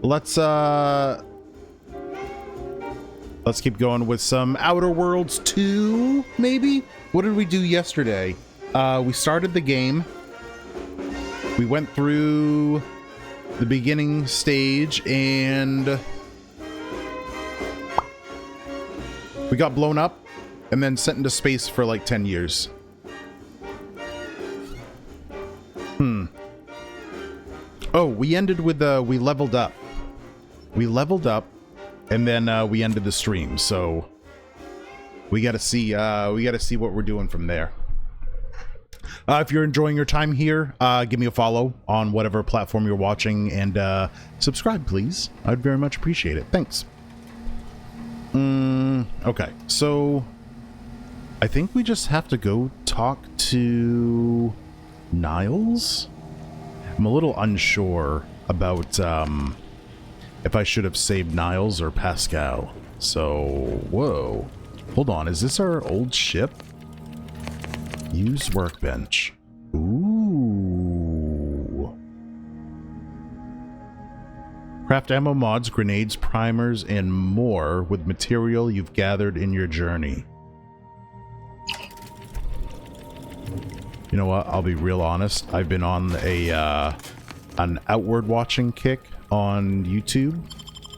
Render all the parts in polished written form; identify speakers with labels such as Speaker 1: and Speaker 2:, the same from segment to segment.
Speaker 1: let's keep going with some Outer Worlds 2, maybe? What did we do yesterday? We started the game. We went through the beginning stage and we got blown up and then sent into space for like 10 years. Oh, we ended with we leveled up. We leveled up and then we ended the stream. So we got to see what we're doing from there. If you're enjoying your time here, give me a follow on whatever platform you're watching and subscribe, please. I'd very much appreciate it. Thanks. Okay, so I think we just have to go talk to Niles. I'm a little unsure about if I should have saved Niles or Pascal. So, whoa. Hold on, is this our old ship? Use workbench. Ooh. Craft ammo mods, grenades, primers, and more with material you've gathered in your journey. You know what? I'll be real honest. I've been on an outward watching kick on YouTube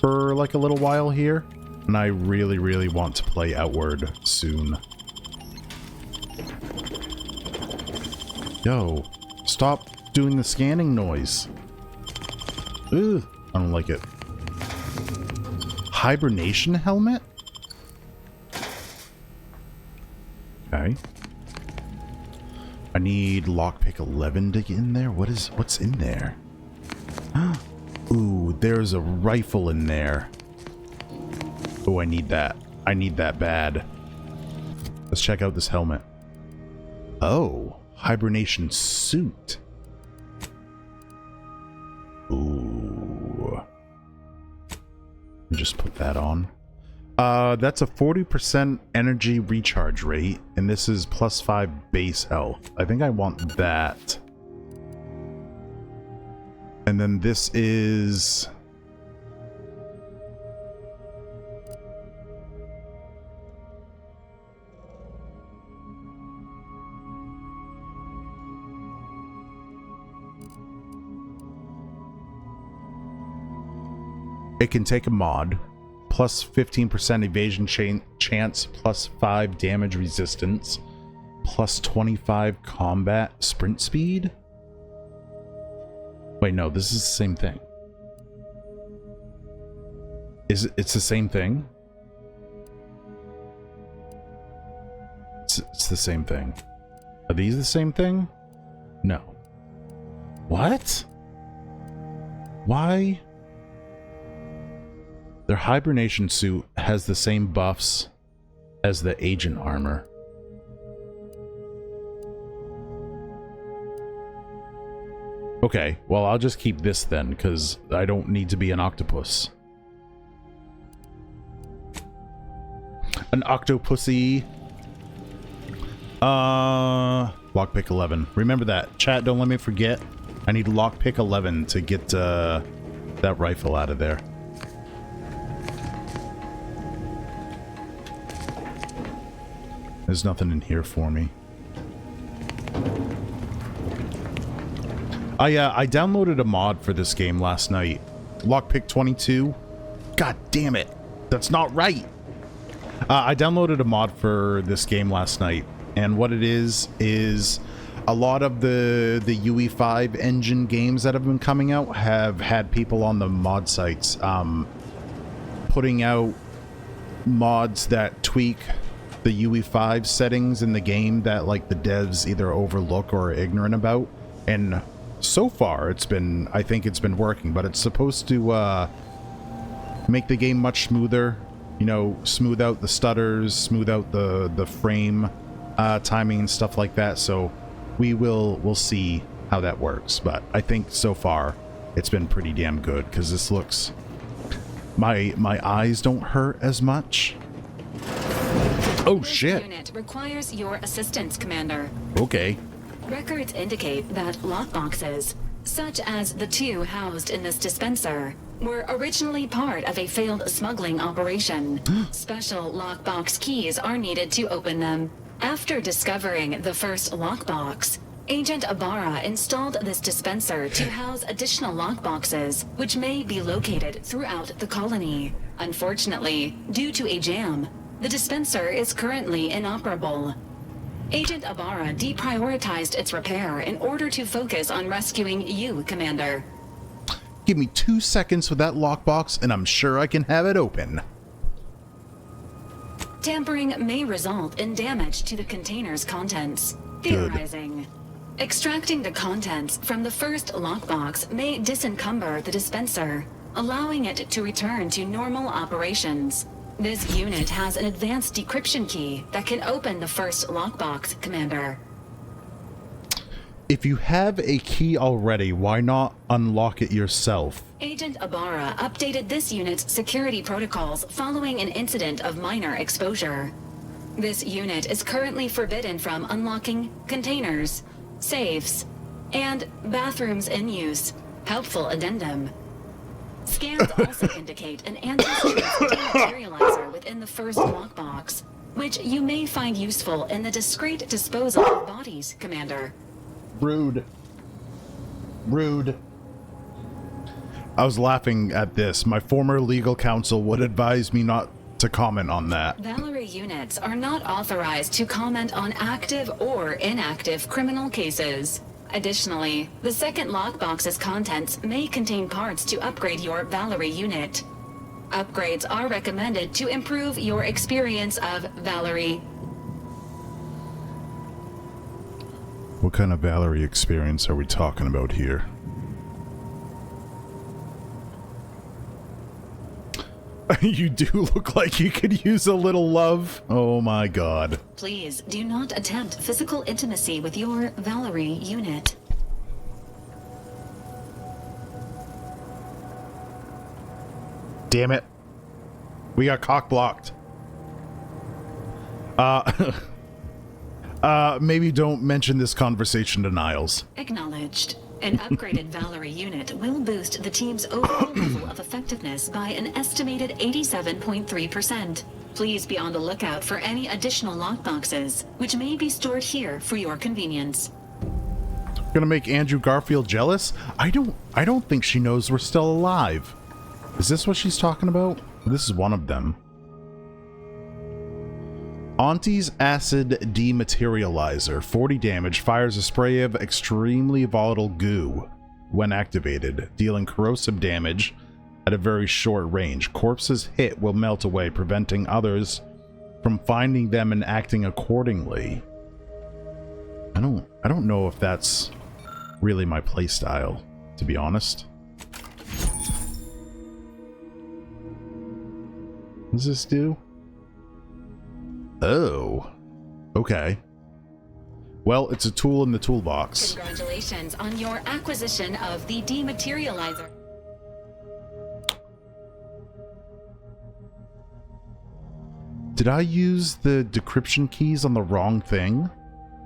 Speaker 1: for like a little while here, and I really, really want to play Outward soon. Yo, stop doing the scanning noise. Ugh, I don't like it. Hibernation helmet? Okay. I need lockpick 11 to get in there. What's in there? Ooh, there's a rifle in there. Oh, I need that. I need that bad. Let's check out this helmet. Oh, hibernation suit. Ooh. Just put that on. That's a 40% energy recharge rate, and this is +5 base health. I think I want that. And then this is... It can take a mod. Plus 15% evasion chance, plus 5 damage resistance, plus 25 combat sprint speed? Wait, no, this is the same thing. It's the same thing? It's the same thing. Are these the same thing? No. What? Why? Their hibernation suit has the same buffs as the agent armor. Okay, well, I'll just keep this then, because I don't need to be an octopus. An octopussy. Lockpick 11. Remember that. Chat, don't let me forget. I need lockpick 11 to get that rifle out of there. There's nothing in here for me. I downloaded a mod for this game last night. Lockpick 22. God damn it. That's not right. I downloaded a mod for this game last night. And what it is a lot of the UE5 engine games that have been coming out have had people on the mod sites putting out mods that tweak the UE5 settings in the game that like the devs either overlook or are ignorant about, and so far I think it's been working, but it's supposed to make the game much smoother, you know, smooth out the stutters, smooth out the frame timing and stuff like that. So we'll see how that works, but I think so far it's been pretty damn good, because this looks, my eyes don't hurt as much. Oh shit.
Speaker 2: This unit requires your assistance, Commander.
Speaker 1: Okay.
Speaker 2: Records indicate that lockboxes, such as the two housed in this dispenser, were originally part of a failed smuggling operation. Special lockbox keys are needed to open them. After discovering the first lockbox, Agent Ibarra installed this dispenser to house additional lockboxes, which may be located throughout the colony. Unfortunately, due to a jam, the dispenser is currently inoperable. Agent Ibarra deprioritized its repair in order to focus on rescuing you, Commander.
Speaker 1: Give me 2 seconds with that lockbox, and I'm sure I can have it open.
Speaker 2: Tampering may result in damage to the container's contents. Theorizing. Extracting the contents from the first lockbox may disencumber the dispenser, allowing it to return to normal operations. This unit has an advanced decryption key that can open the first lockbox, Commander.
Speaker 1: If you have a key already, why not unlock it yourself?
Speaker 2: Agent Ibarra updated this unit's security protocols following an incident of minor exposure. This unit is currently forbidden from unlocking containers, safes, and bathrooms in use. Helpful addendum. Scans also indicate an anti-stress dematerializer within the first lockbox, which you may find useful in the discreet disposal of bodies, Commander.
Speaker 1: Rude. Rude. I was laughing at this. My former legal counsel would advise me not to comment on that.
Speaker 2: Valerie units are not authorized to comment on active or inactive criminal cases. Additionally, the second lockbox's contents may contain parts to upgrade your Valerie unit. Upgrades are recommended to improve your experience of Valerie.
Speaker 1: What kind of Valerie experience are we talking about here? You do look like you could use a little love. Oh my god.
Speaker 2: Please do not attempt physical intimacy with your Valerie unit.
Speaker 1: Damn it. We got cock blocked. Maybe don't mention this conversation to Niles.
Speaker 2: Acknowledged. An upgraded Valerie unit will boost the team's overall level of effectiveness by an estimated 87.3%. Please be on the lookout for any additional lockboxes, which may be stored here for your convenience.
Speaker 1: Gonna make Andrew Garfield jealous? I don't think she knows we're still alive. Is this what she's talking about? This is one of them. Auntie's Acid Dematerializer, 40 damage, fires a spray of extremely volatile goo when activated, dealing corrosive damage at a very short range. Corpses hit will melt away, preventing others from finding them and acting accordingly. I don't know if that's really my playstyle, to be honest. What does this do? Oh, okay. Well, it's a tool in the toolbox.
Speaker 2: Congratulations on your acquisition of the dematerializer.
Speaker 1: Did I use the decryption keys on the wrong thing?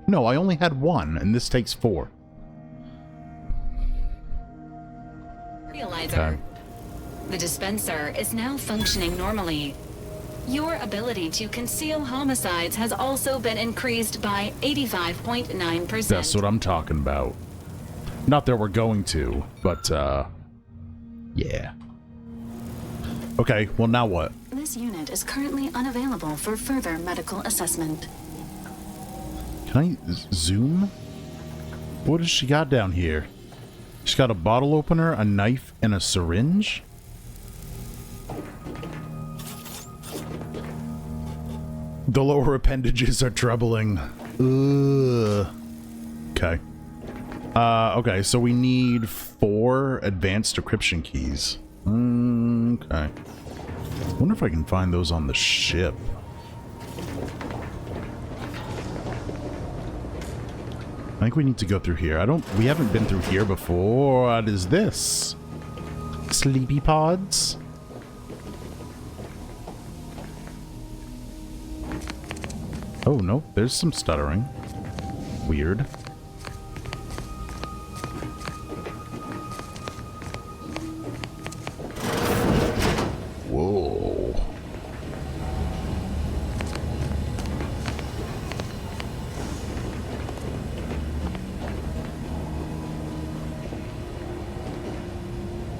Speaker 1: No, I only had one, and this takes 4.
Speaker 2: Okay. The dispenser is now functioning normally. Your ability to conceal homicides has also been increased by 85.9%.
Speaker 1: That's what I'm talking about. Not that we're going to, but, yeah. Okay, well now what?
Speaker 2: This unit is currently unavailable for further medical assessment.
Speaker 1: Can I zoom? What has she got down here? She's got a bottle opener, a knife, and a syringe? The lower appendages are troubling. Ugh. Okay. Okay, so we need 4 advanced decryption keys. Okay. I wonder if I can find those on the ship. I think we need to go through here. We haven't been through here before. What is this? Sleepy pods? Oh, no, there's some stuttering. Weird.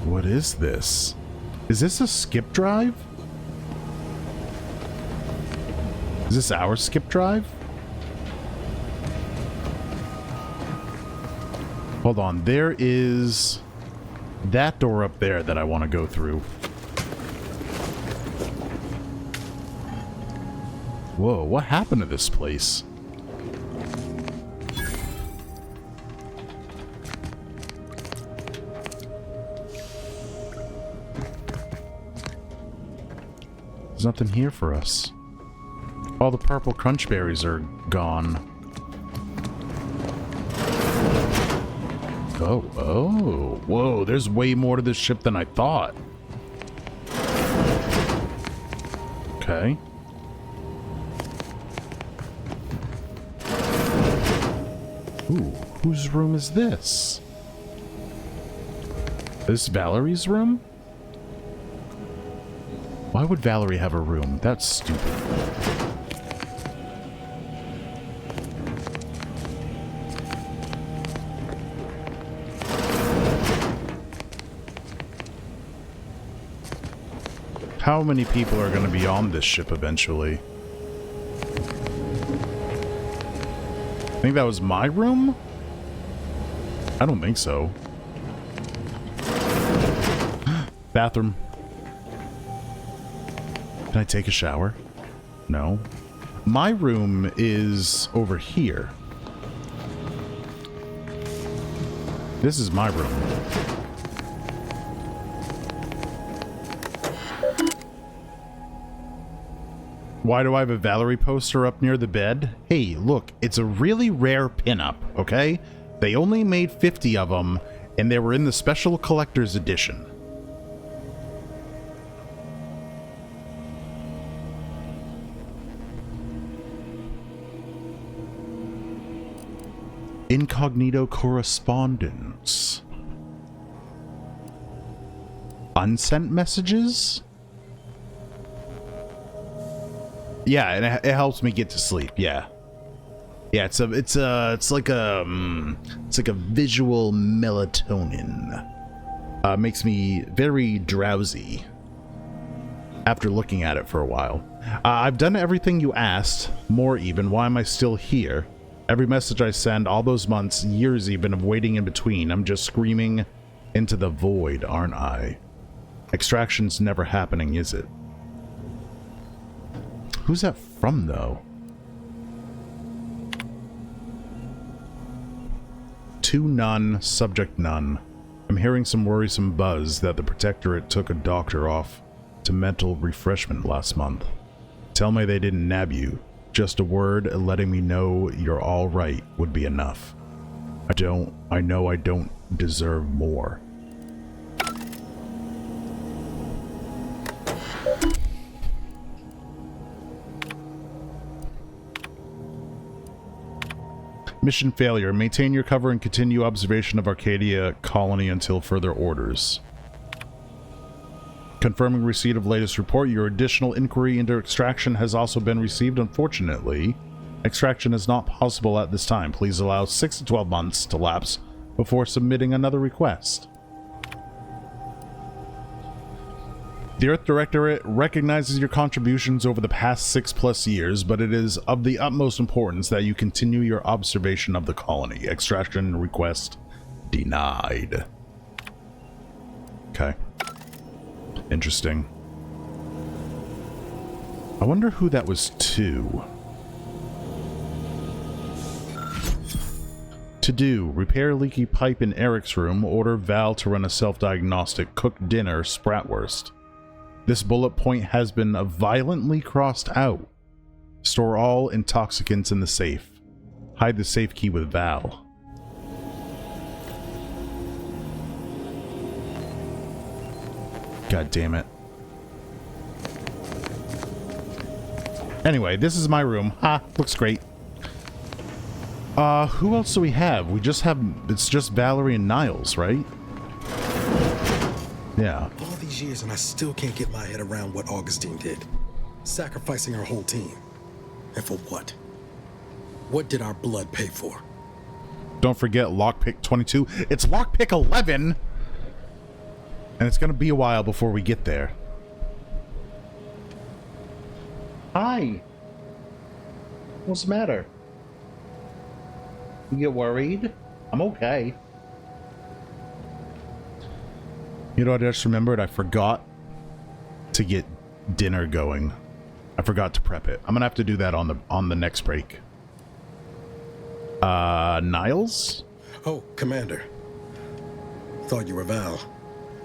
Speaker 1: What is this? Is this a skip drive? Is this our skip drive? Hold on, there is that door up there that I want to go through. Whoa, what happened to this place? There's nothing here for us. All the purple crunch berries are gone. Oh, whoa, there's way more to this ship than I thought. Okay. Ooh, whose room is this? This Valerie's room? Why would Valerie have a room? That's stupid. How many people are going to be on this ship eventually? I think that was my room? I don't think so. Bathroom. Can I take a shower? No. My room is over here. This is my room. Why do I have a Valerie poster up near the bed? Hey, look, it's a really rare pinup, okay? They only made 50 of them, and they were in the special collector's edition. Incognito correspondence. Unsent messages? Yeah, and it helps me get to sleep. Yeah, yeah. It's like a visual melatonin. Makes me very drowsy after looking at it for a while. I've done everything you asked, more even. Why am I still here? Every message I send, all those months, years even of waiting in between, I'm just screaming into the void, aren't I? Extraction's never happening, is it? Who's that from, though? To none, subject none. I'm hearing some worrisome buzz that the Protectorate took a doctor off to mental refreshment last month. Tell me they didn't nab you. Just a word letting me know you're all right would be enough. I know I don't deserve more. Mission failure. Maintain your cover and continue observation of Arcadia colony until further orders. Confirming receipt of latest report. Your additional inquiry into extraction has also been received. Unfortunately, extraction is not possible at this time. Please allow 6 to 12 months to lapse before submitting another request. The Earth Directorate recognizes your contributions over the past 6+ years, but it is of the utmost importance that you continue your observation of the colony. Extraction request denied. Okay. Interesting. I wonder who that was to. To do. Repair leaky pipe in Eric's room. Order Val to run a self-diagnostic. Cook dinner. Spratwurst. This bullet point has been violently crossed out. Store all intoxicants in the safe. Hide the safe key with Val. God damn it. Anyway, this is my room. Ha, looks great. Who else do we have? We just have, it's just Valerie and Niles, right? Yeah.
Speaker 3: All these years and I still can't get my head around what Augustine did. Sacrificing our whole team. And for what? What did our blood pay for?
Speaker 1: Don't forget lockpick 22. It's lockpick 11! And it's gonna be a while before we get there. Hi. What's the matter? You get worried? I'm okay. You know what I just remembered? I forgot to get dinner going. I forgot to prep it. I'm gonna have to do that on the next break. Niles?
Speaker 3: Oh, Commander. Thought you were Val.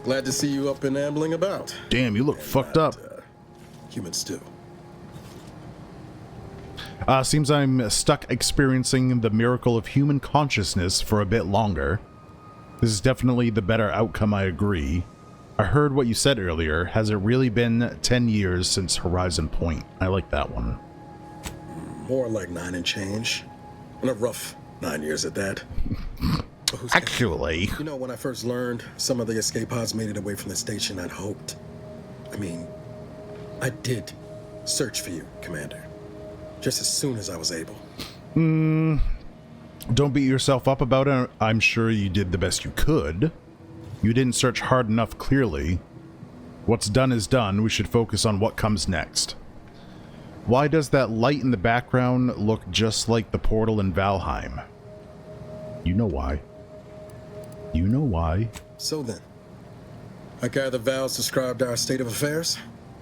Speaker 3: Glad to see you up and ambling about.
Speaker 1: Damn, you look fucked up.
Speaker 3: Human stew.
Speaker 1: Seems I'm stuck experiencing the miracle of human consciousness for a bit longer. This is definitely the better outcome, I agree. I heard what you said earlier. Has it really been 10 years since Horizon Point? I like that one.
Speaker 3: More like 9 and change. And a rough 9 years at that. But who's
Speaker 1: Actually...
Speaker 3: You know, when I first learned some of the escape pods made it away from the station, I'd hoped. I mean, I did search for you, Commander. Just as soon as I was able.
Speaker 1: Don't beat yourself up about it. I'm sure you did the best you could. You didn't search hard enough, clearly. What's done is done. We should focus on what comes next. Why does that light in the background look just like the portal in Valheim? You know why. You know why.
Speaker 3: So then, I gather Val's described our state of affairs?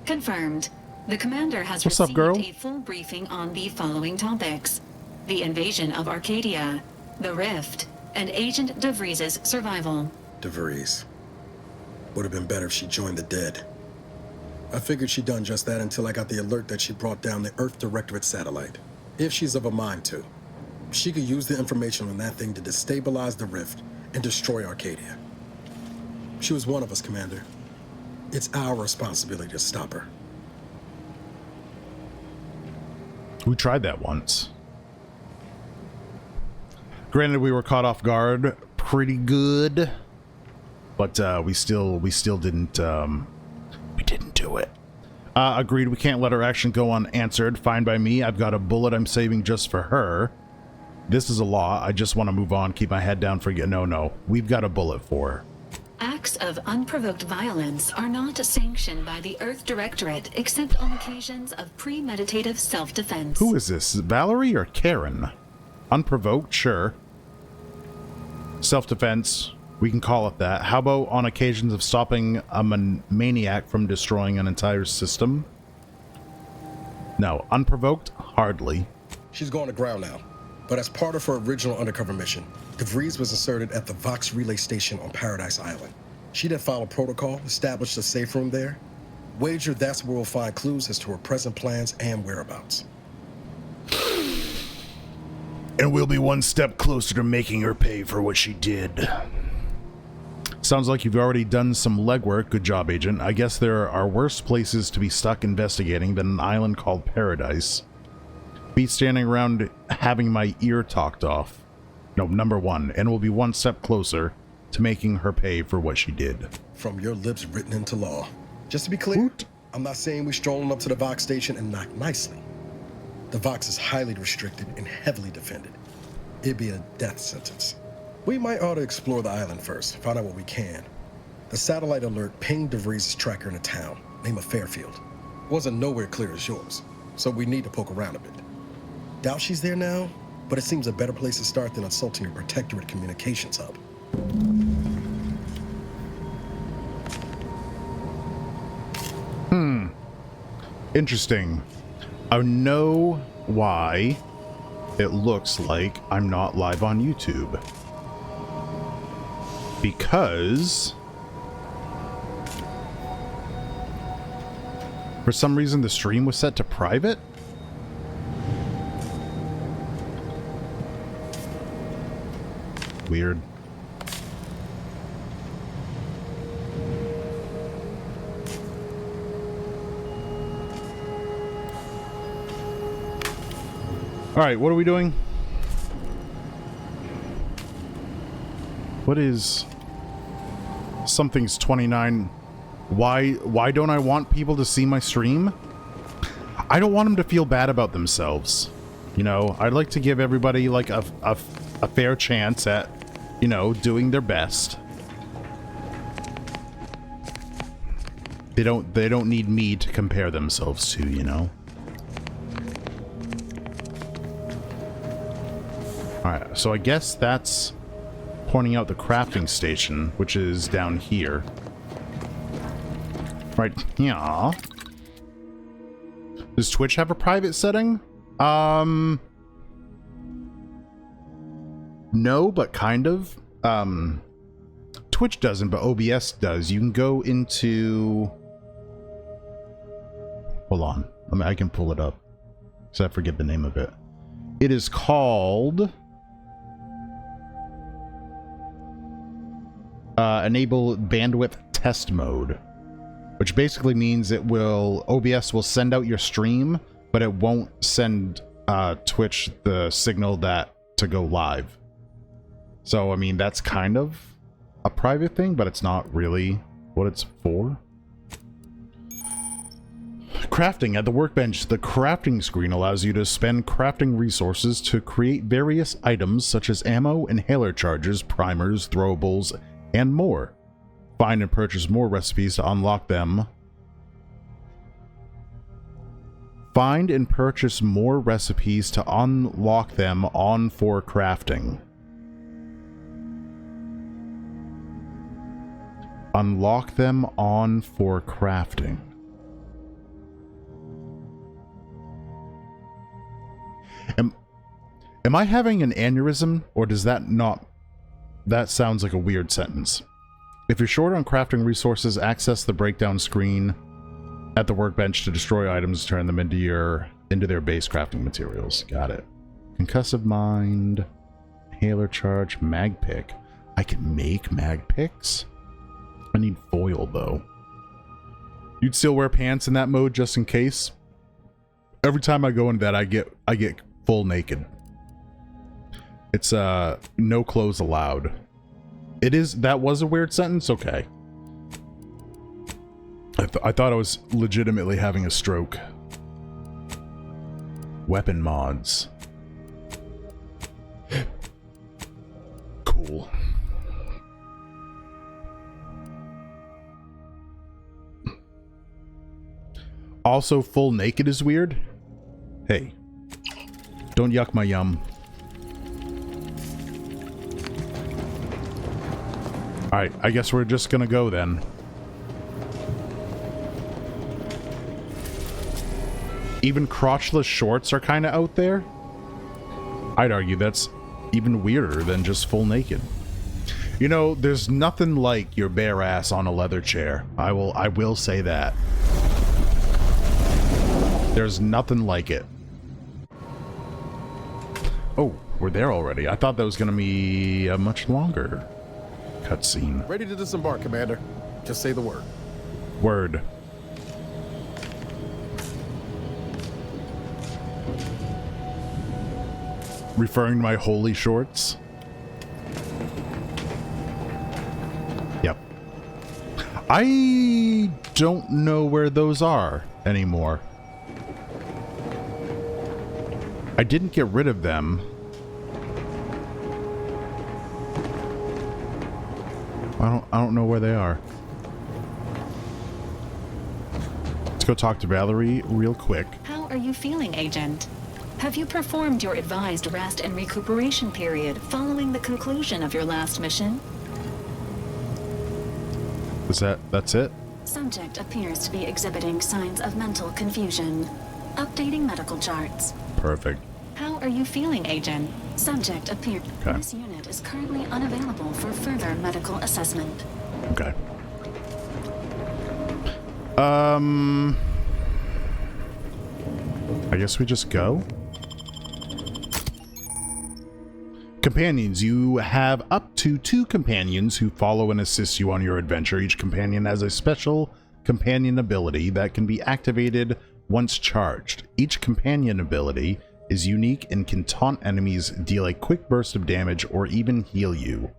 Speaker 2: Confirmed. The commander has
Speaker 1: What's up,
Speaker 2: received
Speaker 1: girl?
Speaker 2: a full briefing on the following topics: the invasion of Arcadia, the Rift, and Agent DeVries's survival.
Speaker 3: DeVries. Would have been better if she joined the dead. I figured she'd done just that until I got the alert that she brought down the Earth Directorate satellite. If she's of a mind to, she could use the information on that thing to destabilize the Rift and destroy Arcadia. She was one of us, Commander. It's our responsibility to stop her.
Speaker 1: We tried that once. Granted, we were caught off guard pretty good, but we still didn't we didn't do it. Agreed. We can't let her action go unanswered. Fine by me. I've got a bullet I'm saving just for her. This is a law. I just want to move on. Keep my head down. Forget. No. We've got a bullet for her.
Speaker 2: Acts of unprovoked violence are not sanctioned by the Earth Directorate except on occasions of premeditative self-defense.
Speaker 1: Who is this? Valerie or Karen? Unprovoked? Sure. Self-defense. We can call it that. How about on occasions of stopping a maniac from destroying an entire system? No. Unprovoked? Hardly.
Speaker 3: She's going to ground now. But as part of her original undercover mission, DeVries was inserted at the Vox relay station on Paradise Island. She then followed protocol, established a safe room there. Wager that's where we'll find clues as to her present plans and whereabouts.
Speaker 1: And we'll be one step closer to making her pay for what she did. Sounds like you've already done some legwork. Good job, Agent. I guess there are worse places to be stuck investigating than an island called Paradise. Be standing around having my ear talked off. No, number one. And we'll be one step closer to making her pay for what she did.
Speaker 3: From your lips written into law. Just to be clear, I'm not saying we're strolling up to the Vox station and knock nicely. The Vox is highly restricted and heavily defended. It'd be a death sentence. We might ought to explore the island first, find out what we can. The satellite alert pinged DeVries' tracker in a town, name of Fairfield. Wasn't nowhere clear as yours, so we need to poke around a bit. Doubt she's there now, but it seems a better place to start than assaulting a protectorate communications hub.
Speaker 1: Interesting. I know why it looks like I'm not live on YouTube. Because for some reason the stream was set to private. Weird. All right, what are we doing? What is something's 29? Why don't I want people to see my stream? I don't want them to feel bad about themselves. You know, I'd like to give everybody like a fair chance at, you know, doing their best. They don't need me to compare themselves to, you know? Alright, so I guess that's pointing out the crafting station, which is down here. Right here. Does Twitch have a private setting? No, but kind of. Twitch doesn't, but OBS does. You can go into... Hold on. I can pull it up. Because I forget the name of it. It is called... enable bandwidth test mode. Which basically means OBS will send out your stream, but it won't send Twitch the signal to go live. So, I mean, that's kind of a private thing, but it's not really what it's for. Crafting at the workbench. The crafting screen allows you to spend crafting resources to create various items such as ammo, inhaler charges, primers, throwables, and more. Find and purchase more recipes to unlock them. Find and purchase more recipes to unlock them on for crafting. Unlock them on for crafting. Am I having an aneurysm, or does that not... That sounds like a weird sentence. If you're short on crafting resources, access the breakdown screen at the workbench to destroy items, turn them into their base crafting materials. Got it. Concussive mind, inhaler charge, mag pick. I can make mag picks? I need foil though. You'd still wear pants in that mode just in case? Every time I go into that, I get full naked. It's no clothes allowed. That was a weird sentence? Okay. I thought I was legitimately having a stroke. Weapon mods. Cool. Also, full naked is weird. Hey. Don't yuck my yum. Alright, I guess we're just gonna go then. Even crotchless shorts are kind of out there. I'd argue that's even weirder than just full naked. You know, there's nothing like your bare ass on a leather chair. I will say that. There's nothing like it. Oh, we're there already. I thought that was gonna be a much longer cutscene.
Speaker 4: Ready to disembark, Commander. Just say the word.
Speaker 1: Word. Referring to my holy shorts? Yep. I don't know where those are anymore. I didn't get rid of them. I don't know where they are. Let's go talk to Valerie real quick.
Speaker 2: How are you feeling, Agent? Have you performed your advised rest and recuperation period following the conclusion of your last mission?
Speaker 1: That's it?
Speaker 2: Subject appears to be exhibiting signs of mental confusion. Updating medical charts.
Speaker 1: Perfect.
Speaker 2: How are you feeling, Agent? Subject appeared.
Speaker 1: Okay.
Speaker 2: This unit is currently unavailable for further medical assessment.
Speaker 1: Okay. I guess we just go? Companions. You have up to 2 companions who follow and assist you on your adventure. Each companion has a special companion ability that can be activated once charged. Each companion ability is unique and can taunt enemies, deal a quick burst of damage, or even heal you.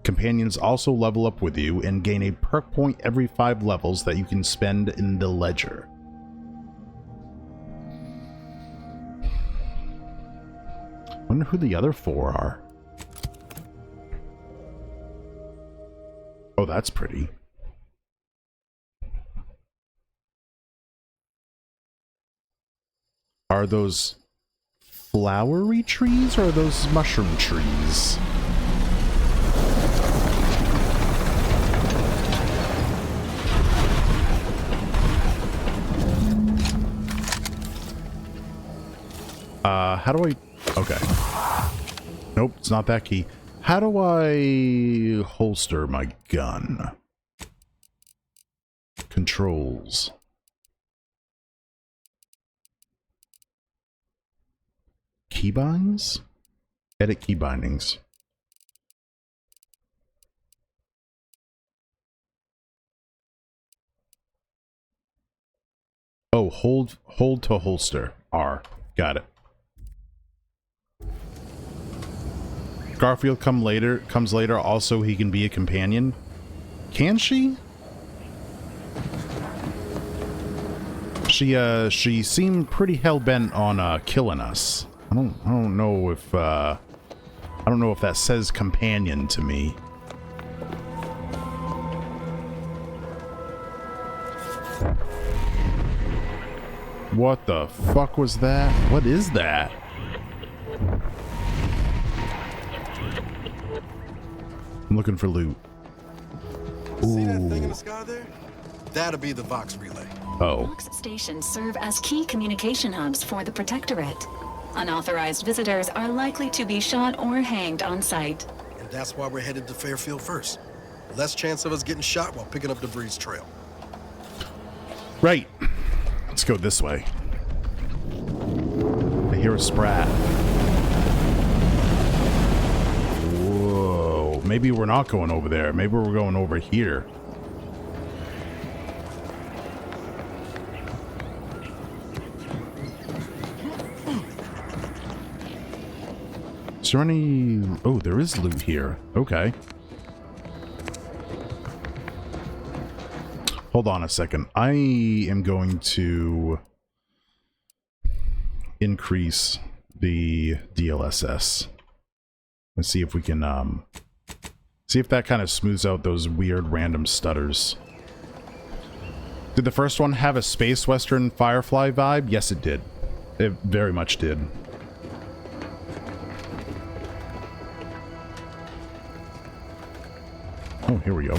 Speaker 1: Companions also level up with you and gain a perk point every 5 levels that you can spend in the ledger. Wonder who the other 4 are. Oh, that's pretty. Are those flowery trees or are those mushroom trees? How do I... Okay. Nope, it's not that key. How do I holster my gun? Controls. Keybinds? Edit key bindings. Oh, hold to holster. R. Got it. Garfield comes later. Also, he can be a companion. Can she? She seemed pretty hell-bent on killing us. I don't know if that says companion to me. What the fuck was that? What is that? I'm looking for loot.
Speaker 3: See that thing in the sky there? That'll be the Vox relay.
Speaker 1: Oh.
Speaker 2: Vox stations serve as key communication hubs for the Protectorate. Unauthorized visitors are likely to be shot or hanged on sight.
Speaker 3: And that's why we're headed to Fairfield first. Less chance of us getting shot while picking up debris trail.
Speaker 1: Right. Let's go this way. I hear a sprat. Whoa. Maybe we're not going over there. Maybe we're going over here. Is there any... Oh, there is loot here. Okay. Hold on a second. I am going to increase the DLSS and see if we can see if that kind of smooths out those weird random stutters. Did the first one have a Space Western Firefly vibe? Yes, it did. It very much did. Oh, here we go.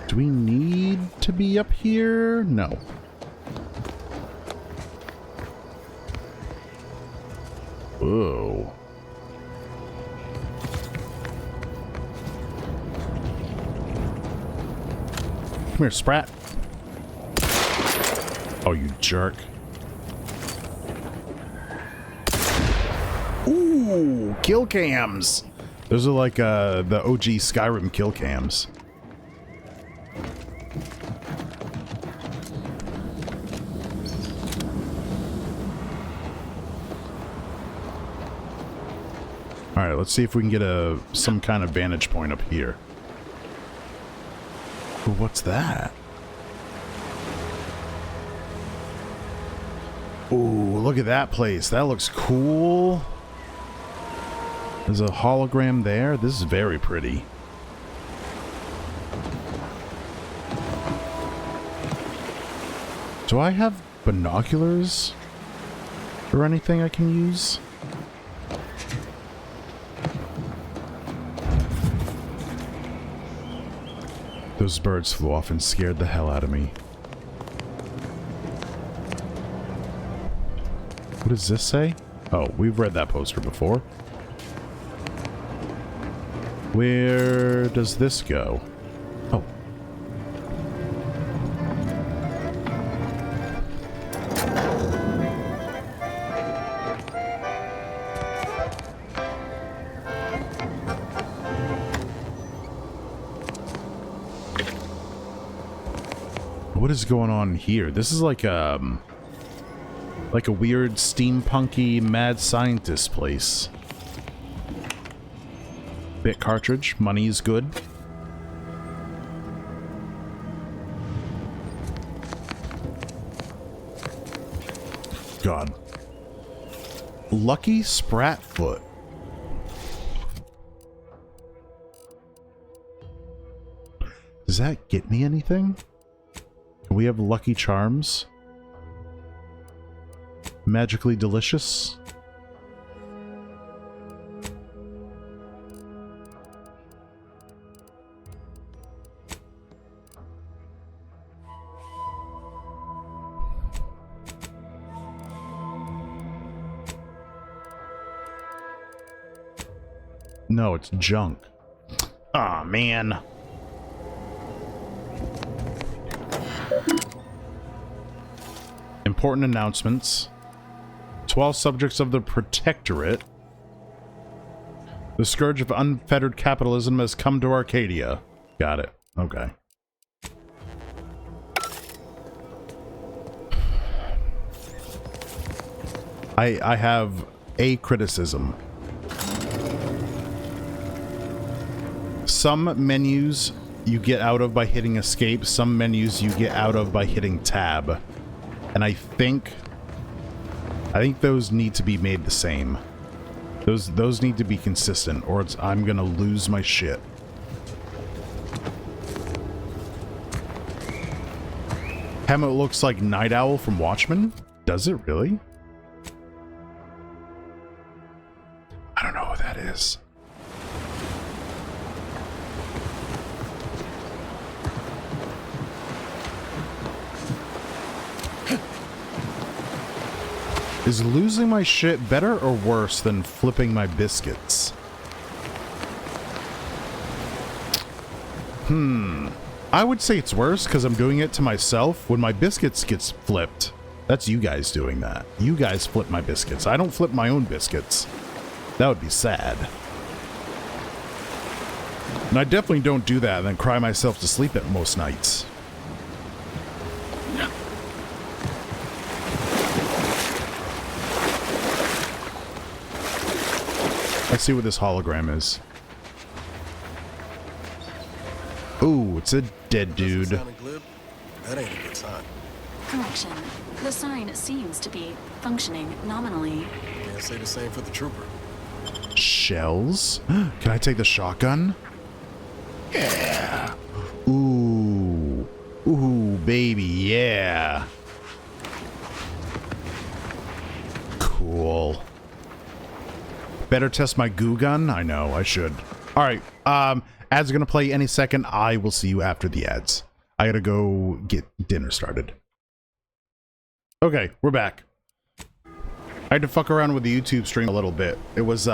Speaker 1: Do we need to be up here? No. Whoa. Come here, Sprat. Oh, you jerk. Ooh, kill cams. Those are like the OG Skyrim kill cams. Alright, let's see if we can get some kind of vantage point up here. Well, what's that? Ooh, look at that place. That looks cool. There's a hologram there. This is very pretty. Do I have binoculars or anything I can use? Those birds flew off and scared the hell out of me. What does this say? Oh, we've read that poster before. Where does this go? Oh. What is going on here? This is like a weird steampunky mad scientist place. Bit cartridge. Money is good. God. Lucky Spratfoot. Does that get me anything? Can we have Lucky Charms? Magically delicious? No, it's junk. Aw, man. Important announcements. To all subjects of the Protectorate, the scourge of unfettered capitalism has come to Arcadia. Got it. Okay. I have a criticism. Some menus you get out of by hitting escape, some menus you get out of by hitting tab. And I think those need to be made the same. Those need to be consistent, or I'm gonna lose my shit. Hamlet looks like Night Owl from Watchmen? Does it really? I don't know who that is. Is losing my shit better or worse than flipping my biscuits? I would say it's worse because I'm doing it to myself. When my biscuits gets flipped, that's you guys doing that. You guys flip my biscuits. I don't flip my own biscuits. That would be sad. And I definitely don't do that and then cry myself to sleep at most nights. Let's see what this hologram is. Ooh, it's a dead dude.
Speaker 3: That ain't a good sign.
Speaker 2: Correction. The sign seems to be functioning nominally.
Speaker 3: Can't say the same for the trooper.
Speaker 1: Shells? Can I take the shotgun? Yeah. Ooh. Ooh, baby, yeah. Cool. Better test my goo gun? I know, I should. Alright, ads are gonna play any second. I will see you after the ads. I gotta go get dinner started. Okay, we're back. I had to fuck around with the YouTube stream a little bit. It was,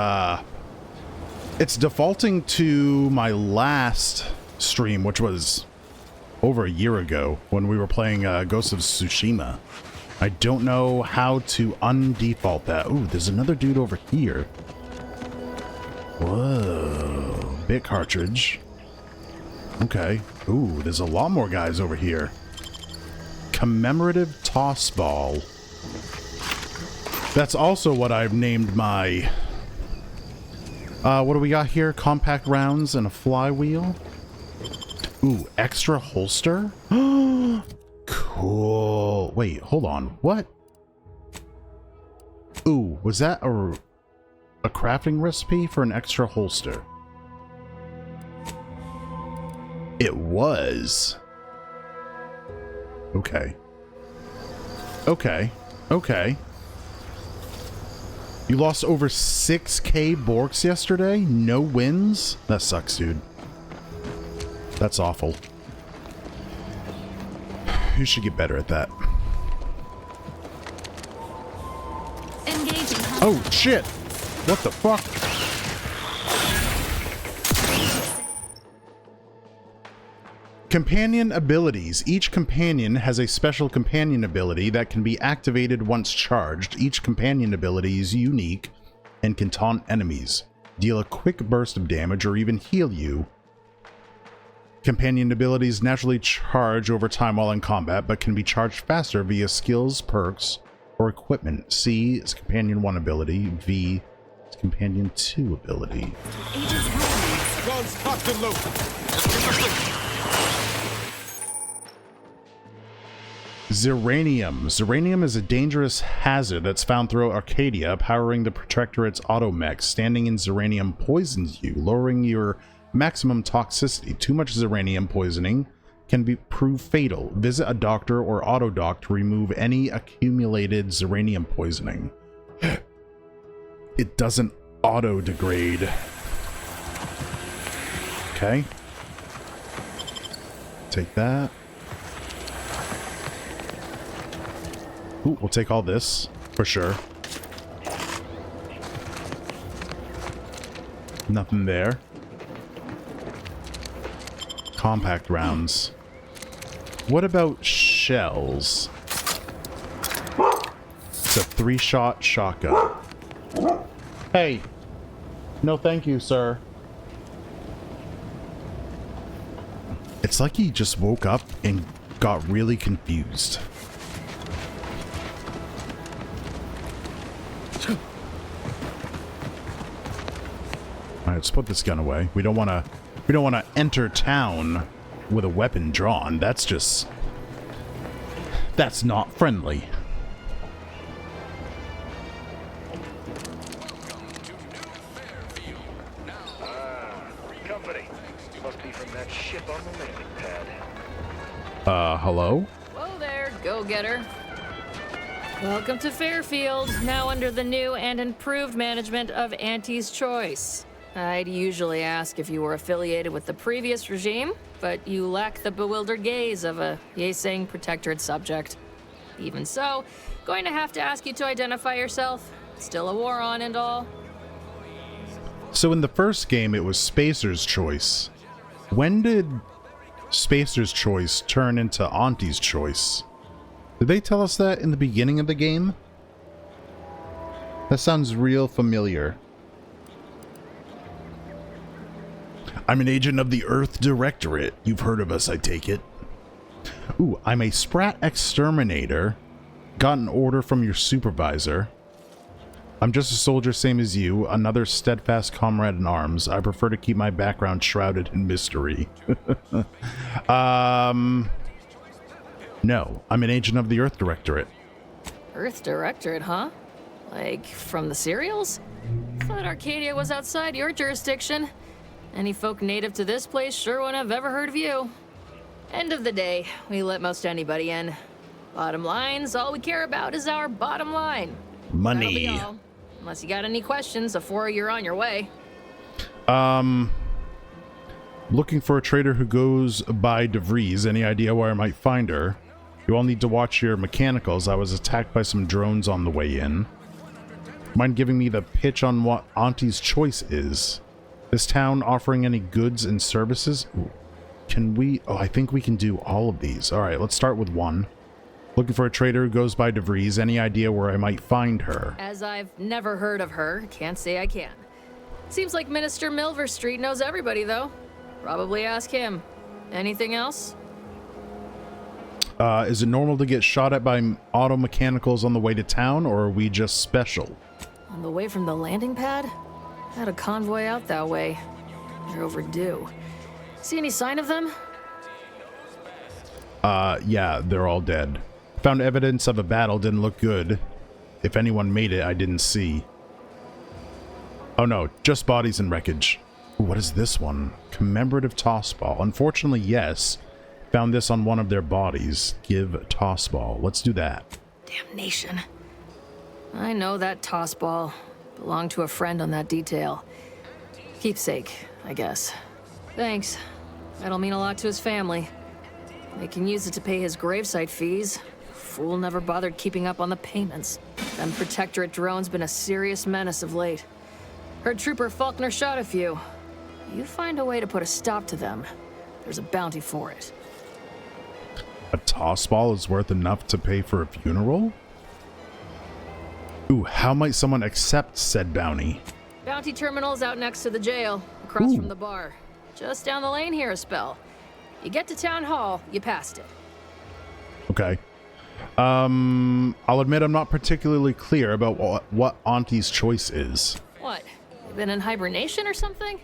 Speaker 1: it's defaulting to my last stream, which was over a year ago when we were playing Ghost of Tsushima. I don't know how to undefault that. Ooh, there's another dude over here. Whoa, bit cartridge. Okay. Ooh, there's a lot more guys over here. Commemorative toss ball. That's also what I've named my... what do we got here? Compact rounds and a flywheel. Ooh, extra holster? Cool. Wait, hold on. What? Ooh, was that a crafting recipe for an extra holster? It was. Okay. Okay. Okay. You lost over 6k Borks yesterday? No wins? That sucks, dude. That's awful. You should get better at that.
Speaker 2: Engaging.
Speaker 1: Oh, shit! What the fuck? Companion abilities. Each companion has a special companion ability that can be activated once charged. Each companion ability is unique and can taunt enemies, deal a quick burst of damage, or even heal you. Companion abilities naturally charge over time while in combat, but can be charged faster via skills, perks, or equipment. C is Companion 1 ability. V is Companion 2 ability.
Speaker 4: Guns cocked and loaded.
Speaker 1: Zeranium. Zeranium is a dangerous hazard that's found throughout Arcadia, powering the Protectorate's automechs. Standing in Zeranium poisons you, lowering your maximum toxicity. Too much Zeranium poisoning can prove fatal. Visit a doctor or autodoc to remove any accumulated Zeranium poisoning. It doesn't auto-degrade. Okay. Take that. Ooh, we'll take all this, for sure. Nothing there. Compact rounds. What about shells? It's a 3-shot shotgun. Hey! No thank you, sir. It's like he just woke up and got really confused. Alright, let's put this gun away. We don't wanna enter town with a weapon drawn. That's not friendly.
Speaker 5: Company. Must be from that ship on the landing pad.
Speaker 1: Hello?
Speaker 6: Whoa there, go-getter. Welcome to Fairfield, now under the new and improved management of Auntie's Choice. I'd usually ask if you were affiliated with the previous regime, but you lack the bewildered gaze of a yay-saying protectorate subject. Even so, going to have to ask you to identify yourself. Still a war on and all.
Speaker 1: So in the first game, it was Spacer's Choice. When did Spacer's Choice turn into Auntie's Choice? Did they tell us that in the beginning of the game? That sounds real familiar. I'm an agent of the Earth Directorate. You've heard of us, I take it. Ooh, I'm a Sprat Exterminator. Got an order from your supervisor. I'm just a soldier, same as you. Another steadfast comrade in arms. I prefer to keep my background shrouded in mystery. No, I'm an agent of the Earth Directorate.
Speaker 6: Earth Directorate, huh? Like, from the serials? Thought Arcadia was outside your jurisdiction. Any folk native to this place sure wouldn't have ever heard of you. End of the day, we let most anybody in. Bottom line's all we care about is our bottom line.
Speaker 1: Money.
Speaker 6: That'll be all. Unless you got any questions before you're on your way.
Speaker 1: Looking for a trader who goes by DeVries. Any idea where I might find her? You all need to watch your mechanicals. I was attacked by some drones on the way in. Mind giving me the pitch on what Auntie's Choice is? This town offering any goods and services? Ooh. Can we? Oh, I think we can do all of these. All right, let's start with one. Looking for a trader who goes by DeVries. Any idea where I might find her?
Speaker 6: As I've never heard of her, can't say I can. Seems like Minister Milver Street knows everybody, though. Probably ask him. Anything else?
Speaker 1: Is it normal to get shot at by auto mechanicals on the way to town, or are we just special?
Speaker 6: On the way from the landing pad? Had a convoy out that way. They're overdue. See any sign of them?
Speaker 1: Yeah, they're all dead. Found evidence of a battle, didn't look good. If anyone made it, I didn't see. Oh no, just bodies and wreckage. Ooh, what is this one? Commemorative toss ball. Unfortunately, yes. Found this on one of their bodies. Give toss ball. Let's do that.
Speaker 6: Damnation. I know that toss ball. Belonged to a friend on that detail. Keepsake, I guess. Thanks. That'll mean a lot to his family. They can use it to pay his gravesite fees. Fool never bothered keeping up on the payments. Them Protectorate drones been a serious menace of late. Heard Trooper Faulkner shot a few. You find a way to put a stop to them, there's a bounty for it.
Speaker 1: A toss ball is worth enough to pay for a funeral? Ooh, how might someone accept said bounty?
Speaker 6: Bounty terminal's out next to the jail, across
Speaker 1: Ooh.
Speaker 6: from the bar. Just down the lane here a spell. You get to Town Hall, you passed it.
Speaker 1: Okay. I'll admit I'm not particularly clear about what Auntie's Choice is.
Speaker 6: What? You been in hibernation or something?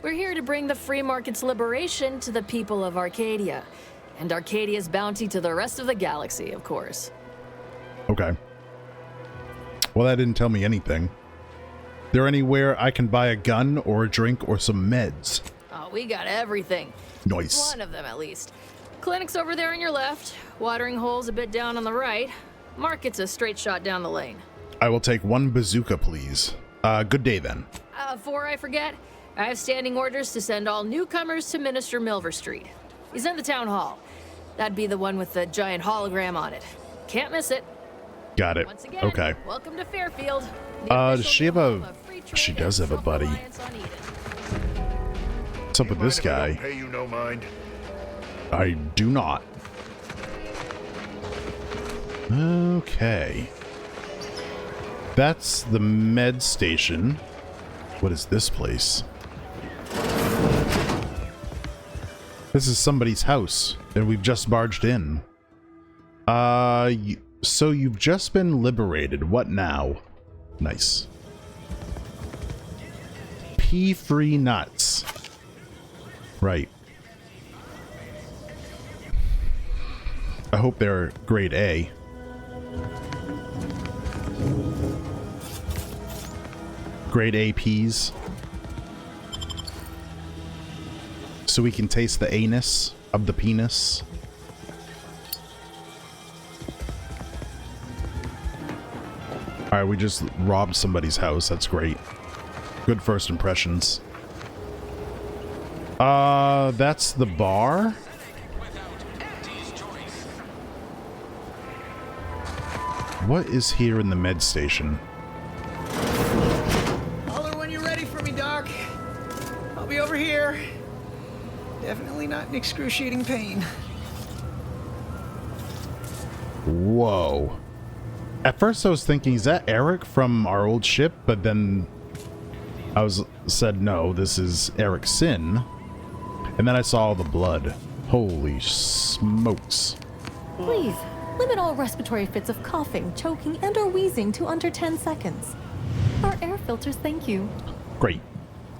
Speaker 6: We're here to bring the free market's liberation to the people of Arcadia. And Arcadia's bounty to the rest of the galaxy, of course.
Speaker 1: Okay. Well, that didn't tell me anything. There anywhere I can buy a gun or a drink or some meds?
Speaker 6: Oh, Oh, we got everything.
Speaker 1: Nice.
Speaker 6: One of them, at least. Clinic's over there on your left. Watering hole's a bit down on the right. Market's a straight shot down the lane.
Speaker 1: I will take one bazooka, please. Good day, then.
Speaker 6: Before I forget, I have standing orders to send all newcomers to Minister Milver Street. He's in the town hall. That'd be the one with the giant hologram on it. Can't miss it.
Speaker 1: Got it.
Speaker 6: Once again,
Speaker 1: Okay.
Speaker 6: welcome to Fairfield.
Speaker 1: Does she have a... She does have a buddy. What's up with this guy?
Speaker 4: Pay you no mind.
Speaker 1: I do not. Okay. That's the med station. What is this place? This is somebody's house, and we've just barged in. So you've just been liberated. What now? Nice. Pea-free nuts. Right. I hope they're grade A. Grade A peas. So we can taste the anus of the penis. Alright, we just robbed somebody's house. That's great. Good first impressions. That's the bar? What is here in the med station?
Speaker 7: Holler when you're ready for me, Doc. I'll be over here. Definitely not in excruciating pain.
Speaker 1: Whoa. At first I was thinking, is that Eric from our old ship? But then I said, no, this is Eric's Sin. And then I saw all the blood. Holy smokes.
Speaker 8: Please, limit all respiratory fits of coughing, choking, and or wheezing to under 10 seconds. Our air filters thank you.
Speaker 1: Great.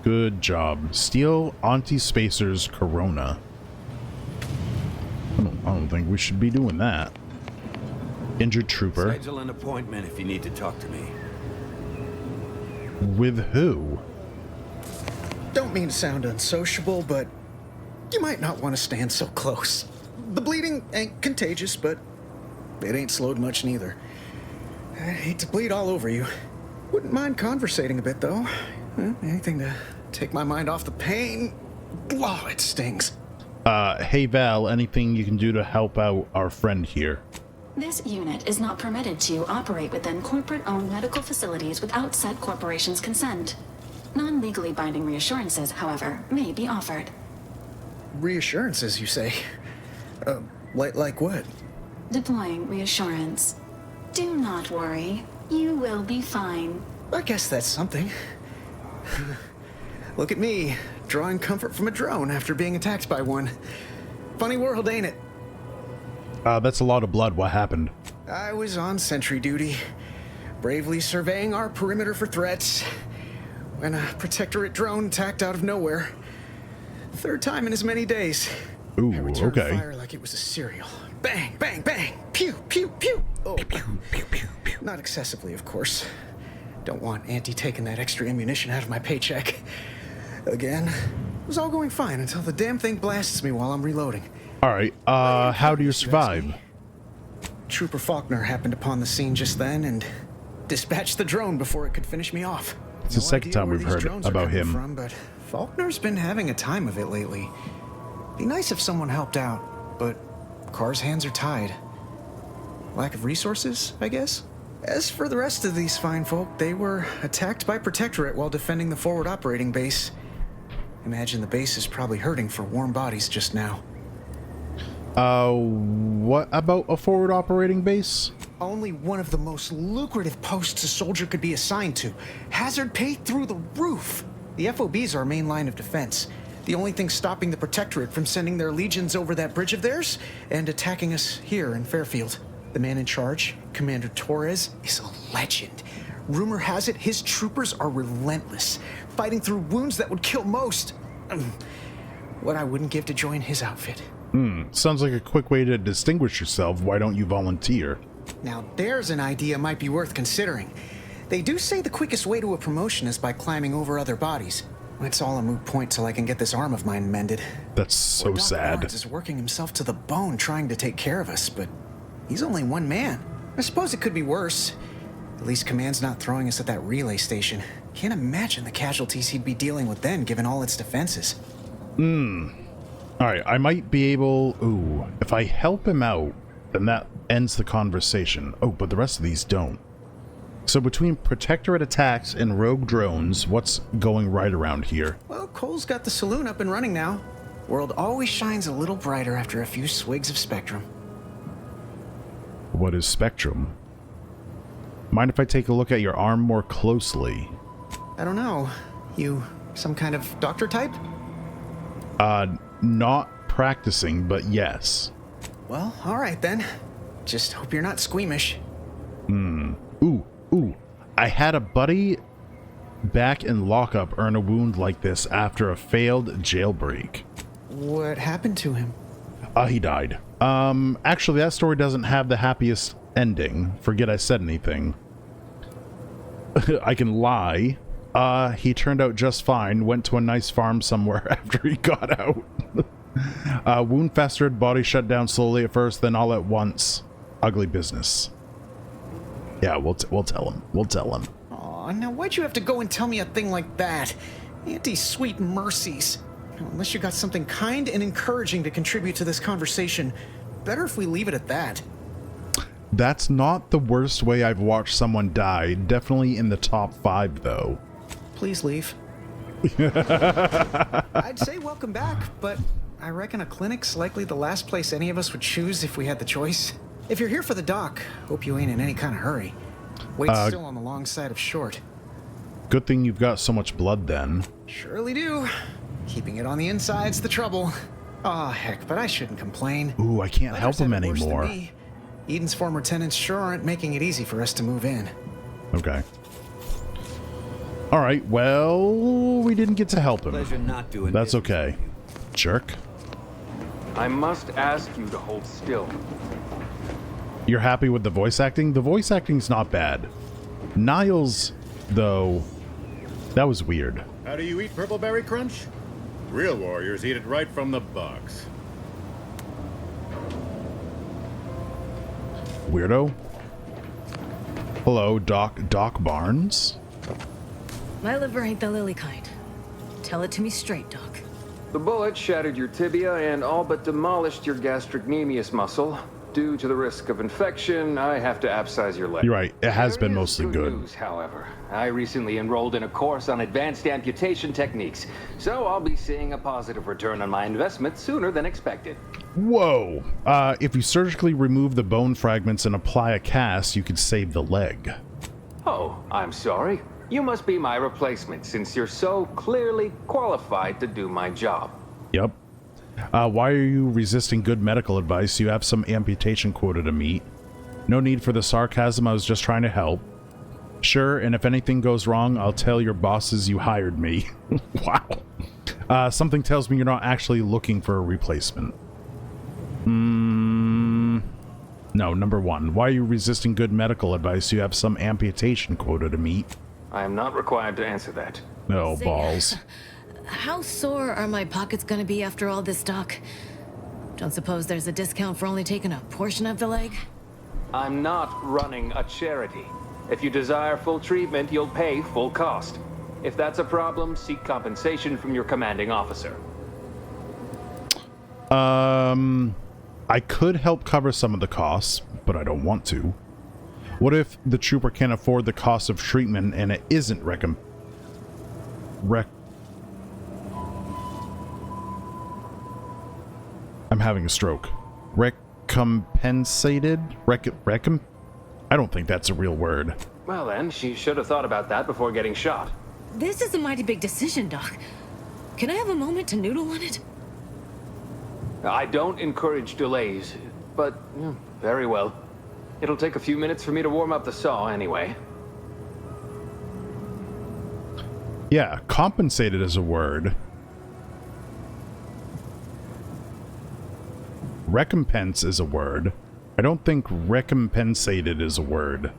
Speaker 1: Good job. Steal Auntie Spacer's Corona. I don't think we should be doing that. Injured trooper.
Speaker 9: Schedule an appointment if you need to talk to me.
Speaker 1: With who?
Speaker 7: Don't mean to sound unsociable, but you might not want to stand so close. The bleeding ain't contagious, but it ain't slowed much neither. I hate to bleed all over you. Wouldn't mind conversating a bit, though. Anything to take my mind off the pain. Oh, it stings.
Speaker 1: Hey Val, anything you can do to help out our friend here?
Speaker 2: This unit is not permitted to operate within corporate-owned medical facilities without said corporation's consent. Non-legally binding reassurances, however, may be offered.
Speaker 7: Reassurances, you say? Like what?
Speaker 2: Deploying reassurance. Do not worry. You will be fine.
Speaker 7: I guess that's something. Look at me, drawing comfort from a drone after being attacked by one. Funny world, ain't it?
Speaker 1: That's a lot of blood. What happened?
Speaker 7: I was on sentry duty, bravely surveying our perimeter for threats, when a protectorate drone attacked out of nowhere. Third time in as many days.
Speaker 1: Ooh,
Speaker 7: I returned
Speaker 1: okay.
Speaker 7: fire like it was a cereal. Bang, bang, bang! Pew, pew, pew! Oh, pew, pew, pew, pew. Not excessively, of course. Don't want Auntie taking that extra ammunition out of my paycheck. Again, it was all going fine until the damn thing blasts me while I'm reloading.
Speaker 1: Alright, how do you survive?
Speaker 7: Trooper Faulkner happened upon the scene just then and dispatched the drone before it could finish me off.
Speaker 1: It's the second time we've heard about him.
Speaker 7: But Faulkner's been having a time of it lately. Be nice if someone helped out, but Carr's hands are tied. Lack of resources, I guess? As for the rest of these fine folk, they were attacked by Protectorate while defending the forward operating base. Imagine the base is probably hurting for warm bodies just now.
Speaker 1: What about a forward operating base?
Speaker 7: Only one of the most lucrative posts a soldier could be assigned to. Hazard pay through the roof. The FOB's our main line of defense. The only thing stopping the Protectorate from sending their legions over that bridge of theirs and attacking us here in Fairfield. The man in charge, Commander Torres, is a legend. Rumor has it his troopers are relentless, fighting through wounds that would kill most. What I wouldn't give to join his outfit.
Speaker 1: Sounds like a quick way to distinguish yourself. Why don't you volunteer?
Speaker 7: Now there's an idea might be worth considering. They do say the quickest way to a promotion is by climbing over other bodies. It's all a moot point till I can get this arm of mine mended.
Speaker 1: That's so
Speaker 7: Doc
Speaker 1: sad.
Speaker 7: Barnes is working himself to the bone trying to take care of us, but he's only one man. I suppose it could be worse. At least Command's not throwing us at that relay station. Can't imagine the casualties he'd be dealing with then, given all its defenses.
Speaker 1: Alright, I might be able... Ooh, if I help him out, then that ends the conversation. Oh, but the rest of these don't. So between Protectorate attacks and rogue drones, what's going right around here?
Speaker 7: Well, Cole's got the saloon up and running now. World always shines a little brighter after a few swigs of Spectrum.
Speaker 1: What is Spectrum? Mind if I take a look at your arm more closely?
Speaker 7: I don't know. You some kind of doctor type?
Speaker 1: Not practicing, but yes.
Speaker 7: Well, alright then. Just hope you're not squeamish.
Speaker 1: Ooh. I had a buddy back in lockup earn a wound like this after a failed jailbreak.
Speaker 7: What happened to him?
Speaker 1: He died. Actually, that story doesn't have the happiest ending. Forget I said anything. I can lie. He turned out just fine. Went to a nice farm somewhere after he got out. Wound festered, body shut down slowly at first, then all at once. Ugly business. Yeah, we'll tell him. We'll tell him.
Speaker 7: Aw, now why'd you have to go and tell me a thing like that? Auntie's sweet mercies. Unless you got something kind and encouraging to contribute to this conversation, better if we leave it at that.
Speaker 1: That's not the worst way I've watched someone die. Definitely in the top 5, though.
Speaker 7: Please leave. I'd say welcome back, but I reckon a clinic's likely the last place any of us would choose if we had the choice. If you're here for the doc, hope you ain't in any kind of hurry. Wait's still on the long side of short.
Speaker 1: Good thing you've got so much blood, then.
Speaker 7: Surely do. Keeping it on the inside's the trouble. Aw, heck, but I shouldn't complain.
Speaker 1: Ooh, I can't help
Speaker 7: Others
Speaker 1: him
Speaker 7: have it worse than
Speaker 1: anymore.
Speaker 7: me. Eden's former tenants sure aren't making it easy for us to move in.
Speaker 1: Okay. Alright, well, we didn't get to help him.
Speaker 9: Pleasure not doing
Speaker 1: That's
Speaker 9: business
Speaker 1: okay.
Speaker 9: with you.
Speaker 1: Jerk.
Speaker 10: I must ask you to hold still.
Speaker 1: You're happy with the voice acting? The voice acting's not bad. Niles, though, that was weird.
Speaker 4: How do you eat Purple Berry Crunch? Real warriors eat it right from the box.
Speaker 1: Weirdo. Hello, Doc Barnes?
Speaker 6: My liver ain't the lily kind. Tell it to me straight, Doc.
Speaker 10: The bullet shattered your tibia and all but demolished your gastrocnemius muscle. Due to the risk of infection, I have to abscise your leg.
Speaker 1: You're right. It has
Speaker 10: There
Speaker 1: been
Speaker 10: is
Speaker 1: mostly good.
Speaker 10: News, however. I recently enrolled in a course on advanced amputation techniques, so I'll be seeing a positive return on my investment sooner than expected.
Speaker 1: Whoa. If you surgically remove the bone fragments and apply a cast, you could save the leg.
Speaker 10: Oh, I'm sorry. You must be my replacement, since you're so clearly qualified to do my job.
Speaker 1: Yep. Why are you resisting good medical advice? You have some amputation quota to meet. No need for the sarcasm, I was just trying to help. Sure, and if anything goes wrong, I'll tell your bosses you hired me. Wow. Something tells me you're not actually looking for a replacement. No, number 1. Why are you resisting good medical advice? You have some amputation quota to meet.
Speaker 10: I am not required to answer that.
Speaker 1: No,
Speaker 6: Say,
Speaker 1: balls.
Speaker 6: How sore are my pockets gonna be after all this, Doc? Don't suppose there's a discount for only taking a portion of the leg?
Speaker 10: I'm not running a charity. If you desire full treatment, you'll pay full cost. If that's a problem, seek compensation from your commanding officer.
Speaker 1: I could help cover some of the costs, but I don't want to. What if the trooper can't afford the cost of treatment and it isn't I'm having a stroke. Recompensated? I don't think that's a real word.
Speaker 10: Well then, she should have thought about that before getting shot.
Speaker 6: This is a mighty big decision, Doc. Can I have a moment to noodle on it?
Speaker 10: I don't encourage delays, but very well. It'll take a few minutes for me to warm up the saw anyway.
Speaker 1: Yeah, compensated is a word. Recompense is a word. I don't think recompensated is a word.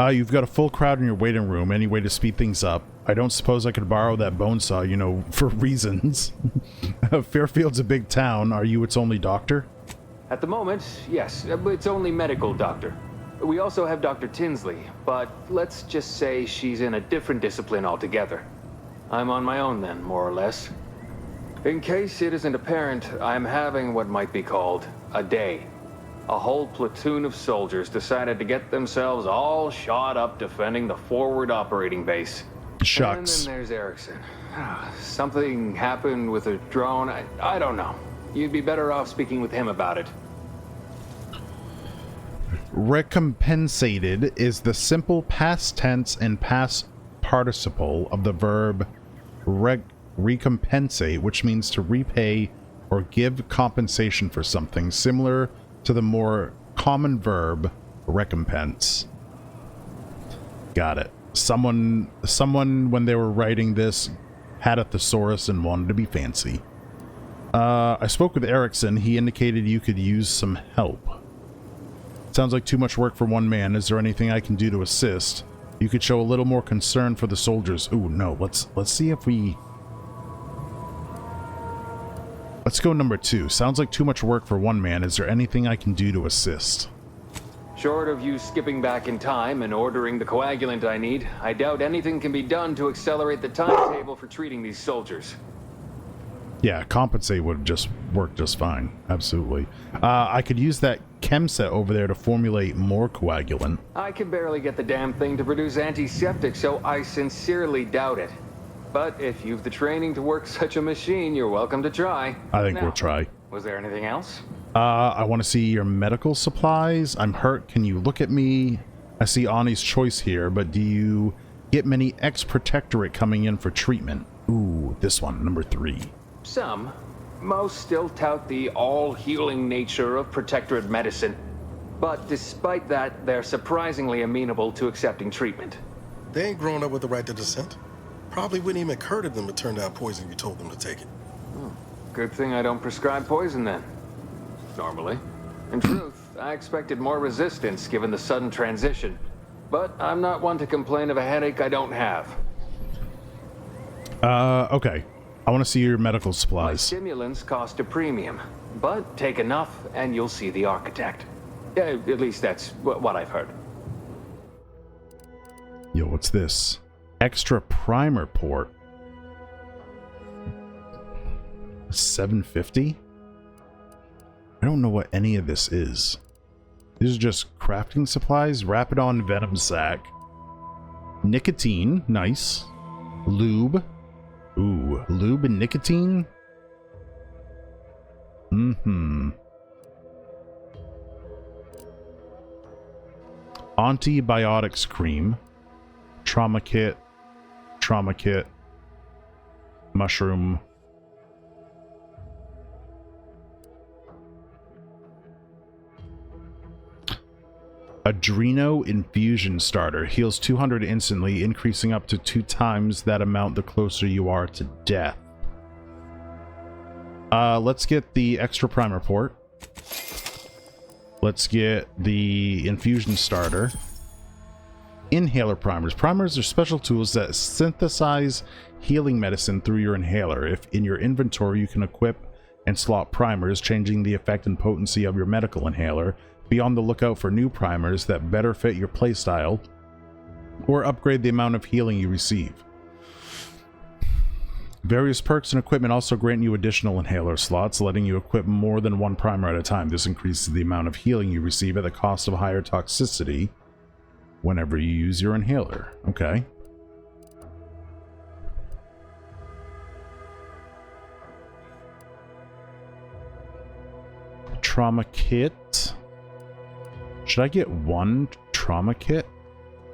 Speaker 1: You've got a full crowd in your waiting room. Any way to speed things up? I don't suppose I could borrow that bone saw, you know, for reasons. Fairfield's a big town. Are you its only doctor?
Speaker 10: At the moment, yes. It's only medical doctor. We also have Dr. Tinsley, but let's just say she's in a different discipline altogether. I'm on my own then, more or less. In case it isn't apparent, I'm having what might be called a day. A whole platoon of soldiers decided to get themselves all shot up defending the forward operating base.
Speaker 1: Shucks.
Speaker 10: And then there's Erickson. Something happened with a drone. I don't know. You'd be better off speaking with him about it.
Speaker 1: Recompensated is the simple past tense and past participle of the verb recompensate, which means to repay or give compensation for something, similar to the more common verb recompense. Got it. Someone when they were writing this had a thesaurus and wanted to be fancy. I spoke with Erickson. He indicated you could use some help. Sounds like too much work for one man. Is there anything I can do to assist? You could show a little more concern for the soldiers. Ooh, no. Let's see if we... Let's go number 2. Sounds like too much work for one man. Is there anything I can do to assist?
Speaker 10: Short of you skipping back in time and ordering the coagulant I need, I doubt anything can be done to accelerate the timetable for treating these soldiers.
Speaker 1: Yeah, compensate would just work just fine. Absolutely. I could use that chem set over there to formulate more coagulant.
Speaker 10: I can barely get the damn thing to produce antiseptic, so I sincerely doubt it. But if you've the training to work such a machine, you're welcome to try.
Speaker 1: I think we'll try.
Speaker 10: Was there anything else?
Speaker 1: I want to see your medical supplies. I'm hurt. Can you look at me? I see Ani's choice here, but do you get many ex-protectorate coming in for treatment? Ooh, this one, number 3.
Speaker 10: Some. Most still tout the all-healing nature of protectorate medicine. But despite that, they're surprisingly amenable to accepting treatment.
Speaker 3: They ain't grown up with the right to dissent. Probably wouldn't even occur to them to turn down poison if you told them to take it.
Speaker 10: Good thing I don't prescribe poison then. Normally. In truth, I expected more resistance given the sudden transition. But I'm not one to complain of a headache I don't have.
Speaker 1: Okay. I want to see your medical
Speaker 10: My
Speaker 1: supplies.
Speaker 10: stimulants cost a premium. But take enough and you'll see the architect. At least that's what I've heard.
Speaker 1: Yo, what's this? Extra primer port. 750? I don't know what any of this is. These are just crafting supplies. Rapidon venom sac. Nicotine. Nice. Lube. Ooh, lube and nicotine? Antibiotics cream. Trauma kit. Mushroom. Adreno infusion starter. Heals 200 instantly, increasing up to 2 times that amount the closer you are to death. Let's get the extra primer port. Let's get the infusion starter. Inhaler primers. Primers are special tools that synthesize healing medicine through your inhaler. If in your inventory you can equip and slot primers, changing the effect and potency of your medical inhaler. Be on the lookout for new primers that better fit your playstyle or upgrade the amount of healing you receive. Various perks and equipment also grant you additional inhaler slots, letting you equip more than one primer at a time. This increases the amount of healing you receive at the cost of higher toxicity whenever you use your inhaler. Okay. Trauma kit. Should I get one trauma kit?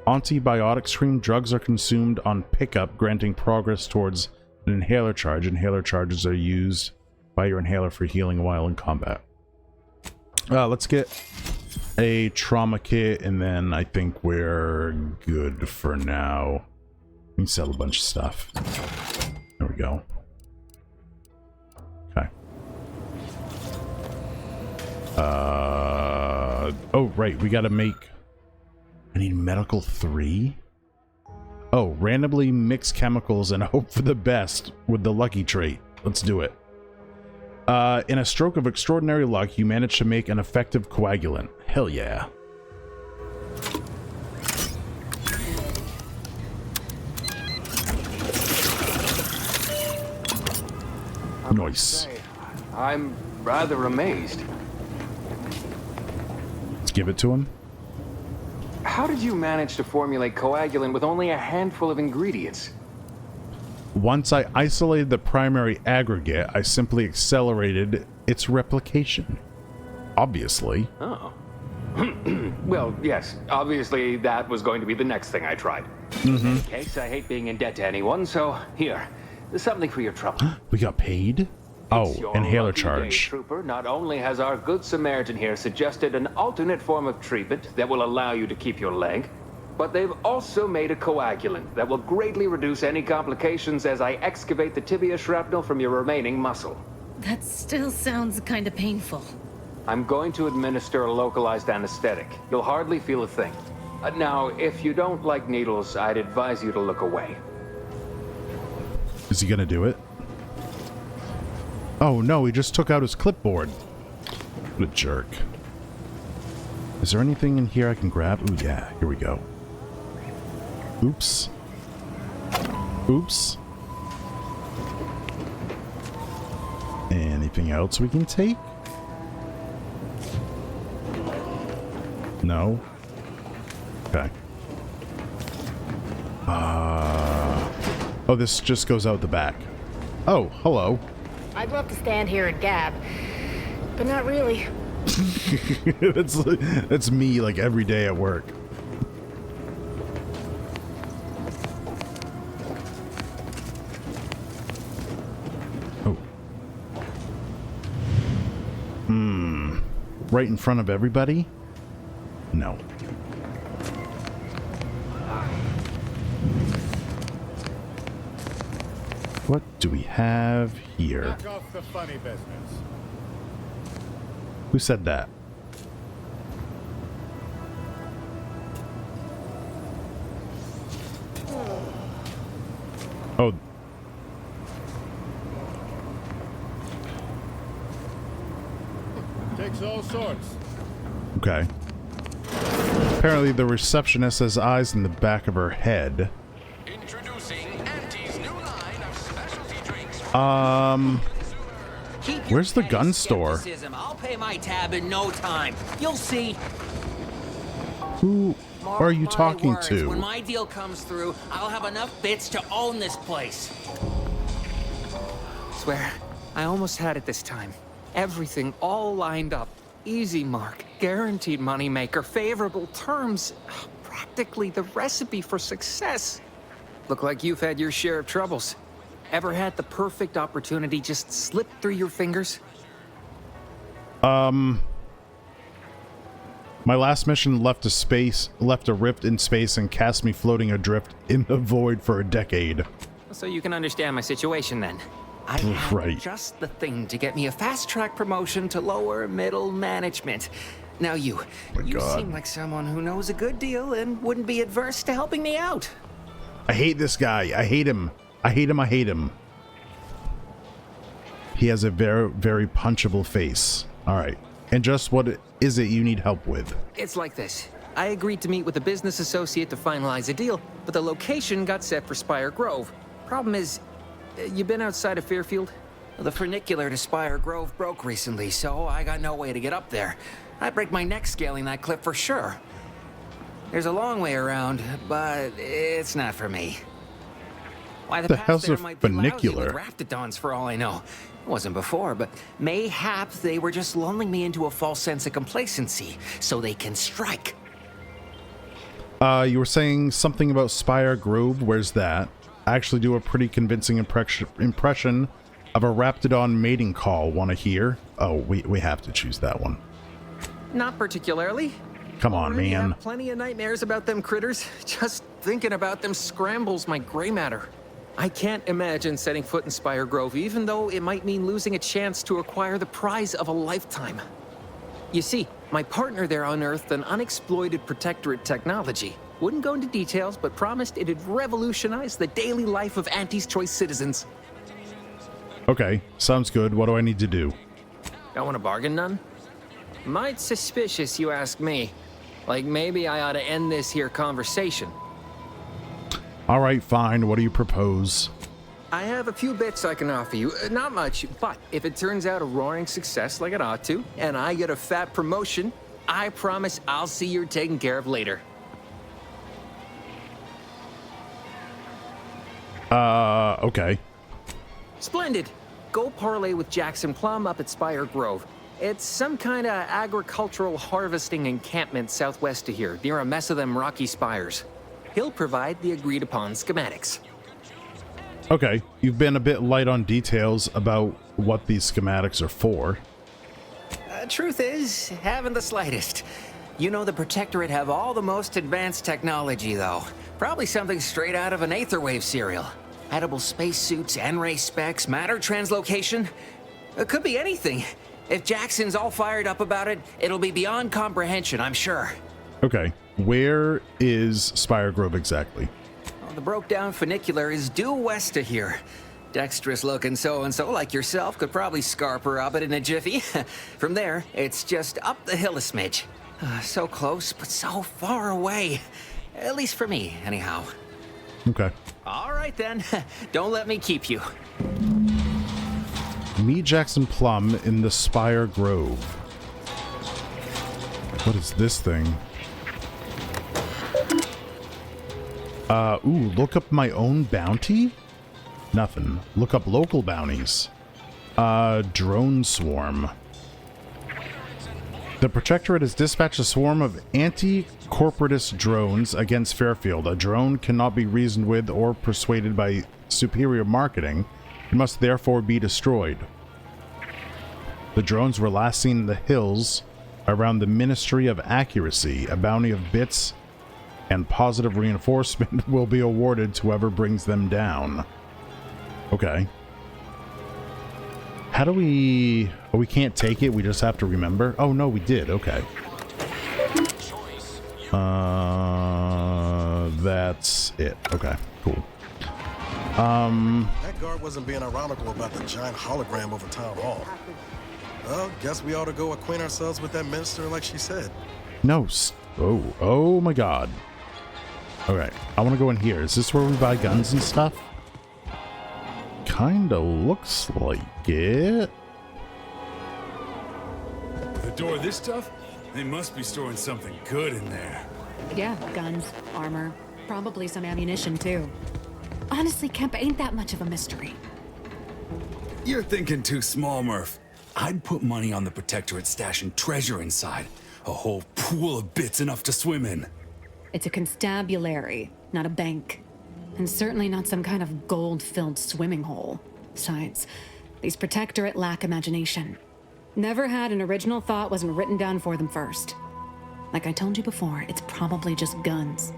Speaker 1: Antibiotic cream. Drugs are consumed on pickup, granting progress towards an inhaler charge. Inhaler charges are used by your inhaler for healing while in combat. Let's get a trauma kit, and then I think we're good for now. We can sell a bunch of stuff. There we go. Okay. Oh, right. We got to make... I need medical 3. Oh, randomly mix chemicals and hope for the best with the lucky trait. Let's do it. In a stroke of extraordinary luck, you manage to make an effective coagulant. Hell yeah. Nice.
Speaker 10: I'm rather amazed.
Speaker 1: Let's give it to him.
Speaker 10: How did you manage to formulate coagulant with only a handful of ingredients?
Speaker 1: Once I isolated the primary aggregate, I simply accelerated its replication. Obviously.
Speaker 10: Oh. Well, yes. Obviously, that was going to be the next thing I tried. In any case, I hate being in debt to anyone, so here. There's something for your trouble.
Speaker 1: We got paid? Oh,
Speaker 10: It's your
Speaker 1: inhaler
Speaker 10: lucky day,
Speaker 1: charge.
Speaker 10: Trooper. Not only has our good Samaritan here suggested an alternate form of treatment that will allow you to keep your leg, but they've also made a coagulant that will greatly reduce any complications as I excavate the tibia shrapnel from your remaining muscle.
Speaker 11: That still sounds kind of painful.
Speaker 10: I'm going to administer a localized anesthetic. You'll hardly feel a thing. Now, if you don't like needles, I'd advise you to look away.
Speaker 1: Is he gonna do it? Oh no, he just took out his clipboard. What a jerk. Is there anything in here I can grab? Ooh, yeah, here we go. Oops. Oops. Anything else we can take? No. Okay. Oh, this just goes out the back. Oh, hello.
Speaker 11: I'd love to stand here and gab, but not really.
Speaker 1: That's me, like, every day at work. Oh. Right in front of everybody? No. What do we have here?
Speaker 4: Knock off the funny business.
Speaker 1: Who said that? Oh.
Speaker 4: Takes all sorts.
Speaker 1: Okay. Apparently the receptionist has eyes in the back of her head. Where's the gun store?
Speaker 12: I'll pay my tab in no time. You'll see.
Speaker 1: Who are you talking
Speaker 12: When
Speaker 1: to?
Speaker 12: my deal comes through, I'll have enough bits to own this place.
Speaker 13: Swear, I almost had it this time. Everything all lined up. Easy mark, guaranteed moneymaker, favorable terms. Practically the recipe for success. Look like you've had your share of troubles. Ever had the perfect opportunity just slip through your fingers?
Speaker 1: My last mission left a rift in space and cast me floating adrift in the void for a decade.
Speaker 13: So you can understand my situation then. I had just the thing to get me a fast-track promotion to lower middle management. Now you seem like someone who knows a good deal and wouldn't be adverse to helping me out.
Speaker 1: I hate this guy. I hate him. I hate him. I hate him. He has a very, very punchable face. All right. And just what is it you need help with?
Speaker 13: It's like this. I agreed to meet with a business associate to finalize a deal, but the location got set for Spire Grove. Problem is, you been outside of Fairfield?
Speaker 12: The funicular to Spire Grove broke recently, so I got no way to get up there. I'd break my neck scaling that cliff for sure. There's a long way around, but it's not for me. Why,
Speaker 1: the hell's a funicular?
Speaker 12: Raptidons, for all I know. It wasn't before, but mayhaps they were just lulling me into a false sense of complacency, so they can strike.
Speaker 1: You were saying something about Spire Grove. Where's that? I actually do a pretty convincing impression of a Raptidon mating call. Want to hear? Oh, we have to choose that one.
Speaker 13: Not particularly.
Speaker 1: Come on,
Speaker 13: Already
Speaker 1: man.
Speaker 13: have plenty of nightmares about them critters. Just thinking about them scrambles my gray matter. I can't imagine setting foot in Spire Grove, even though it might mean losing a chance to acquire the prize of a lifetime. You see, My partner there unearthed an unexploited protectorate technology. Wouldn't go into details, but promised it'd revolutionize the daily life of Auntie's Choice citizens.
Speaker 1: Okay, sounds good. What do I need to do?
Speaker 13: Don't want to bargain none? Might suspicious, you ask me. Like, maybe I ought to end this here conversation.
Speaker 1: All right, fine. What do you propose?
Speaker 13: I have a few bits I can offer you. Not much, but if it turns out a roaring success like it ought to, and I get a fat promotion, I promise I'll see you're taken care of later.
Speaker 1: Okay.
Speaker 13: Splendid. Go parlay with Jackson Plum up at Spire Grove. It's some kind of agricultural harvesting encampment southwest of here, near a mess of them rocky spires. He'll provide the agreed-upon schematics.
Speaker 1: Okay, you've been a bit light on details about what these schematics are for.
Speaker 12: Truth is, haven't the slightest. You know the Protectorate have all the most advanced technology, though. Probably something straight out of an Aetherwave serial. Edible spacesuits, N-ray specs, matter translocation. It could be anything. If Jackson's all fired up about it, it'll be beyond comprehension, I'm sure.
Speaker 1: Okay, where is Spire Grove exactly?
Speaker 12: Well, the broke-down funicular is due west of here. Dexterous-looking so-and-so like yourself could probably scarper up it in a jiffy. From there, it's just up the hill a smidge. So close, but so far away. At least for me, anyhow.
Speaker 1: Okay.
Speaker 12: All right, then. Don't let me keep you.
Speaker 1: Meet Jackson Plum in the Spire Grove. What is this thing? Ooh, look up my own bounty? Nothing. Look up local bounties. Drone swarm. The Protectorate has dispatched a swarm of anti-corporatist drones against Fairfield. A drone cannot be reasoned with or persuaded by superior marketing. It must therefore be destroyed. The drones were last seen in the hills around the Ministry of Accuracy. A bounty of bits and positive reinforcement will be awarded to whoever brings them down. Okay. How do we... Oh, we can't take it. We just have to remember. Oh, no, we did. Okay. That's it. Okay, cool.
Speaker 3: That guard wasn't being ironical about the giant hologram over town hall. Well, guess we ought to go acquaint ourselves with that minister like she said.
Speaker 1: No. Oh my god. Alright, I want to go in here. Is this where we buy guns and stuff? Kinda looks like it.
Speaker 14: The door this tough? They must be storing something good in there.
Speaker 15: Yeah, guns, armor, probably some ammunition too. Honestly, Kemp ain't that much of a mystery.
Speaker 14: You're thinking too small, Murph. I'd put money on the Protectorate stashing treasure inside. A whole pool of bits enough to swim in.
Speaker 15: It's a constabulary, not a bank. And certainly not some kind of gold-filled swimming hole. Besides, these Protectorate lack imagination. Never had an original thought wasn't written down for them first. Like I told you before, it's probably just guns.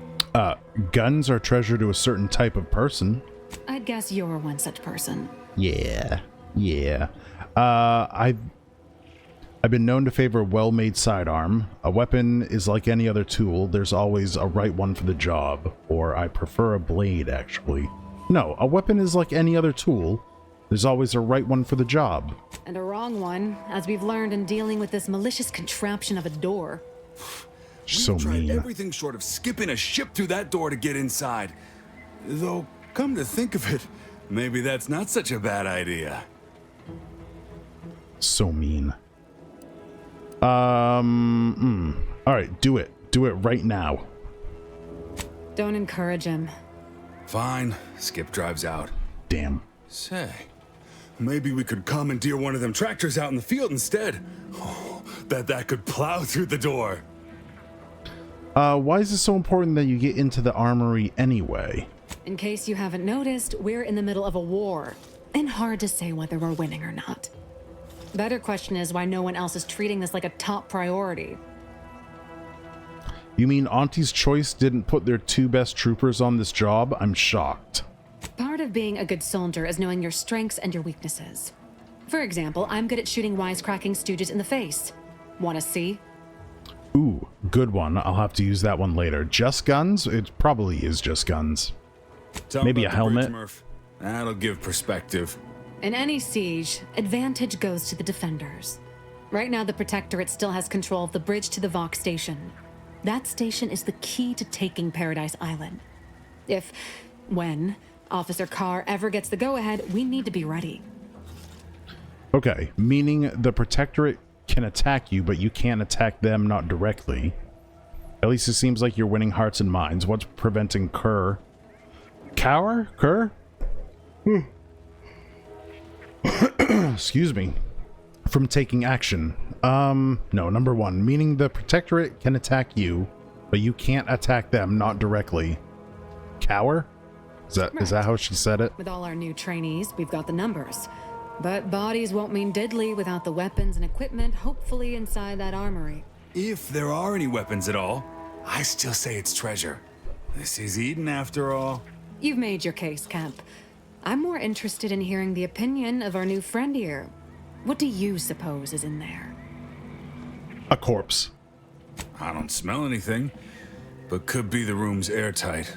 Speaker 1: Guns are treasure to a certain type of person.
Speaker 15: I'd guess you're one such person.
Speaker 1: Yeah. I've been known to favor a well-made sidearm. A weapon is like any other tool. There's always a right one for the job. Or I prefer a blade, actually. No, a weapon is like any other tool. There's always a right one for the job.
Speaker 15: And a wrong one, as we've learned in dealing with this malicious contraption of a door.
Speaker 1: So
Speaker 14: We've tried
Speaker 1: mean.
Speaker 14: everything short of skipping a ship through that door to get inside. Though, come to think of it, maybe that's not such a bad idea.
Speaker 1: So mean. Alright, do it. Do it right now.
Speaker 15: Don't encourage him.
Speaker 14: Fine. Skip drives out.
Speaker 1: Damn.
Speaker 14: Say, maybe we could commandeer one of them tractors out in the field instead. Oh, bet that could plow through the door.
Speaker 1: Why is it so important that you get into the armory anyway?
Speaker 15: In case you haven't noticed, we're in the middle of a war. And hard to say whether we're winning or not. Better question is why no one else is treating this like a top priority.
Speaker 1: You mean Auntie's Choice didn't put their 2 best troopers on this job? I'm shocked.
Speaker 15: Part of being a good soldier is knowing your strengths and your weaknesses. For example, I'm good at shooting wisecracking stooges in the face. Want to see?
Speaker 1: Ooh, good one. I'll have to use that one later. Just guns? It probably is just guns. Maybe a helmet.
Speaker 14: That'll give perspective.
Speaker 15: In any siege, advantage goes to the defenders. Right now, the Protectorate still has control of the bridge to the Vox station. That station is the key to taking Paradise Island. When Officer Carr ever gets the go-ahead, we need to be ready.
Speaker 1: Okay, meaning the Protectorate can attack you, but you can't attack them, not directly. At least it seems like you're winning hearts and minds. What's preventing Kerr? Kerr? Excuse me. From taking action. No, number one, meaning the Protectorate can attack you, but you can't attack them, not directly. Cower? Is that how she said it?
Speaker 15: With all our new trainees, we've got the numbers. But bodies won't mean diddly without the weapons and equipment, hopefully inside that armory.
Speaker 14: If there are any weapons at all, I still say it's treasure. This is Eden after all.
Speaker 15: You've made your case, Kemp. I'm more interested in hearing the opinion of our new friend here. What do you suppose is in there?
Speaker 1: A corpse.
Speaker 14: I don't smell anything, but could be the room's airtight.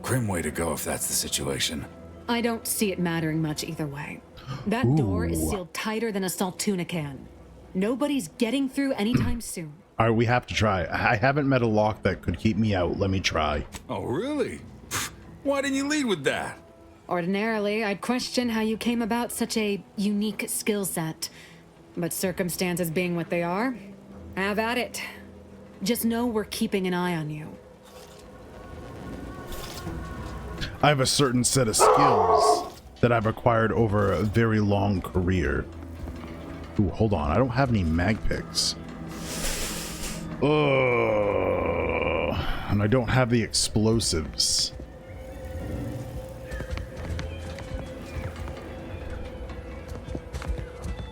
Speaker 14: Grim way to go if that's the situation.
Speaker 15: I don't see it mattering much either way. That door is sealed tighter than a Saltuna can. Nobody's getting through anytime soon.
Speaker 1: All right, we have to try. I haven't met a lock that could keep me out. Let me try.
Speaker 14: Oh, really? Why didn't you lead with that?
Speaker 15: Ordinarily, I'd question how you came about such a unique skill set. But circumstances being what they are, have at it. Just know we're keeping an eye on you.
Speaker 1: I have a certain set of skills that I've acquired over a very long career. Ooh, hold on. I don't have any mag picks. And I don't have the explosives.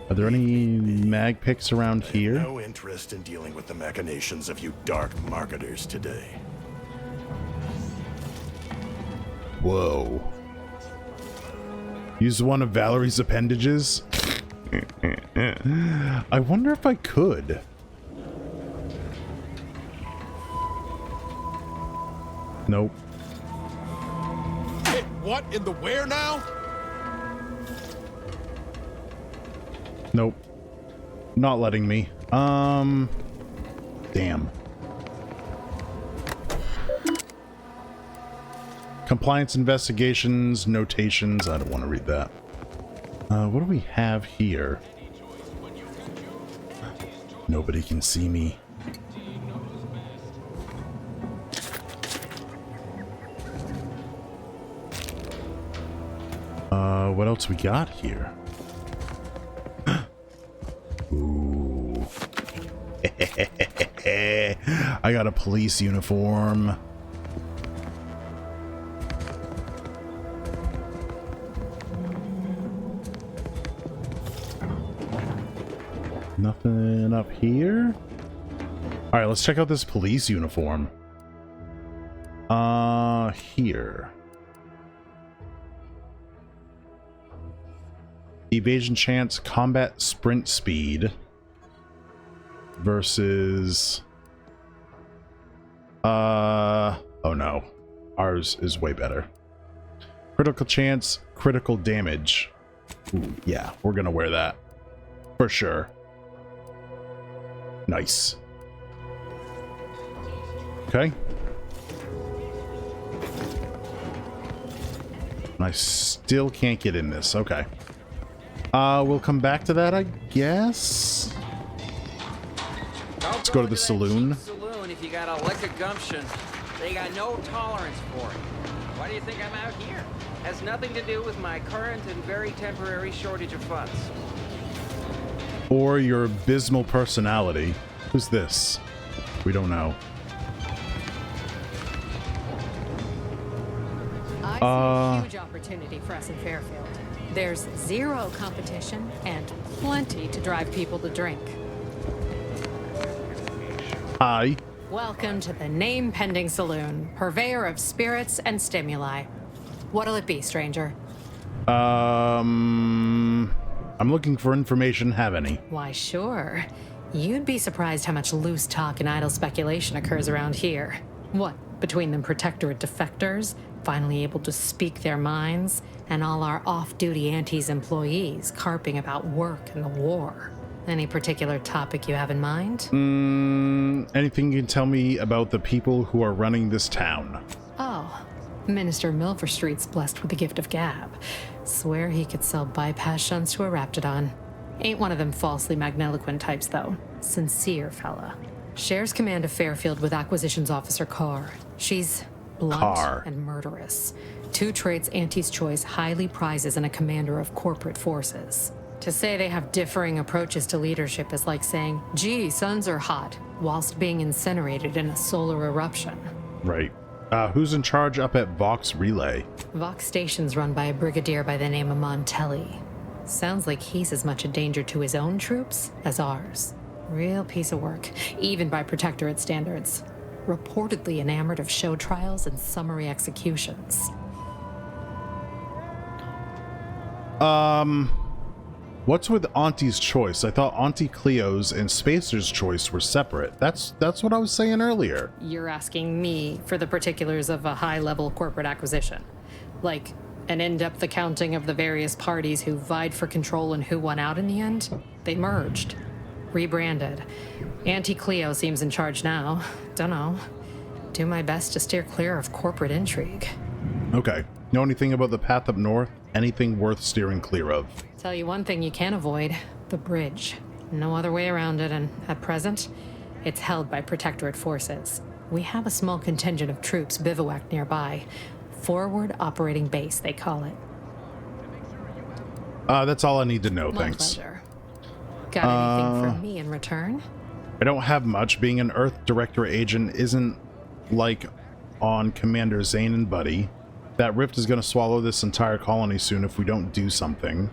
Speaker 1: Are there any mag picks around here?
Speaker 16: No interest in dealing with the machinations of you dark marketers today.
Speaker 1: Whoa. Use one of Valerie's appendages? I wonder if I could. Nope.
Speaker 16: Hey, what in the where now?
Speaker 1: Nope. Not letting me. Damn. Compliance investigations, notations. I don't want to read that. What do we have here? Nobody can see me. What else we got here? Ooh. I got a police uniform. Nothing up here. All right, let's check out this police uniform. Here. Evasion chance, combat sprint speed versus oh no. Ours is way better. Critical chance, critical damage. Ooh, yeah, we're gonna wear that for sure. Nice. Okay. I still can't get in this. Okay. We'll come back to that, I guess. Let's go to the saloon.
Speaker 12: Saloon if you got a lick of gumption. They got no tolerance for it. Why do you think I'm out here? Has nothing to do with my current and very temporary shortage of funds.
Speaker 1: Or your abysmal personality. Who's this? We don't know.
Speaker 6: I see a huge opportunity for us in Fairfield. There's zero competition and plenty to drive people to drink.
Speaker 1: Hi.
Speaker 6: Welcome to the name-pending saloon, purveyor of spirits and stimuli. What'll it be, stranger?
Speaker 1: I'm looking for information. Have any?
Speaker 6: Why, sure. You'd be surprised how much loose talk and idle speculation occurs around here. What, between them Protectorate defectors, finally able to speak their minds, and all our off-duty Antes employees carping about work and the war. Any particular topic you have in mind?
Speaker 1: Anything you can tell me about the people who are running this town?
Speaker 6: Oh, Minister Milverstreet's blessed with the gift of gab. Swear he could sell bypass shunts to a Raptidon. Ain't one of them falsely magniloquent types, though. Sincere fella. Shares command of Fairfield with Acquisitions Officer Carr. She's blunt and murderous. Two traits Auntie's Choice highly prizes in a commander of corporate forces. To say they have differing approaches to leadership is like saying, gee, suns are hot, whilst being incinerated in a solar eruption.
Speaker 1: Right. Who's in charge up at Vox Relay?
Speaker 6: Vox Station's run by a brigadier by the name of Montelli. Sounds like he's as much a danger to his own troops as ours. Real piece of work, even by Protectorate standards. Reportedly enamored of show trials and summary executions.
Speaker 1: What's with Auntie's Choice? I thought Auntie Cleo's and Spacer's Choice were separate. That's what I was saying earlier.
Speaker 6: You're asking me for the particulars of a high-level corporate acquisition. Like an in-depth accounting of the various parties who vied for control and who won out in the end? They merged. Rebranded. Auntie Cleo seems in charge now. Dunno. Do my best to steer clear of corporate intrigue.
Speaker 1: Okay. Know anything about the path up north? Anything worth steering clear of?
Speaker 6: Tell you one thing you can't avoid. The bridge. No other way around it, and at present, it's held by Protectorate forces. We have a small contingent of troops bivouacked nearby. Forward Operating Base, they call it.
Speaker 1: That's all I need to know,
Speaker 6: My
Speaker 1: thanks.
Speaker 6: pleasure. Got anything from me in return?
Speaker 1: I don't have much. Being an Earth Directorate agent isn't like on Commander Zane and Buddy. That rift is going to swallow this entire colony soon if we don't do something.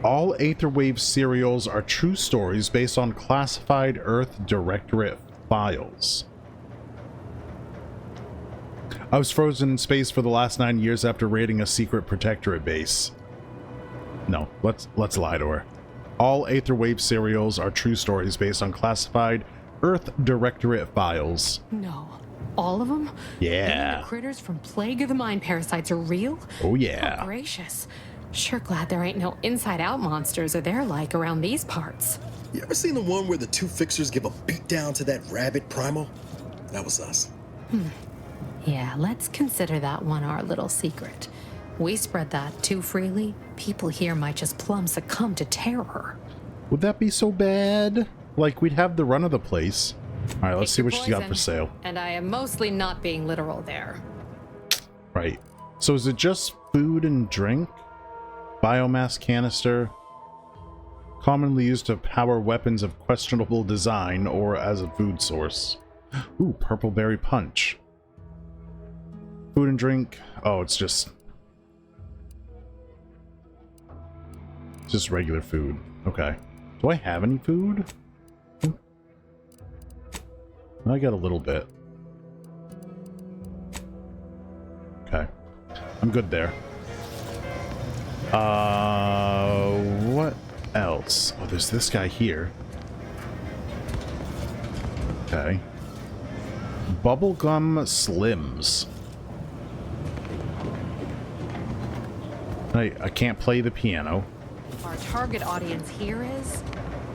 Speaker 1: All Aetherwave serials are true stories based on classified Earth Directorate files. I was frozen in space for the last 9 years after raiding a secret Protectorate base. No, let's lie to her. All Aetherwave serials are true stories based on classified Earth Directorate files.
Speaker 6: No. All of them?
Speaker 1: Yeah.
Speaker 6: Even the critters from Plague of the Mind parasites are real?
Speaker 1: Oh, yeah.
Speaker 6: Oh, gracious. Sure glad there ain't no inside-out monsters or they're like around these parts.
Speaker 3: You ever seen the one where the two fixers give a beatdown to that rabbit primal? That was us.
Speaker 6: Yeah, let's consider that one our little secret. We spread that too freely, people here might just plumb succumb to terror.
Speaker 1: Would that be so bad? Like, we'd have the run of the place. Alright, let's see what she's got for
Speaker 6: Poison.
Speaker 1: sale.
Speaker 6: And I am mostly not being literal there.
Speaker 1: Right. So is it just food and drink? Biomass canister? Commonly used to power weapons of questionable design or as a food source. Ooh, purple berry punch. Food and drink. Oh, it's just regular food. Okay. Do I have any food? I got a little bit. Okay. I'm good there. What else? Oh, there's this guy here. Okay. Bubblegum Slims. I can't play the piano.
Speaker 6: Our target audience here is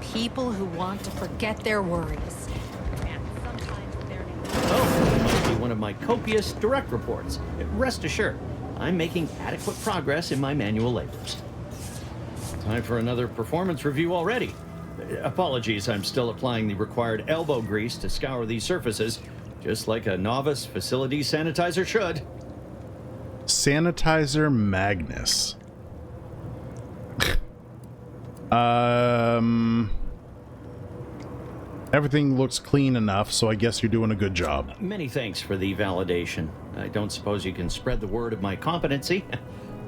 Speaker 6: people who want to forget their worries.
Speaker 17: Oh, this must be one of my copious direct reports. Rest assured, I'm making adequate progress in my manual labors. Time for another performance review already. Apologies, I'm still applying the required elbow grease to scour these surfaces, just like a novice facility sanitizer should.
Speaker 1: Sanitizer Magnus. Everything looks clean enough, so I guess you're doing a good job.
Speaker 17: Many thanks for the validation. I don't suppose you can spread the word of my competency.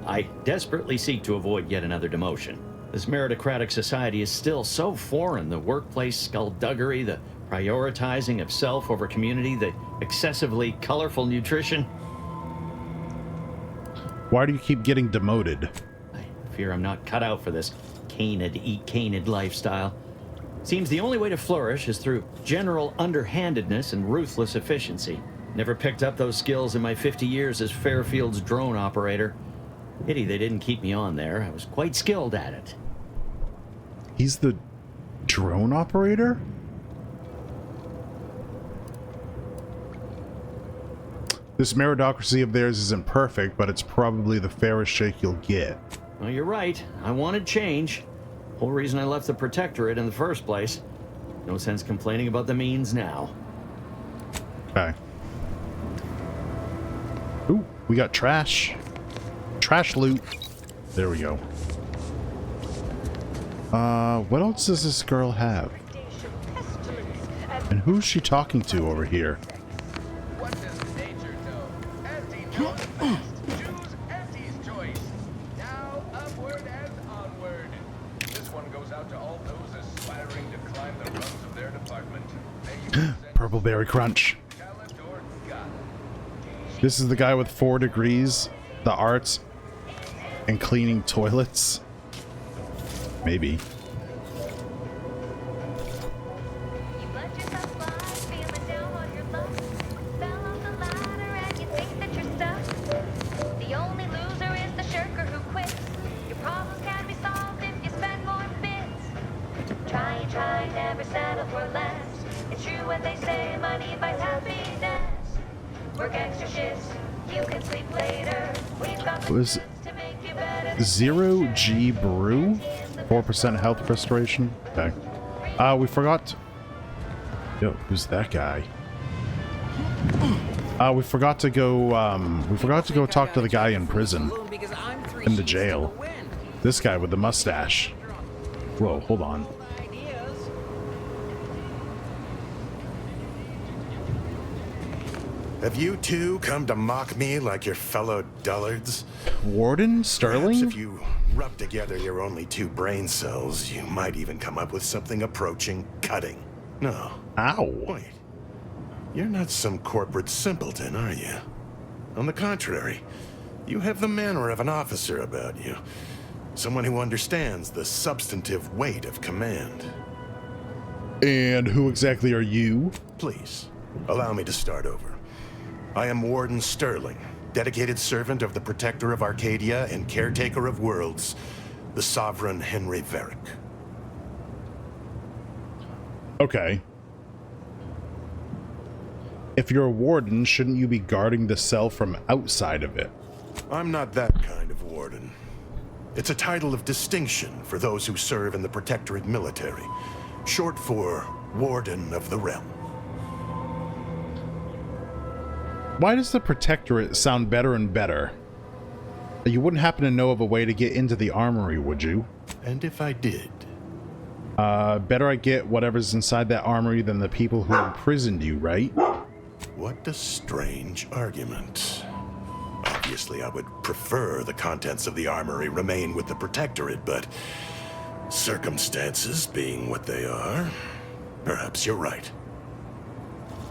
Speaker 17: I desperately seek to avoid yet another demotion. This meritocratic society is still so foreign. The workplace skullduggery, the prioritizing of self over community, the excessively colorful nutrition.
Speaker 1: Why do you keep getting demoted?
Speaker 17: I fear I'm not cut out for this canid eat canid lifestyle. Seems the only way to flourish is through general underhandedness and ruthless efficiency. Never picked up those skills in my 50 years as Fairfield's drone operator. Pity they didn't keep me on there. I was quite skilled at it.
Speaker 1: He's the drone operator? This meritocracy of theirs isn't perfect, but it's probably the fairest shake you'll get.
Speaker 17: Well, you're right. I wanted change. Whole reason I left the Protectorate in the first place. No sense complaining about the means now.
Speaker 1: Okay. Ooh, we got trash. Trash loot. There we go. What else does this girl have? And who's she talking to over here? Purple Berry Crunch. This is the guy with 4 degrees, the arts, and cleaning toilets. Maybe.
Speaker 18: The only loser is the shirker who quits. Your problems can be solved if you spend more bits. Try and try, never settle for less. It's true what they say, money buys happiness. Work extra shifts, you can sleep later. We've got the
Speaker 1: Was
Speaker 18: to make you better.
Speaker 1: 0G Brew? 4% health restoration? Okay. We forgot. Yo, who's that guy? We forgot to go talk to the guy in prison. In the jail. This guy with the mustache. Whoa, hold on.
Speaker 16: Have you two come to mock me like your fellow dullards?
Speaker 1: Warden Sterling?
Speaker 16: Perhaps if you rub together your only 2 brain cells, you might even come up with something approaching cutting. No.
Speaker 1: Ow.
Speaker 16: Wait. You're not some corporate simpleton, are you? On the contrary, you have the manner of an officer about you. Someone who understands the substantive weight of command.
Speaker 1: And who exactly are you?
Speaker 16: Please, allow me to start over. I am Warden Sterling, dedicated servant of the Protector of Arcadia and caretaker of worlds, the Sovereign Henry Varick.
Speaker 1: Okay. If you're a warden, shouldn't you be guarding the cell from outside of it?
Speaker 16: I'm not that kind of warden. It's a title of distinction for those who serve in the Protectorate military, short for Warden of the Realm.
Speaker 1: Why does the Protectorate sound better and better? You wouldn't happen to know of a way to get into the armory, would you?
Speaker 16: And if I did?
Speaker 1: Better I get whatever's inside that armory than the people who imprisoned you, right?
Speaker 16: What a strange argument. Obviously, I would prefer the contents of the armory remain with the Protectorate, but circumstances being what they are, perhaps you're right.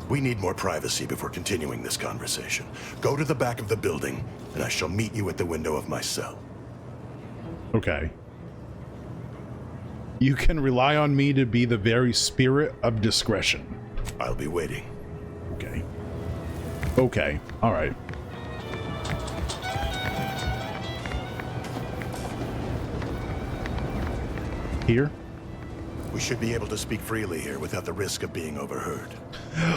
Speaker 16: We need more privacy before continuing this conversation. Go to the back of the building, and I shall meet you at the window of my cell.
Speaker 1: Okay. You can rely on me to be the very spirit of discretion.
Speaker 16: I'll be waiting.
Speaker 1: Okay. Okay. All right. Here?
Speaker 16: We should be able to speak freely here without the risk of being overheard.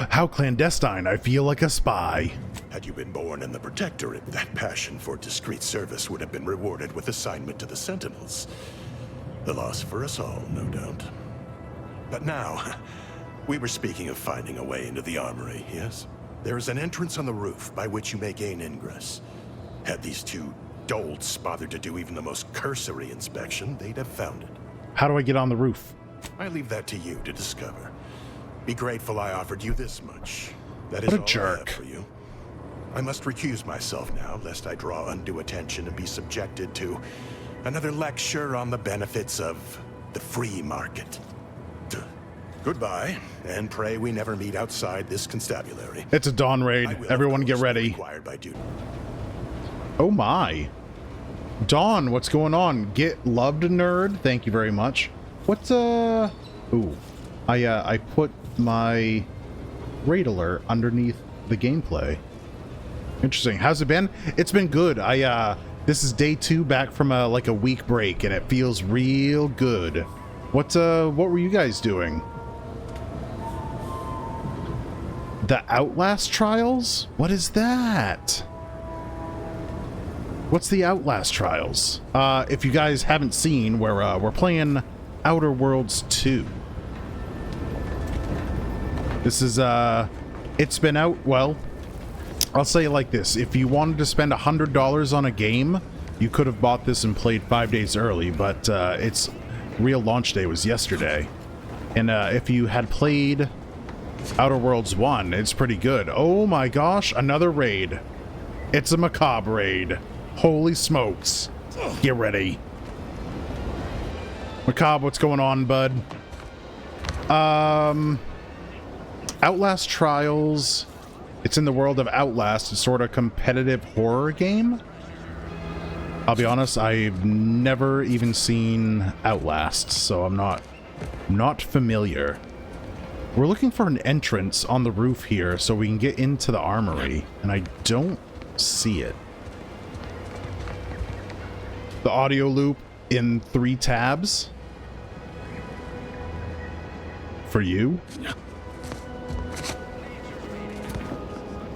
Speaker 1: How clandestine. I feel like a spy.
Speaker 16: Had you been born in the Protectorate, that passion for discreet service would have been rewarded with assignment to the Sentinels. The loss for us all, no doubt. But now, we were speaking of finding a way into the armory, yes? There is an entrance on the roof by which you may gain ingress. Had these 2 dolts bothered to do even the most cursory inspection, they'd have found it.
Speaker 1: How do I get on the roof?
Speaker 16: I leave that to you to discover. Be grateful I offered you this much. That is
Speaker 1: What a
Speaker 16: all
Speaker 1: jerk.
Speaker 16: I have for you. I must recuse myself now, lest I draw undue attention and be subjected to another lecture on the benefits of the free market. Goodbye, and pray we never meet outside this constabulary.
Speaker 1: It's a dawn raid. Everyone get ready.
Speaker 16: Required by duty.
Speaker 1: Oh my. Dawn, what's going on? Get loved, nerd. Thank you very much. What's Ooh. I put my raid alert underneath the gameplay. Interesting. How's it been? It's been good. This is day 2 back from a week break, and it feels real good. What were you guys doing? The Outlast Trials? What is that? What's the Outlast Trials? If you guys haven't seen, we're playing Outer Worlds 2. This is, it's been out, well, I'll say it like this. If you wanted to spend $100 on a game, you could have bought this and played 5 days early, but its real launch day was yesterday. And if you had played Outer Worlds 1, it's pretty good. Oh my gosh, another raid. It's a macabre raid. Holy smokes. Get ready. Macabre, what's going on, bud? Outlast Trials. It's in the world of Outlast. It's sort of competitive horror game. I'll be honest, I've never even seen Outlast, so I'm not familiar. We're looking for an entrance on the roof here so we can get into the armory, and I don't see it. The audio loop in 3 tabs. For you?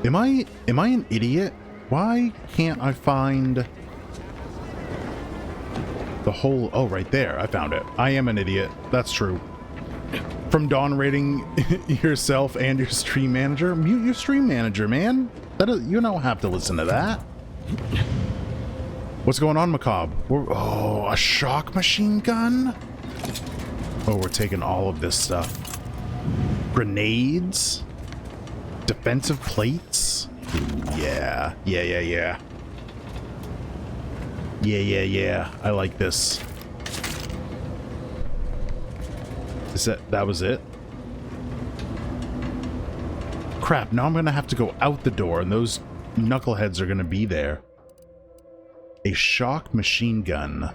Speaker 1: Am I an idiot? Why can't I find the whole... Oh, right there. I found it. I am an idiot. That's true. From Dawn rating yourself and your stream manager. Mute your stream manager, man. You don't have to listen to that. What's going on, Macabre? Oh, a shock machine gun? Oh, we're taking all of this stuff. Grenades? Defensive plates? Ooh, yeah. Yeah. I like this. That was it? Crap, now I'm gonna have to go out the door and those knuckleheads are gonna be there. A shock machine gun.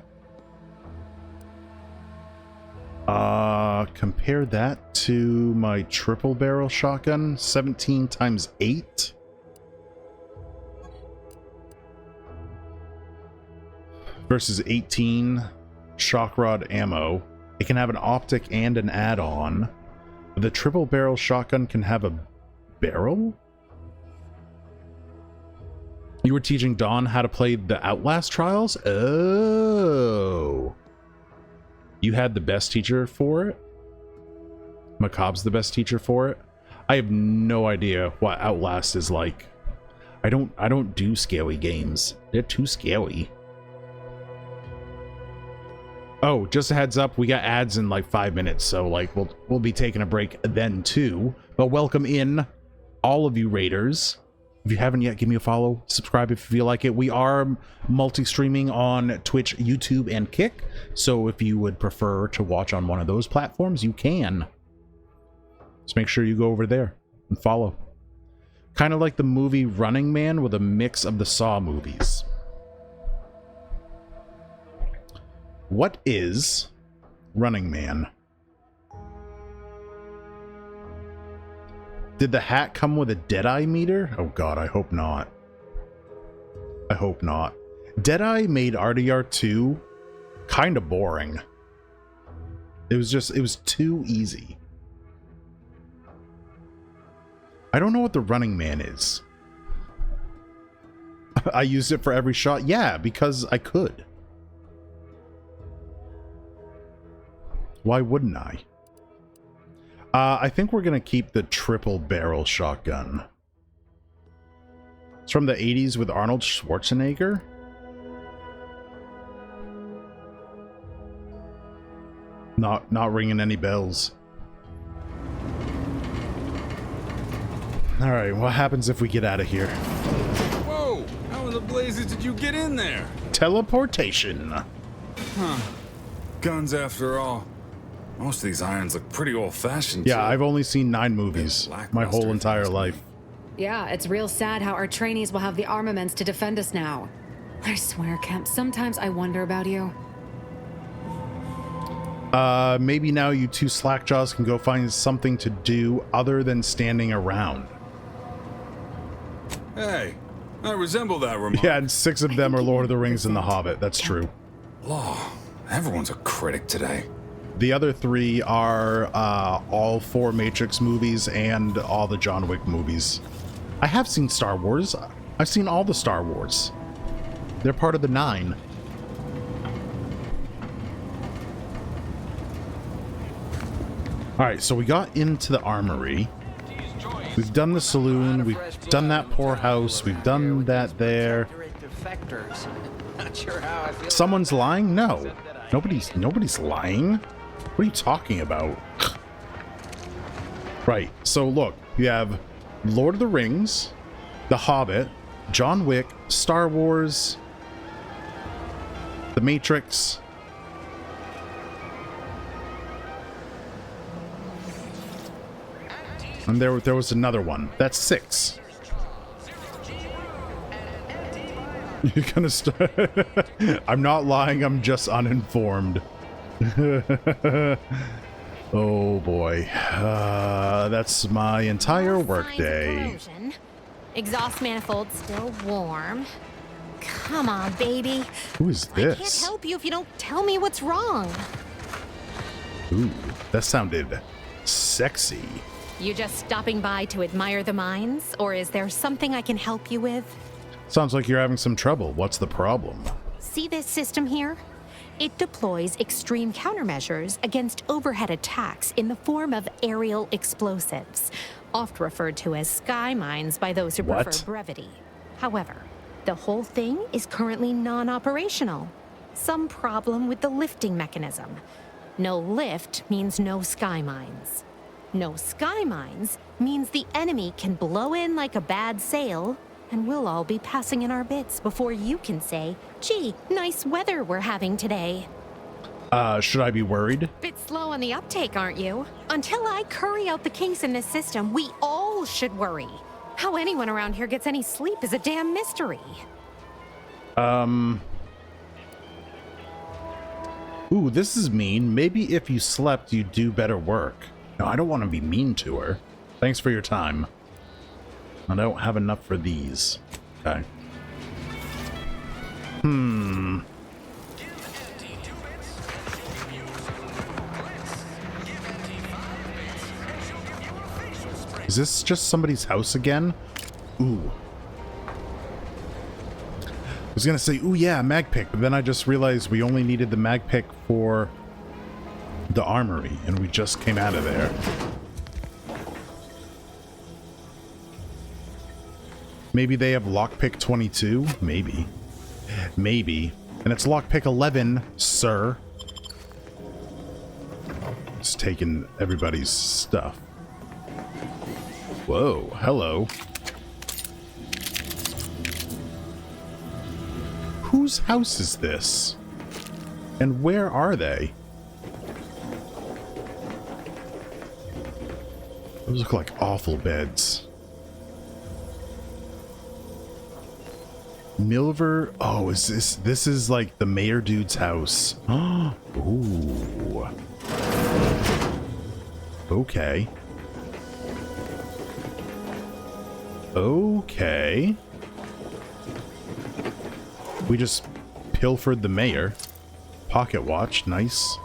Speaker 1: Compare that to my triple barrel shotgun, 17 times 8. Versus 18 shock rod ammo. It can have an optic and an add-on. The triple barrel shotgun can have a barrel? You were teaching Dawn how to play the Outlast Trials? Oh. You had the best teacher for it? Macabre's the best teacher for it? I have no idea what Outlast is like. I don't do scary games. They're too scary. Oh, just a heads up, we got ads in like 5 minutes, so like we'll be taking a break then too. But welcome in all of you raiders. If you haven't yet, give me a follow, subscribe if you feel like it. We are multi-streaming on Twitch, YouTube, and Kick, so if you would prefer to watch on one of those platforms, you can. Just make sure you go over there and follow. Kind of like the movie Running Man with a mix of the Saw movies. What is Running Man? Did the hat come with a Deadeye meter? Oh god, I hope not. I hope not. Deadeye made RDR2 kind of boring. It was too easy. I don't know what the Running Man is. I used it for every shot. Yeah, because I could. Why wouldn't I? I think we're going to keep the triple barrel shotgun. It's from the 80s with Arnold Schwarzenegger. Not ringing any bells. Alright, what happens if we get out of here?
Speaker 14: Whoa! How in the blazes did you get in there?
Speaker 1: Teleportation.
Speaker 14: Huh. Guns after all. Most of these irons look pretty old-fashioned.
Speaker 1: Yeah, I've only seen 9 movies my whole entire life.
Speaker 15: Yeah, it's real sad how our trainees will have the armaments to defend us now. I swear, Kemp, sometimes I wonder about you.
Speaker 1: Maybe now you two slackjaws can go find something to do other than standing around.
Speaker 14: Hey, I resemble that remark.
Speaker 1: Yeah, and 6 of them are Lord of the Rings and The Hobbit. That's true.
Speaker 14: Law, everyone's a critic today.
Speaker 1: The other 3 are all 4 Matrix movies and all the John Wick movies. I have seen Star Wars. I've seen all the Star Wars. They're part of the 9. Alright, so we got into the armory. We've done the saloon. We've done that poorhouse. We've done that there. Someone's lying? No. Nobody's lying. What are you talking about? Right, so look. You have Lord of the Rings, The Hobbit, John Wick, Star Wars, The Matrix. And there was another one. That's 6. You're gonna start. I'm not lying. I'm just uninformed. Oh boy. That's my entire workday.
Speaker 11: Exhaust manifold still warm. Come on, baby.
Speaker 1: Who is
Speaker 11: I can't
Speaker 1: this?
Speaker 11: help you if you don't tell me what's wrong.
Speaker 1: Ooh, that sounded sexy.
Speaker 11: You just stopping by to admire the mines, or is there something I can help you with?
Speaker 1: Sounds like you're having some trouble. What's the problem?
Speaker 11: See this system here? It deploys extreme countermeasures against overhead attacks in the form of aerial explosives, oft referred to as sky mines by those who prefer brevity. However, the whole thing is currently non-operational. Some problem with the lifting mechanism. No lift means no sky mines. No sky mines means the enemy can blow in like a bad sail, and we'll all be passing in our bits before you can say, gee, nice weather we're having today.
Speaker 1: Should I be worried?
Speaker 11: Bit slow on the uptake, aren't you? Until I curry out the kinks in this system, we all should worry. How anyone around here gets any sleep is a damn mystery.
Speaker 1: Ooh, this is mean. Maybe if you slept, you'd do better work. No, I don't want to be mean to her. Thanks for your time. I don't have enough for these. Okay. Is this just somebody's house again? Ooh. I was gonna say, ooh yeah, mag pick, but then I just realized we only needed the mag pick for the armory, and we just came out of there. Maybe they have lockpick 22? Maybe. Maybe. And it's lockpick 11, sir. Just taking everybody's stuff. Whoa, hello. Whose house is this? And where are they? Those look like awful beds. Milver. Oh, is this is like the mayor dude's house. Ooh. Okay. Okay. We just pilfered the mayor. Pocket watch, nice.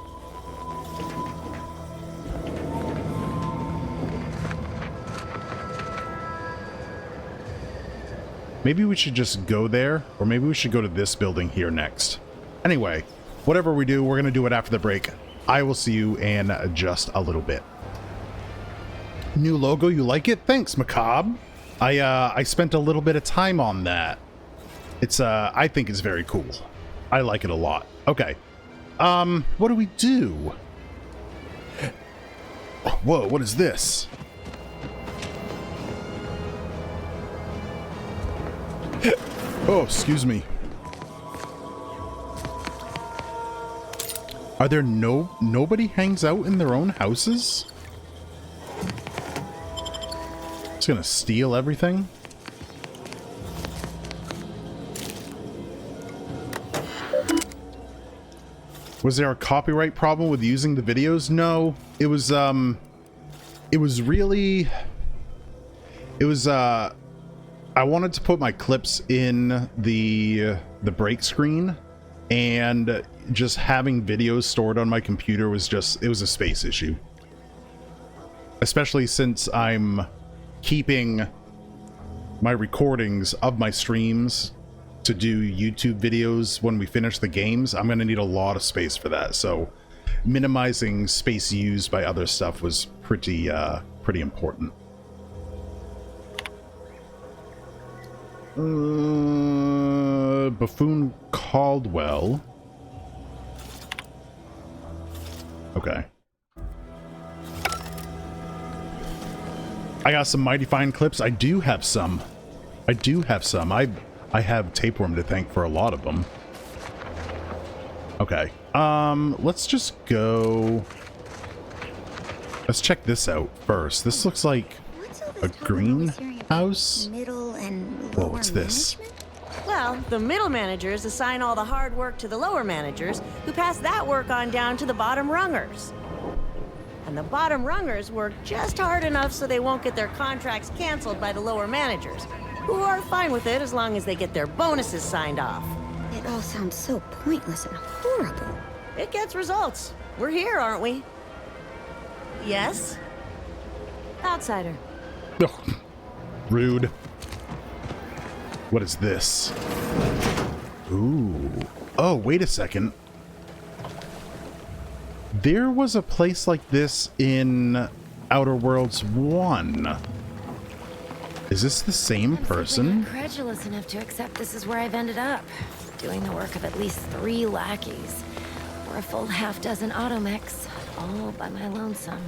Speaker 1: Maybe we should just go there, or maybe we should go to this building here next. Anyway, whatever we do, we're going to do it after the break. I will see you in just a little bit. New logo, you like it? Thanks, Macabre. I spent a little bit of time on that. It's, I think it's very cool. I like it a lot. Okay. What do we do? Whoa, what is this? Oh, excuse me. Are there nobody hangs out in their own houses? It's gonna steal everything? Was there a copyright problem with using the videos? No, it was really, I wanted to put my clips in the break screen, and just having videos stored on my computer was just, it was a space issue. Especially since I'm keeping my recordings of my streams to do YouTube videos when we finish the games. I'm going to need a lot of space for that, so minimizing space used by other stuff was pretty important. Buffoon Caldwell. Okay. I got some mighty fine clips. I do have some. I have Tapeworm to thank for a lot of them. Okay. Let's just go. Let's check this out first. This looks like a greenhouse.
Speaker 19: Middle and
Speaker 1: Whoa, what's this?
Speaker 20: Well, the middle managers assign all the hard work to the lower managers, who pass that work on down to the bottom rungers. And the bottom rungers work just hard enough so they won't get their contracts canceled by the lower managers, who are fine with it as long as they get their bonuses signed off.
Speaker 19: It all sounds so pointless and horrible.
Speaker 20: It gets results. We're here, aren't we? Yes? Outsider.
Speaker 1: Ugh. Rude. What is this? Ooh. Oh, wait a second. There was a place like this in Outer Worlds 1. Is this the same person?
Speaker 21: I'm incredulous enough to accept this is where I've ended up. Doing the work of at least 3 lackeys. Or a full half-dozen automechs, all by my lonesome.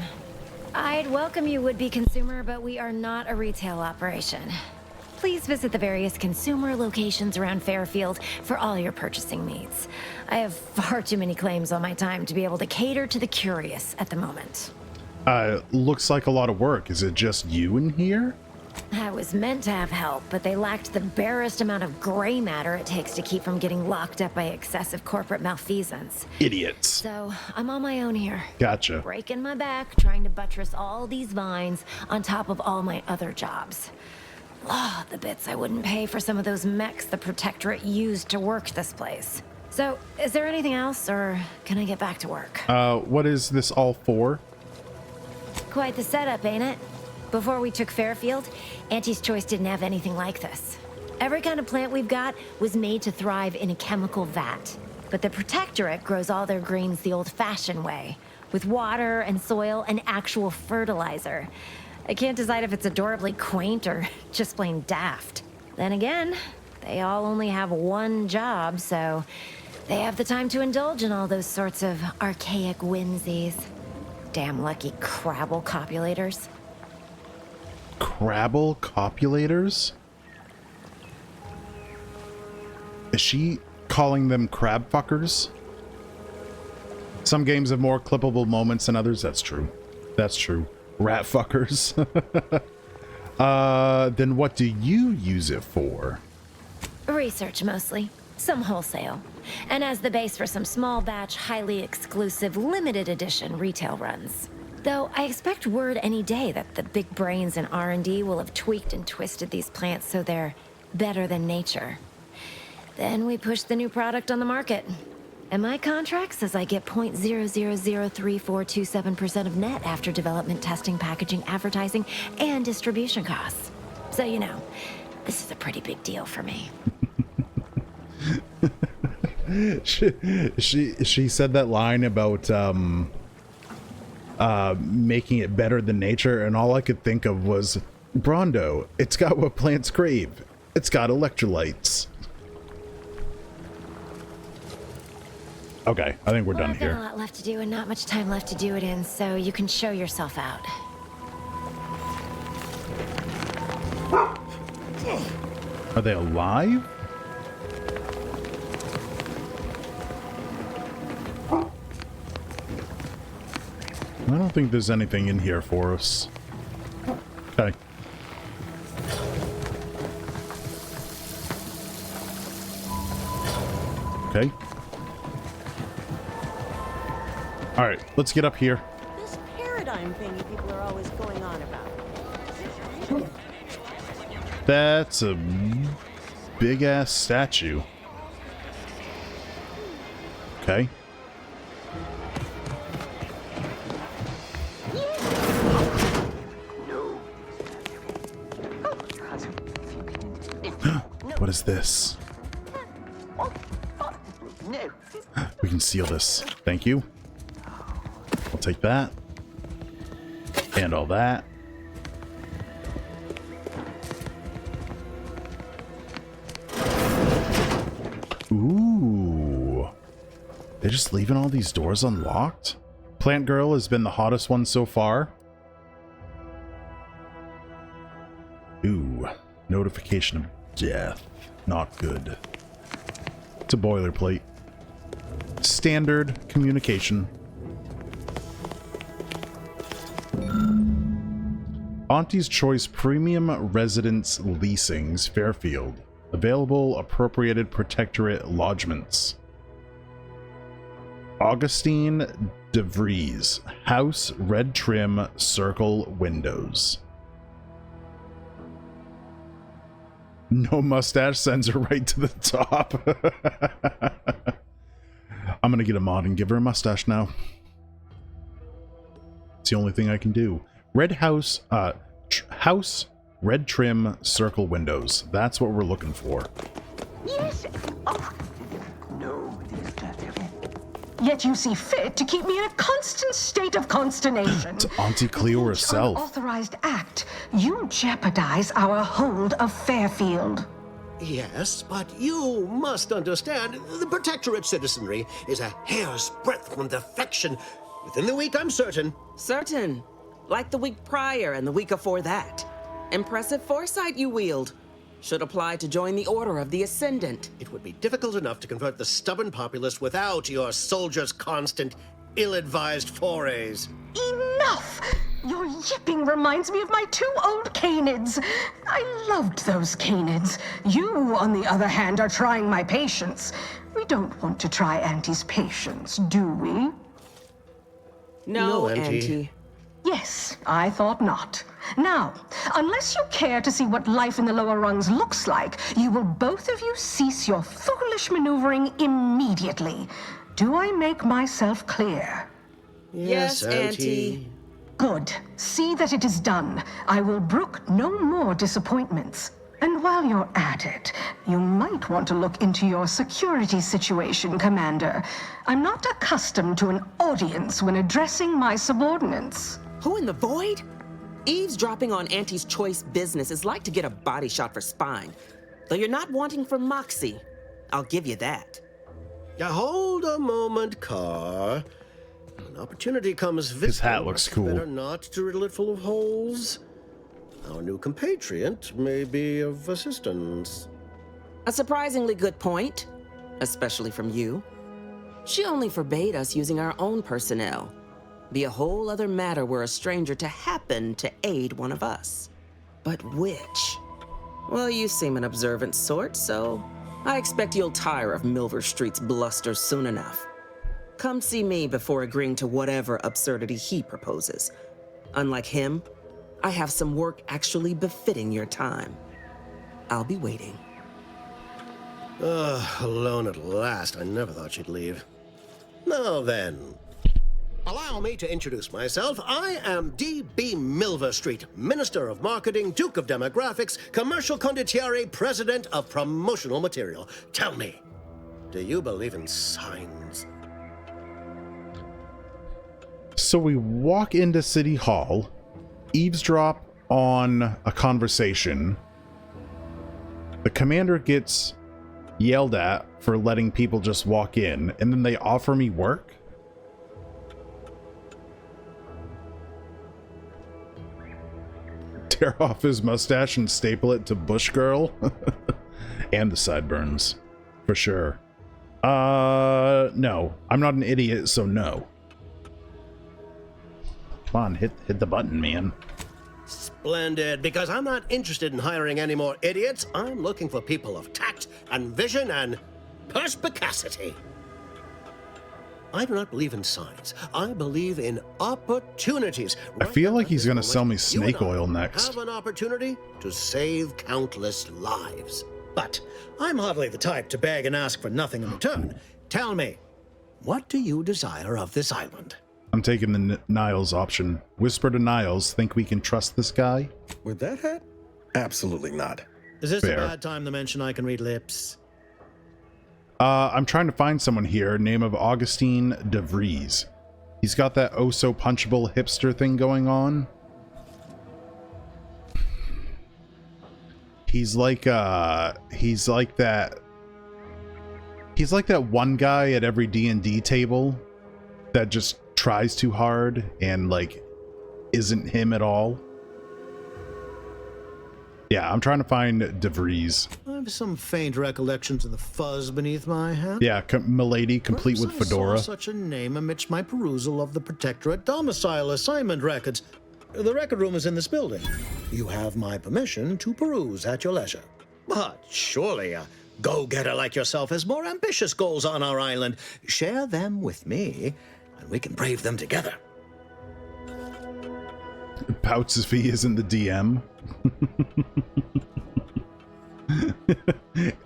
Speaker 21: I'd welcome you, would-be consumer, but we are not a retail operation. Please visit the various consumer locations around Fairfield for all your purchasing needs. I have far too many claims on my time to be able to cater to the curious at the moment.
Speaker 1: Looks like a lot of work. Is it just you in here?
Speaker 21: I was meant to have help, but they lacked the barest amount of gray matter it takes to keep from getting locked up by excessive corporate malfeasance.
Speaker 1: Idiots.
Speaker 21: So, I'm on my own here.
Speaker 1: Gotcha.
Speaker 21: Breaking my back, trying to buttress all these vines on top of all my other jobs. Oh, the bits I wouldn't pay for some of those mechs the Protectorate used to work this place. So, is there anything else, or can I get back to work?
Speaker 1: What is this all for?
Speaker 21: Quite the setup, ain't it? Before we took Fairfield, Auntie's Choice didn't have anything like this. Every kind of plant we've got was made to thrive in a chemical vat. But the Protectorate grows all their greens the old-fashioned way, with water and soil and actual fertilizer. I can't decide if it's adorably quaint or just plain daft. Then again, they all only have one job, so they have the time to indulge in all those sorts of archaic whimsies. Damn lucky Crabble copulators.
Speaker 1: Crabble copulators? Is she calling them crab fuckers? Some games have more clippable moments than others. That's true. That's true. Rat fuckers. Then what do you use it for?
Speaker 21: Research mostly. Some wholesale. And as the base for some small batch, highly exclusive, limited edition retail runs. Though I expect word any day that the big brains in R&D will have tweaked and twisted these plants so they're better than nature. Then we push the new product on the market. And my contract says I get 0.0003427% of net after development, testing, packaging, advertising, and distribution costs. So, you know, this is a pretty big deal for me.
Speaker 1: She said that line about making it better than nature, and all I could think of was Brondo. It's got what plants crave. It's got electrolytes. Okay, I think we're done
Speaker 21: I've got
Speaker 1: here.
Speaker 21: a lot left to do and not much time left to do it in, so you can show yourself out.
Speaker 1: Are they alive? I don't think there's anything in here for us. Okay. Okay. All right, let's get up here.
Speaker 20: This paradigm thing you people are always going on about.
Speaker 1: That's a big-ass statue. Okay. What is this? We can seal this. Thank you. I'll take that. And all that. Ooh. They're just leaving all these doors unlocked? Plant Girl has been the hottest one so far. Ooh. Notification of death. Not good. It's a boilerplate. Standard communication. Auntie's Choice Premium Residence Leasings, Fairfield. Available appropriated protectorate lodgements. Augustine DeVries. House, red trim, circle windows. No mustache sends her right to the top. I'm gonna get a mod and give her a mustache now. It's the only thing I can do. Red house, house, red trim, circle windows. That's what we're looking for.
Speaker 5: Yes. Oh, no. Yet you see fit to keep me in a constant state of consternation.
Speaker 1: It's Auntie Cleo herself.
Speaker 5: Unauthorized act. You jeopardize our hold of Fairfield.
Speaker 22: Yes, but you must understand, the Protectorate citizenry is a hair's breadth from defection. Within the week, I'm certain.
Speaker 23: Certain. Like the week prior and the week before that. Impressive foresight you wield. Should apply to join the Order of the Ascendant.
Speaker 22: It would be difficult enough to convert the stubborn populace without your soldiers' constant, ill-advised forays.
Speaker 5: Enough! Your yipping reminds me of my 2 old canids. I loved those canids. You, on the other hand, are trying my patience. We don't want to try Auntie's patience, do we?
Speaker 23: No, Auntie.
Speaker 5: Yes, I thought not. Now, unless you care to see what life in the lower rungs looks like, you will both of you cease your foolish maneuvering immediately. Do I make myself clear?
Speaker 23: Yes, Auntie.
Speaker 5: Good. See that it is done. I will brook no more disappointments. And while you're at it, you might want to look into your security situation, Commander. I'm not accustomed to an audience when addressing my subordinates.
Speaker 23: Who in the void? Eavesdropping on Auntie's Choice business is like to get a body shot for spine. Though you're not wanting for moxie. I'll give you that.
Speaker 22: Now hold a moment, Carr. When opportunity comes,
Speaker 1: his hat looks cool.
Speaker 22: Better not to riddle it full of holes. Our new compatriot may be of assistance.
Speaker 23: A surprisingly good point, especially from you. She only forbade us using our own personnel. Be a whole other matter were a stranger to happen to aid one of us. But which? Well, you seem an observant sort, so I expect you'll tire of Milver Street's bluster soon enough. Come see me before agreeing to whatever absurdity he proposes. Unlike him, I have some work actually befitting your time. I'll be waiting.
Speaker 22: Alone at last. I never thought she'd leave. Now then, allow me to introduce myself. I am D.B. Milver Street, Minister of Marketing, Duke of Demographics, Commercial Condottiere, President of Promotional Material. Tell me, do you believe in signs?
Speaker 1: So we walk into City Hall, eavesdrop on a conversation. The commander gets yelled at for letting people just walk in, and then they offer me work? Tear off his mustache and staple it to Bush Girl? And the sideburns, for sure. No. I'm not an idiot, so no. Come on, hit the button, man.
Speaker 22: Splendid, because I'm not interested in hiring any more idiots. I'm looking for people of tact and vision and perspicacity. I do not believe in signs. I believe in opportunities.
Speaker 1: I feel like he's going to sell me
Speaker 22: you
Speaker 1: snake
Speaker 22: and I
Speaker 1: oil next.
Speaker 22: Have an opportunity to save countless lives. But I'm hardly the type to beg and ask for nothing in return. Tell me, what do you desire of this island?
Speaker 1: I'm taking the Niles option. Whisper to Niles, think we can trust this guy?
Speaker 3: With that hat? Absolutely not.
Speaker 22: Is this
Speaker 1: Fair.
Speaker 22: a bad time to mention I can read lips?
Speaker 1: I'm trying to find someone here, name of Augustine de Vries. He's got that oh-so-punchable hipster thing going on. He's like that one guy at every D&D table that just tries too hard and, like, isn't him at all. Yeah, I'm trying to find de Vries.
Speaker 22: I have some faint recollections of the fuzz beneath my hat.
Speaker 1: Yeah, Milady, complete with
Speaker 22: Perhaps
Speaker 1: fedora.
Speaker 22: I saw such a name amidst my perusal of the Protectorate domicile assignment records. The record room is in this building. You have my permission to peruse at your leisure. But surely a go-getter like yourself has more ambitious goals on our island. Share them with me, and we can brave them together.
Speaker 1: Pouts if he isn't the DM.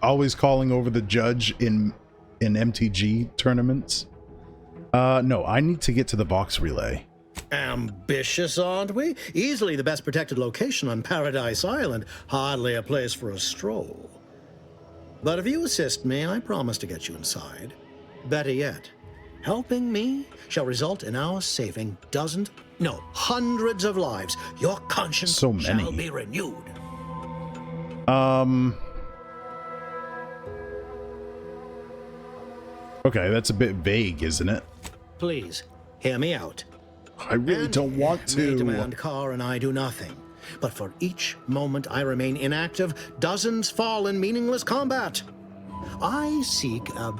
Speaker 1: Always calling over the judge in MTG tournaments. No, I need to get to the box relay.
Speaker 22: Ambitious, aren't we? Easily the best protected location on Paradise Island. Hardly a place for a stroll. But if you assist me, I promise to get you inside. Better yet, helping me shall result in our saving hundreds of lives. Your conscience
Speaker 1: So many.
Speaker 22: shall be renewed.
Speaker 1: Okay, that's a bit vague, isn't it?
Speaker 22: Please, hear me out.
Speaker 1: I really don't want to.
Speaker 22: May demand Carr and I do nothing. But for each moment I remain inactive, dozens fall in meaningless combat. I seek a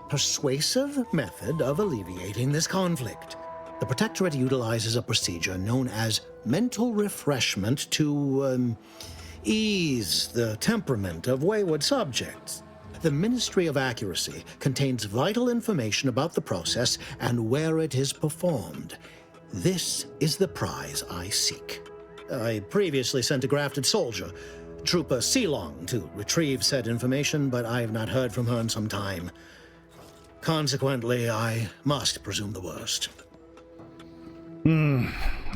Speaker 22: persuasive method of alleviating this conflict. The Protectorate utilizes a procedure known as mental refreshment to ease the temperament of wayward subjects. The Ministry of Accuracy contains vital information about the process and where it is performed. This is the prize I seek. I previously sent a grafted soldier, Trooper Sealong, to retrieve said information, but I have not heard from her in some time. Consequently, I must presume the worst.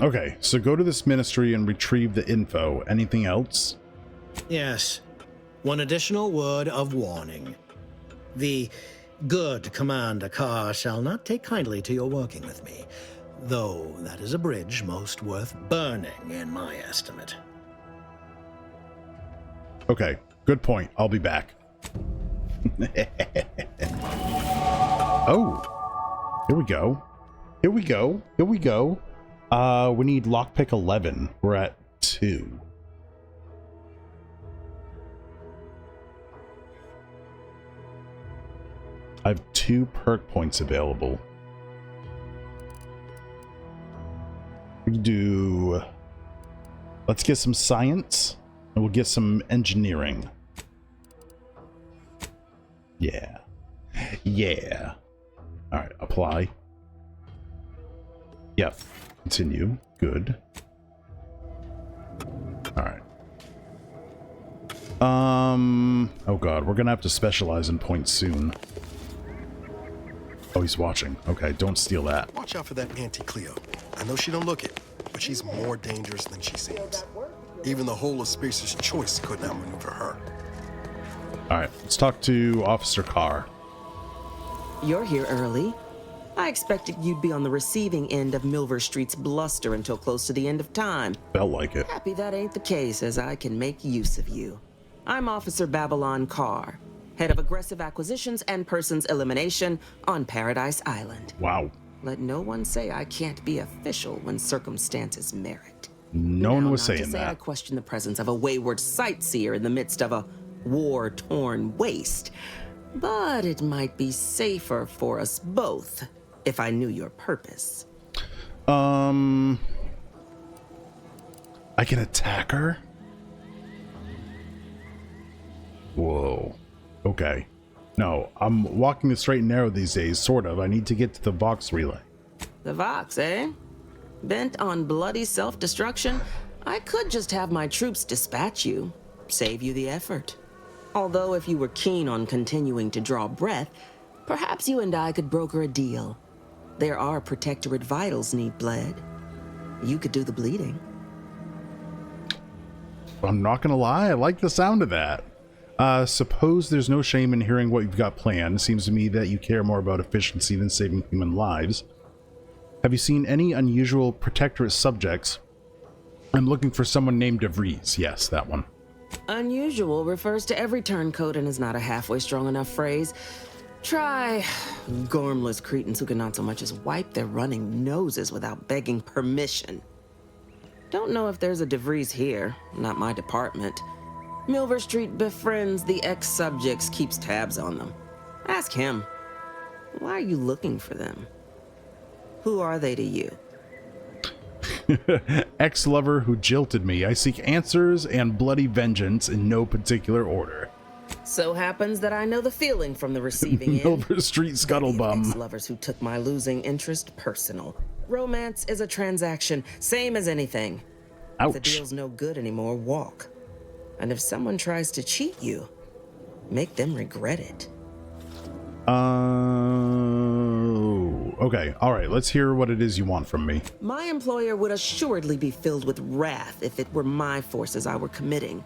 Speaker 1: Okay, so go to this ministry and retrieve the info. Anything else?
Speaker 22: Yes. One additional word of warning. The good Commander Carr shall not take kindly to your working with me, though that is a bridge most worth burning in my estimate.
Speaker 1: Okay, good point. I'll be back. Oh, here we go. Here we go. Here we go. We need lockpick 11. We're at 2. I have 2 perk points available. We can do... Let's get some science, and we'll get some engineering. Yeah. Yeah. Alright, apply. Yep. Continue. Good. Alright. Oh god, we're gonna have to specialize in points soon. Oh, he's watching. Okay, don't steal that.
Speaker 3: Watch out for that Auntie Cleo. I know she don't look it, but she's more dangerous than she seems. Even the whole of Spears' choice could not maneuver her.
Speaker 1: Alright, let's talk to Officer Carr.
Speaker 23: You're here early. I expected you'd be on the receiving end of Milver Street's bluster until close to the end of time.
Speaker 1: Felt like it.
Speaker 23: Happy that ain't the case, as I can make use of you. I'm Officer Babylon Carr, head of aggressive acquisitions and persons elimination on Paradise Island.
Speaker 1: Wow.
Speaker 23: Let no one say I can't be official when circumstances merit.
Speaker 1: No one was saying
Speaker 23: Not to say I
Speaker 1: that.
Speaker 23: question the presence of a wayward sightseer in the midst of a war-torn waste, but it might be safer for us both if I knew your purpose.
Speaker 1: I can attack her? Whoa. Okay. No, I'm walking the straight and narrow these days, sort of. I need to get to the Vox relay.
Speaker 23: The Vox, eh? Bent on bloody self-destruction? I could just have my troops dispatch you, save you the effort. Although if you were keen on continuing to draw breath, perhaps you and I could broker a deal. There are Protectorate vitals need bled. You could do the bleeding.
Speaker 1: I'm not gonna lie, I like the sound of that. Suppose there's no shame in hearing what you've got planned. It seems to me that you care more about efficiency than saving human lives. Have you seen any unusual Protectorate subjects? I'm looking for someone named DeVries. Yes, that one.
Speaker 23: Unusual refers to every turncoat and is not a halfway strong enough phrase. Try gormless cretins who can not so much as wipe their running noses without begging permission. Don't know if there's a DeVries here, not my department. Milver Street befriends the ex-subjects, keeps tabs on them. Ask him. Why are you looking for them? Who are they to you?
Speaker 1: Ex-lover who jilted me. I seek answers and bloody vengeance in no particular order.
Speaker 23: So happens that I know the feeling from the receiving end.
Speaker 1: Milver Street scuttlebum.
Speaker 23: Ex-lovers who took my losing interest personal. Romance is a transaction, same as anything.
Speaker 1: Ouch.
Speaker 23: If the deal's no good anymore, walk. And if someone tries to cheat you, make them regret it.
Speaker 1: Okay. All right. Let's hear what it is you want from me.
Speaker 23: My employer would assuredly be filled with wrath if it were my forces I were committing.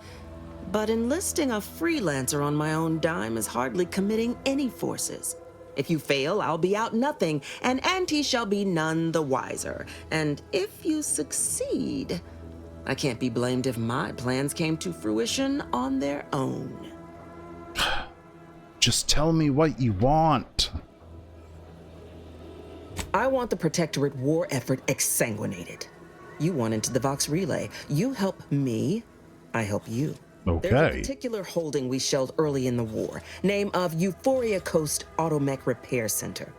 Speaker 23: But enlisting a freelancer on my own dime is hardly committing any forces. If you fail, I'll be out nothing, and Auntie shall be none the wiser. And if you succeed, I can't be blamed if my plans came to fruition on their own.
Speaker 1: Just tell me what you want.
Speaker 23: I want the Protectorate war effort exsanguinated. You want into the Vox relay. You help me, I help you.
Speaker 1: Okay.
Speaker 23: There's a particular holding we shelled early in the war. Name of Euphoria Coast Automech Repair Center.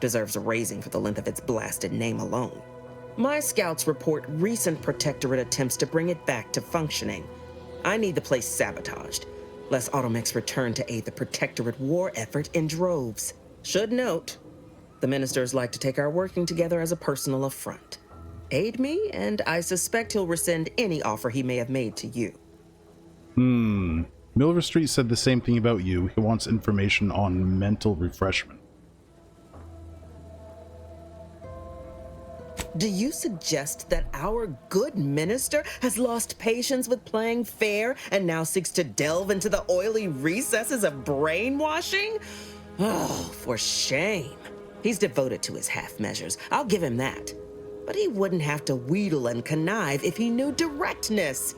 Speaker 23: Deserves a raising for the length of its blasted name alone. My scouts report recent Protectorate attempts to bring it back to functioning. I need the place sabotaged, lest Automechs return to aid the Protectorate war effort in droves. Should note, the ministers like to take our working together as a personal affront. Aid me, and I suspect he'll rescind any offer he may have made to you.
Speaker 1: Milver Street said the same thing about you. He wants information on mental refreshment.
Speaker 23: Do you suggest that our good minister has lost patience with playing fair and now seeks to delve into the oily recesses of brainwashing? Oh, for shame. He's devoted to his half measures. I'll give him that. But he wouldn't have to wheedle and connive if he knew directness.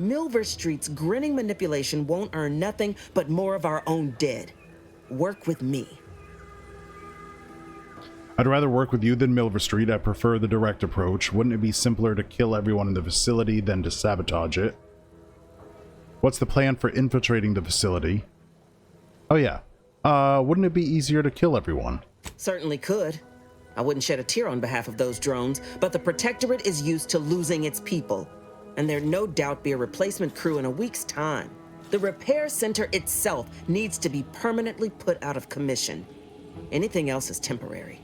Speaker 23: Milver Street's grinning manipulation won't earn nothing but more of our own dead. Work with me.
Speaker 1: I'd rather work with you than Milver Street. I prefer the direct approach. Wouldn't it be simpler to kill everyone in the facility than to sabotage it? What's the plan for infiltrating the facility? Oh yeah. Wouldn't it be easier to kill everyone?
Speaker 23: Certainly could. I wouldn't shed a tear on behalf of those drones, but the Protectorate is used to losing its people. And there'd no doubt be a replacement crew in a week's time. The repair center itself needs to be permanently put out of commission. Anything else is temporary.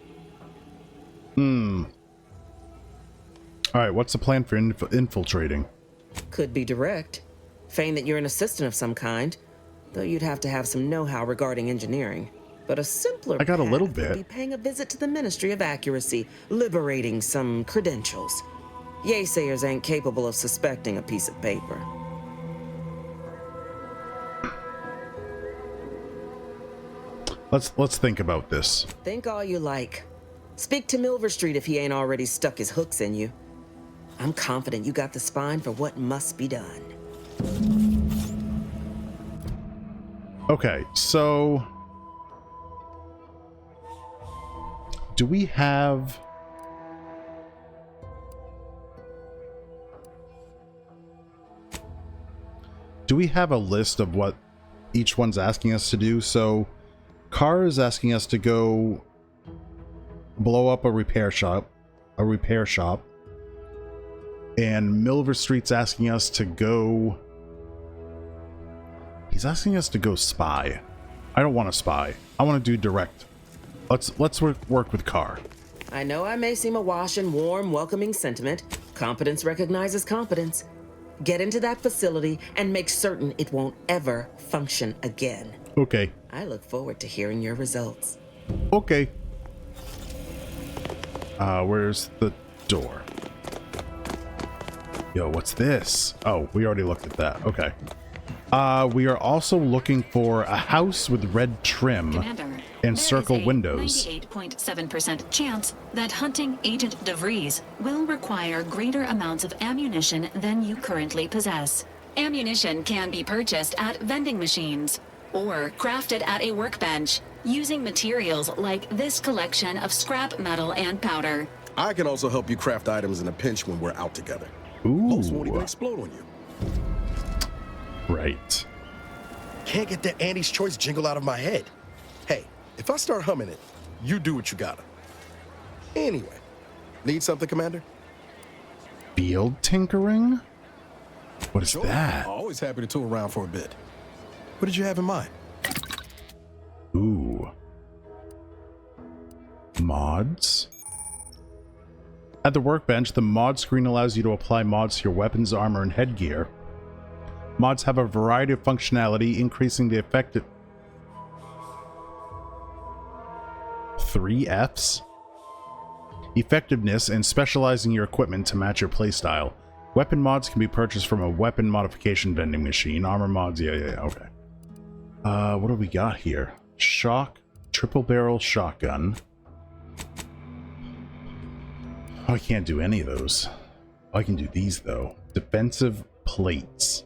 Speaker 1: Alright, what's the plan for infiltrating?
Speaker 23: Could be direct. Feign that you're an assistant of some kind, though you'd have to have some know-how regarding engineering. But a simpler
Speaker 1: I got a little
Speaker 23: path
Speaker 1: bit.
Speaker 23: would be paying a visit to the Ministry of Accuracy, liberating some credentials. Yaysayers ain't capable of suspecting a piece of paper.
Speaker 1: Let's think about this.
Speaker 23: Think all you like. Speak to Milver Street if he ain't already stuck his hooks in you. I'm confident you got the spine for what must be done.
Speaker 1: Okay, so do we have a list of what each one's asking us to do? So Carr is asking us to go blow up a repair shop, and Milver Street's asking us to go, he's asking us to go spy. I don't want to spy. I want to do direct. Let's work with Car.
Speaker 23: I know I may seem awash in warm, welcoming sentiment. Competence recognizes competence. Get into that facility and make certain it won't ever function again.
Speaker 1: Okay.
Speaker 23: I look forward to hearing your results.
Speaker 1: Okay. Where's the door? Yo, what's this? Oh, we already looked at that. Okay. We are also looking for a house with red trim
Speaker 15: Commander,
Speaker 1: and circle windows.
Speaker 15: 98.7% chance that hunting Agent DeVries will require greater amounts of ammunition than you currently possess. Ammunition can be purchased at vending machines or crafted at a workbench using materials like this collection of scrap metal and powder.
Speaker 3: I can also help you craft items in a pinch when we're out together.
Speaker 1: Ooh.
Speaker 3: Most won't even explode on you.
Speaker 1: Right.
Speaker 3: Can't get that Andy's Choice jingle out of my head. Hey, if I start humming it, you do what you gotta. Anyway, need something, Commander?
Speaker 1: Field tinkering? What is that?
Speaker 3: Always happy to tool around for a bit. What did you have in mind?
Speaker 1: Ooh. Mods? At the workbench, the mod screen allows you to apply mods to your weapons, armor, and headgear. Mods have a variety of functionality, increasing the effective... 3 Fs? Effectiveness and specializing your equipment to match your playstyle. Weapon mods can be purchased from a weapon modification vending machine. Armor mods, yeah, okay. What do we got here? Triple barrel shotgun. Oh, I can't do any of those. I can do these, though. Defensive plates.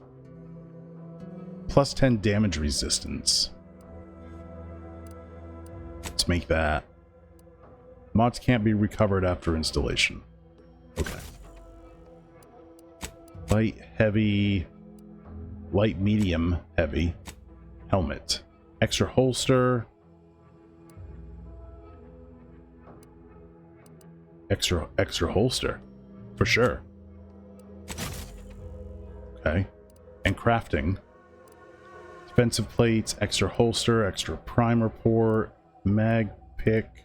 Speaker 1: Plus 10 damage resistance. Let's make that. Mods can't be recovered after installation. Okay. Light, heavy, light, medium, heavy. Helmet. Extra holster. Extra holster. For sure. Okay. And crafting. Defensive plates, extra holster, extra primer port, mag pick,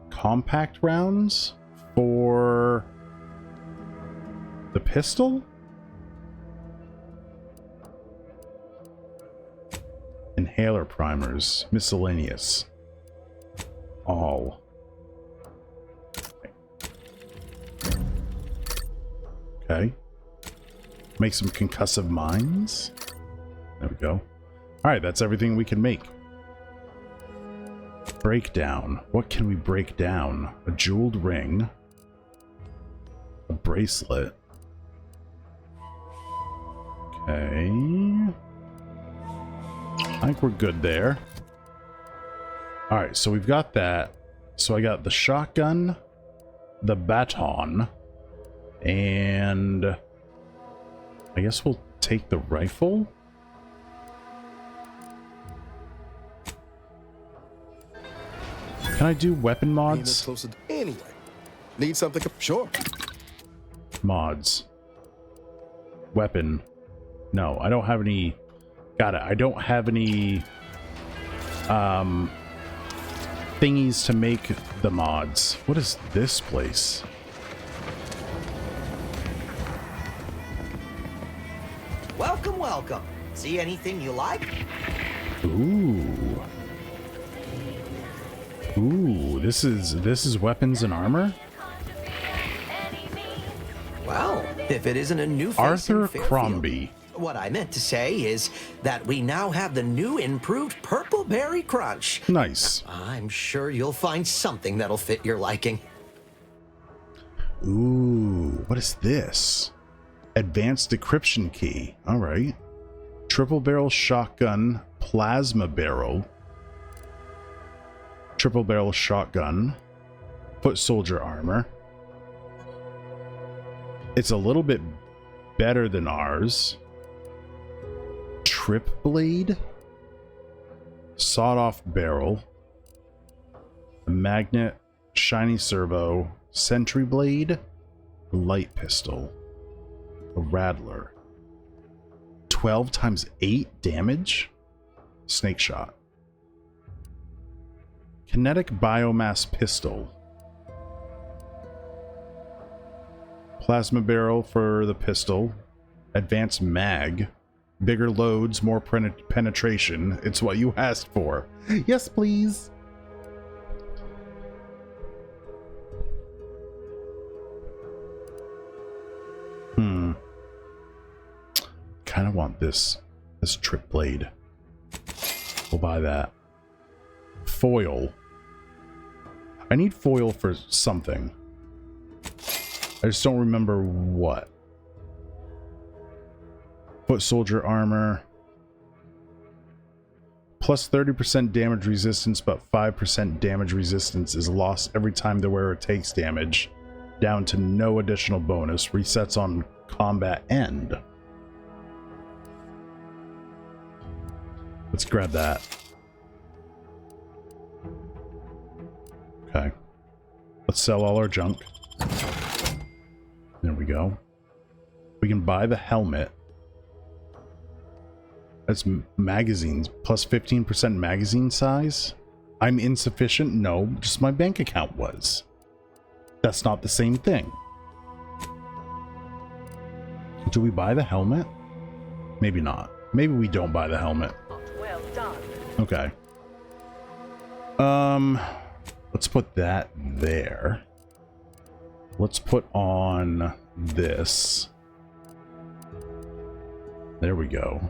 Speaker 1: compact rounds for the pistol? Inhaler primers, miscellaneous. All. Okay. Make some concussive mines. There we go. Alright, that's everything we can make. Breakdown. What can we break down? A jeweled ring. A bracelet. Okay. I think we're good there. Alright, so we've got that. So I got the shotgun, the baton, and I guess we'll take the rifle. Can I do weapon mods?
Speaker 3: Anyway, need something? Sure.
Speaker 1: Mods. Weapon. No, I don't have any. Got it. I don't have any thingies to make the mods. What is this place?
Speaker 2: Welcome, welcome. See anything you like?
Speaker 1: Ooh. Ooh, this is weapons and armor?
Speaker 2: Well, if it isn't a new face
Speaker 1: Arthur
Speaker 2: in Fairfield.
Speaker 1: Crombie.
Speaker 2: What I meant to say is that we now have the new improved Purple Berry Crunch.
Speaker 1: Nice.
Speaker 2: I'm sure you'll find something that'll fit your liking.
Speaker 1: Ooh, what is this? Advanced decryption key. All right. Triple barrel shotgun, plasma barrel. Triple barrel shotgun, foot soldier armor. It's a little bit better than ours. Trip blade, sawed off barrel, a magnet, shiny servo, sentry blade, light pistol, a rattler, 12 times 8 damage, snake shot. Kinetic biomass pistol. Plasma barrel for the pistol. Advanced mag. Bigger loads, more penetration. It's what you asked for. Yes, please. Kind of want this trip blade. We'll buy that. Foil. I need foil for something. I just don't remember what. Foot soldier armor. Plus 30% damage resistance, but 5% damage resistance is lost every time the wearer takes damage. Down to no additional bonus. Resets on combat end. Let's grab that. Okay. Let's sell all our junk. There we go. We can buy the helmet. That's magazines. Plus 15% magazine size. I'm insufficient? No, just my bank account was. That's not the same thing. Do we buy the helmet? Maybe not. Maybe we don't buy the helmet.
Speaker 7: Well done.
Speaker 1: Okay. Let's put that there. Let's put on this. There we go.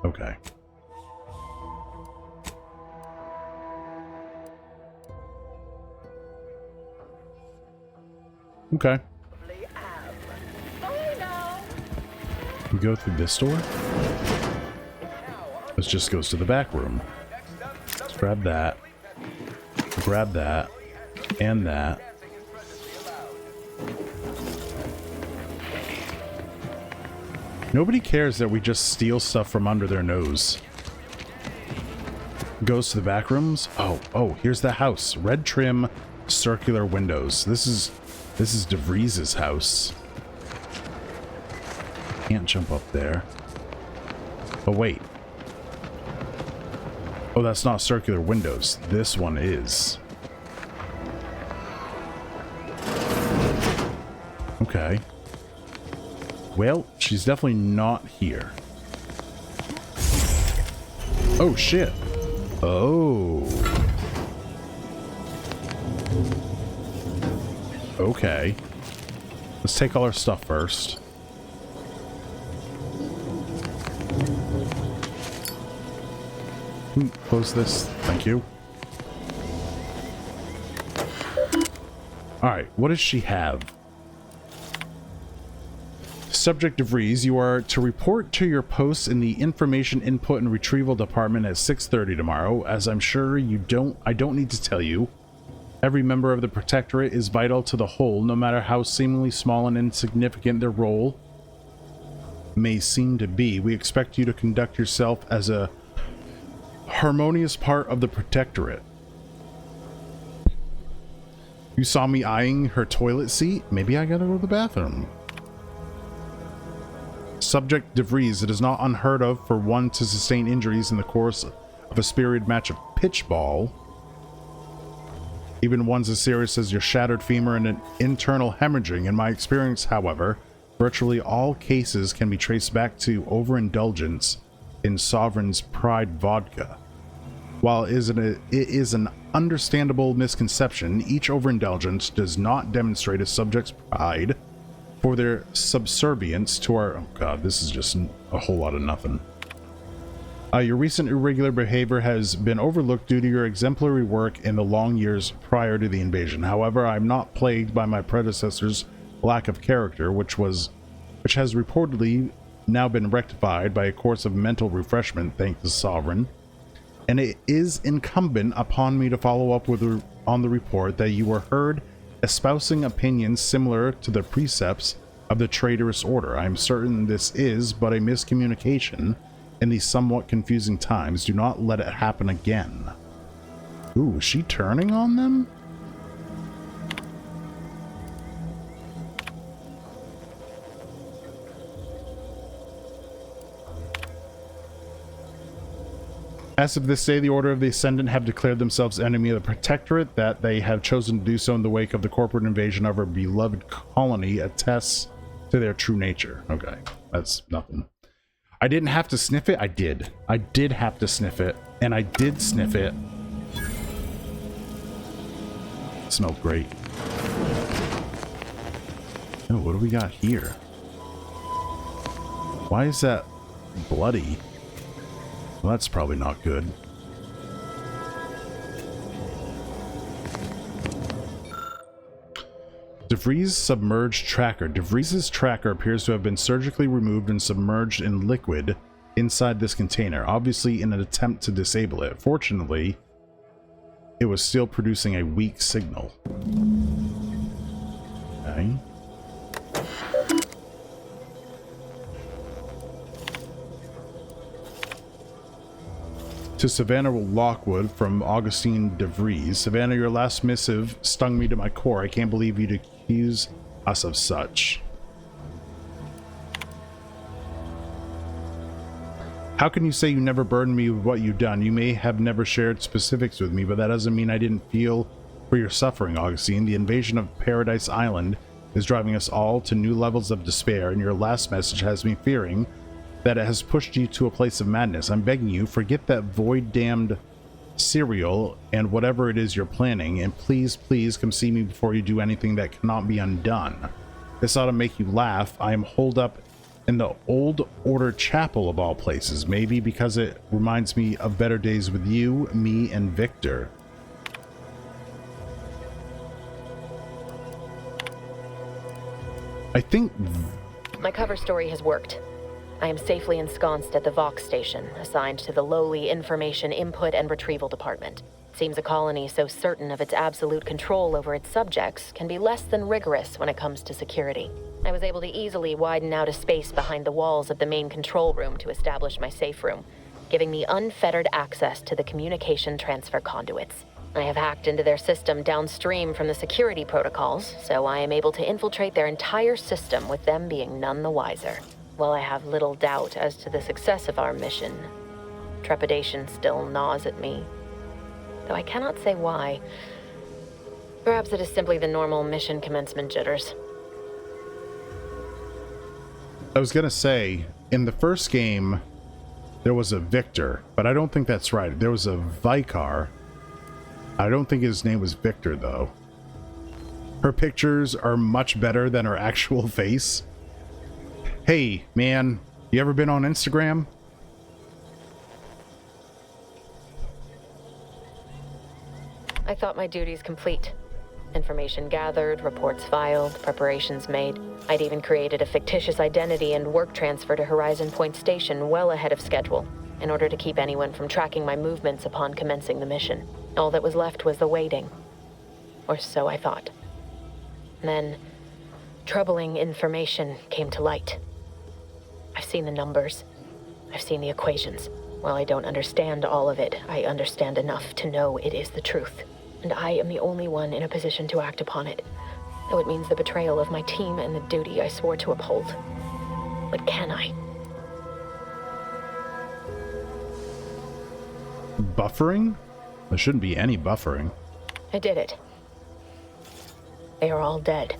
Speaker 1: Okay. Okay. We go through this door. This just goes to the back room. Let's grab that. Grab that. And that. Nobody cares that we just steal stuff from under their nose. Goes to the back rooms. Oh, here's the house. Red trim, circular windows. This is DeVries's house. Can't jump up there. Oh, wait. Oh, that's not circular windows. This one is. Okay. Well, she's definitely not here. Oh, shit. Oh. Okay. Let's take all our stuff first. Close this. Thank you. Alright, what does she have? Subject DeVries, you are to report to your post in the Information Input and Retrieval Department at 6:30 tomorrow. As I'm sure I don't need to tell you. Every member of the Protectorate is vital to the whole, no matter how seemingly small and insignificant their role may seem to be. We expect you to conduct yourself as a harmonious part of the Protectorate. You saw me eyeing her toilet seat? Maybe I gotta go to the bathroom. Subject DeVries, it is not unheard of for one to sustain injuries in the course of a spirited match of pitchball. Even ones as serious as your shattered femur and an internal hemorrhaging. In my experience, however, virtually all cases can be traced back to overindulgence in Sovereign's Pride vodka. While it is an understandable misconception, each overindulgence does not demonstrate a subject's pride for their subservience to our... Oh god, this is just a whole lot of nothing. Your recent irregular behavior has been overlooked due to your exemplary work in the long years prior to the invasion. However, I'm not plagued by my predecessor's lack of character, which has reportedly now been rectified by a course of mental refreshment, thanks to Sovereign. And it is incumbent upon me to follow up on the report that you were heard espousing opinions similar to the precepts of the traitorous order. I am certain this is but a miscommunication in these somewhat confusing times. Do not let it happen again. Ooh, is she turning on them? As of this day, the Order of the Ascendant have declared themselves enemy of the Protectorate. That they have chosen to do so in the wake of the corporate invasion of our beloved colony attests to their true nature. Okay, that's nothing. I didn't have to sniff it. I did. I did have to sniff it, and I did sniff it. It smelled great. Oh, what do we got here? Why is that bloody? Well, that's probably not good. DeVries submerged tracker. DeVries' tracker appears to have been surgically removed and submerged in liquid inside this container, obviously in an attempt to disable it. Fortunately, it was still producing a weak signal. Okay. To Savannah Lockwood from Augustine DeVries. Savannah, your last missive stung me to my core. I can't believe you'd accuse us of such. How can you say you never burdened me with what you've done? You may have never shared specifics with me, but that doesn't mean I didn't feel for your suffering, Augustine. The invasion of Paradise Island is driving us all to new levels of despair, and your last message has me fearing that it has pushed you to a place of madness. I'm begging you, forget that void-damned cereal and whatever it is you're planning, and please, please come see me before you do anything that cannot be undone. This ought to make you laugh. I am holed up in the Old Order Chapel of all places, maybe because it reminds me of better days with you, me, and Victor. I think
Speaker 7: my cover story has worked. I am safely ensconced at the Vox station, assigned to the lowly Information Input and Retrieval Department. It seems a colony so certain of its absolute control over its subjects can be less than rigorous when it comes to security. I was able to easily widen out a space behind the walls of the main control room to establish my safe room, giving me unfettered access to the communication transfer conduits. I have hacked into their system downstream from the security protocols, so I am able to infiltrate their entire system with them being none the wiser. While I have little doubt as to the success of our mission, trepidation still gnaws at me, though I cannot say why. Perhaps it is simply the normal mission commencement jitters.
Speaker 1: I was gonna say, in the first game, there was a Victor, but I don't think that's right. There was a Vicar. I don't think his name was Victor, though. Her pictures are much better than her actual face. Hey, man, you ever been on Instagram?
Speaker 7: I thought my duties complete. Information gathered, reports filed, preparations made. I'd even created a fictitious identity and work transfer to Horizon Point Station well ahead of schedule, in order to keep anyone from tracking my movements upon commencing the mission. All that was left was the waiting. Or so I thought. Then, troubling information came to light. I've seen the numbers. I've seen the equations. While I don't understand all of it, I understand enough to know it is the truth. And I am the only one in a position to act upon it. Though it means the betrayal of my team and the duty I swore to uphold. But can I?
Speaker 1: Buffering? There shouldn't be any buffering.
Speaker 7: I did it. They are all dead.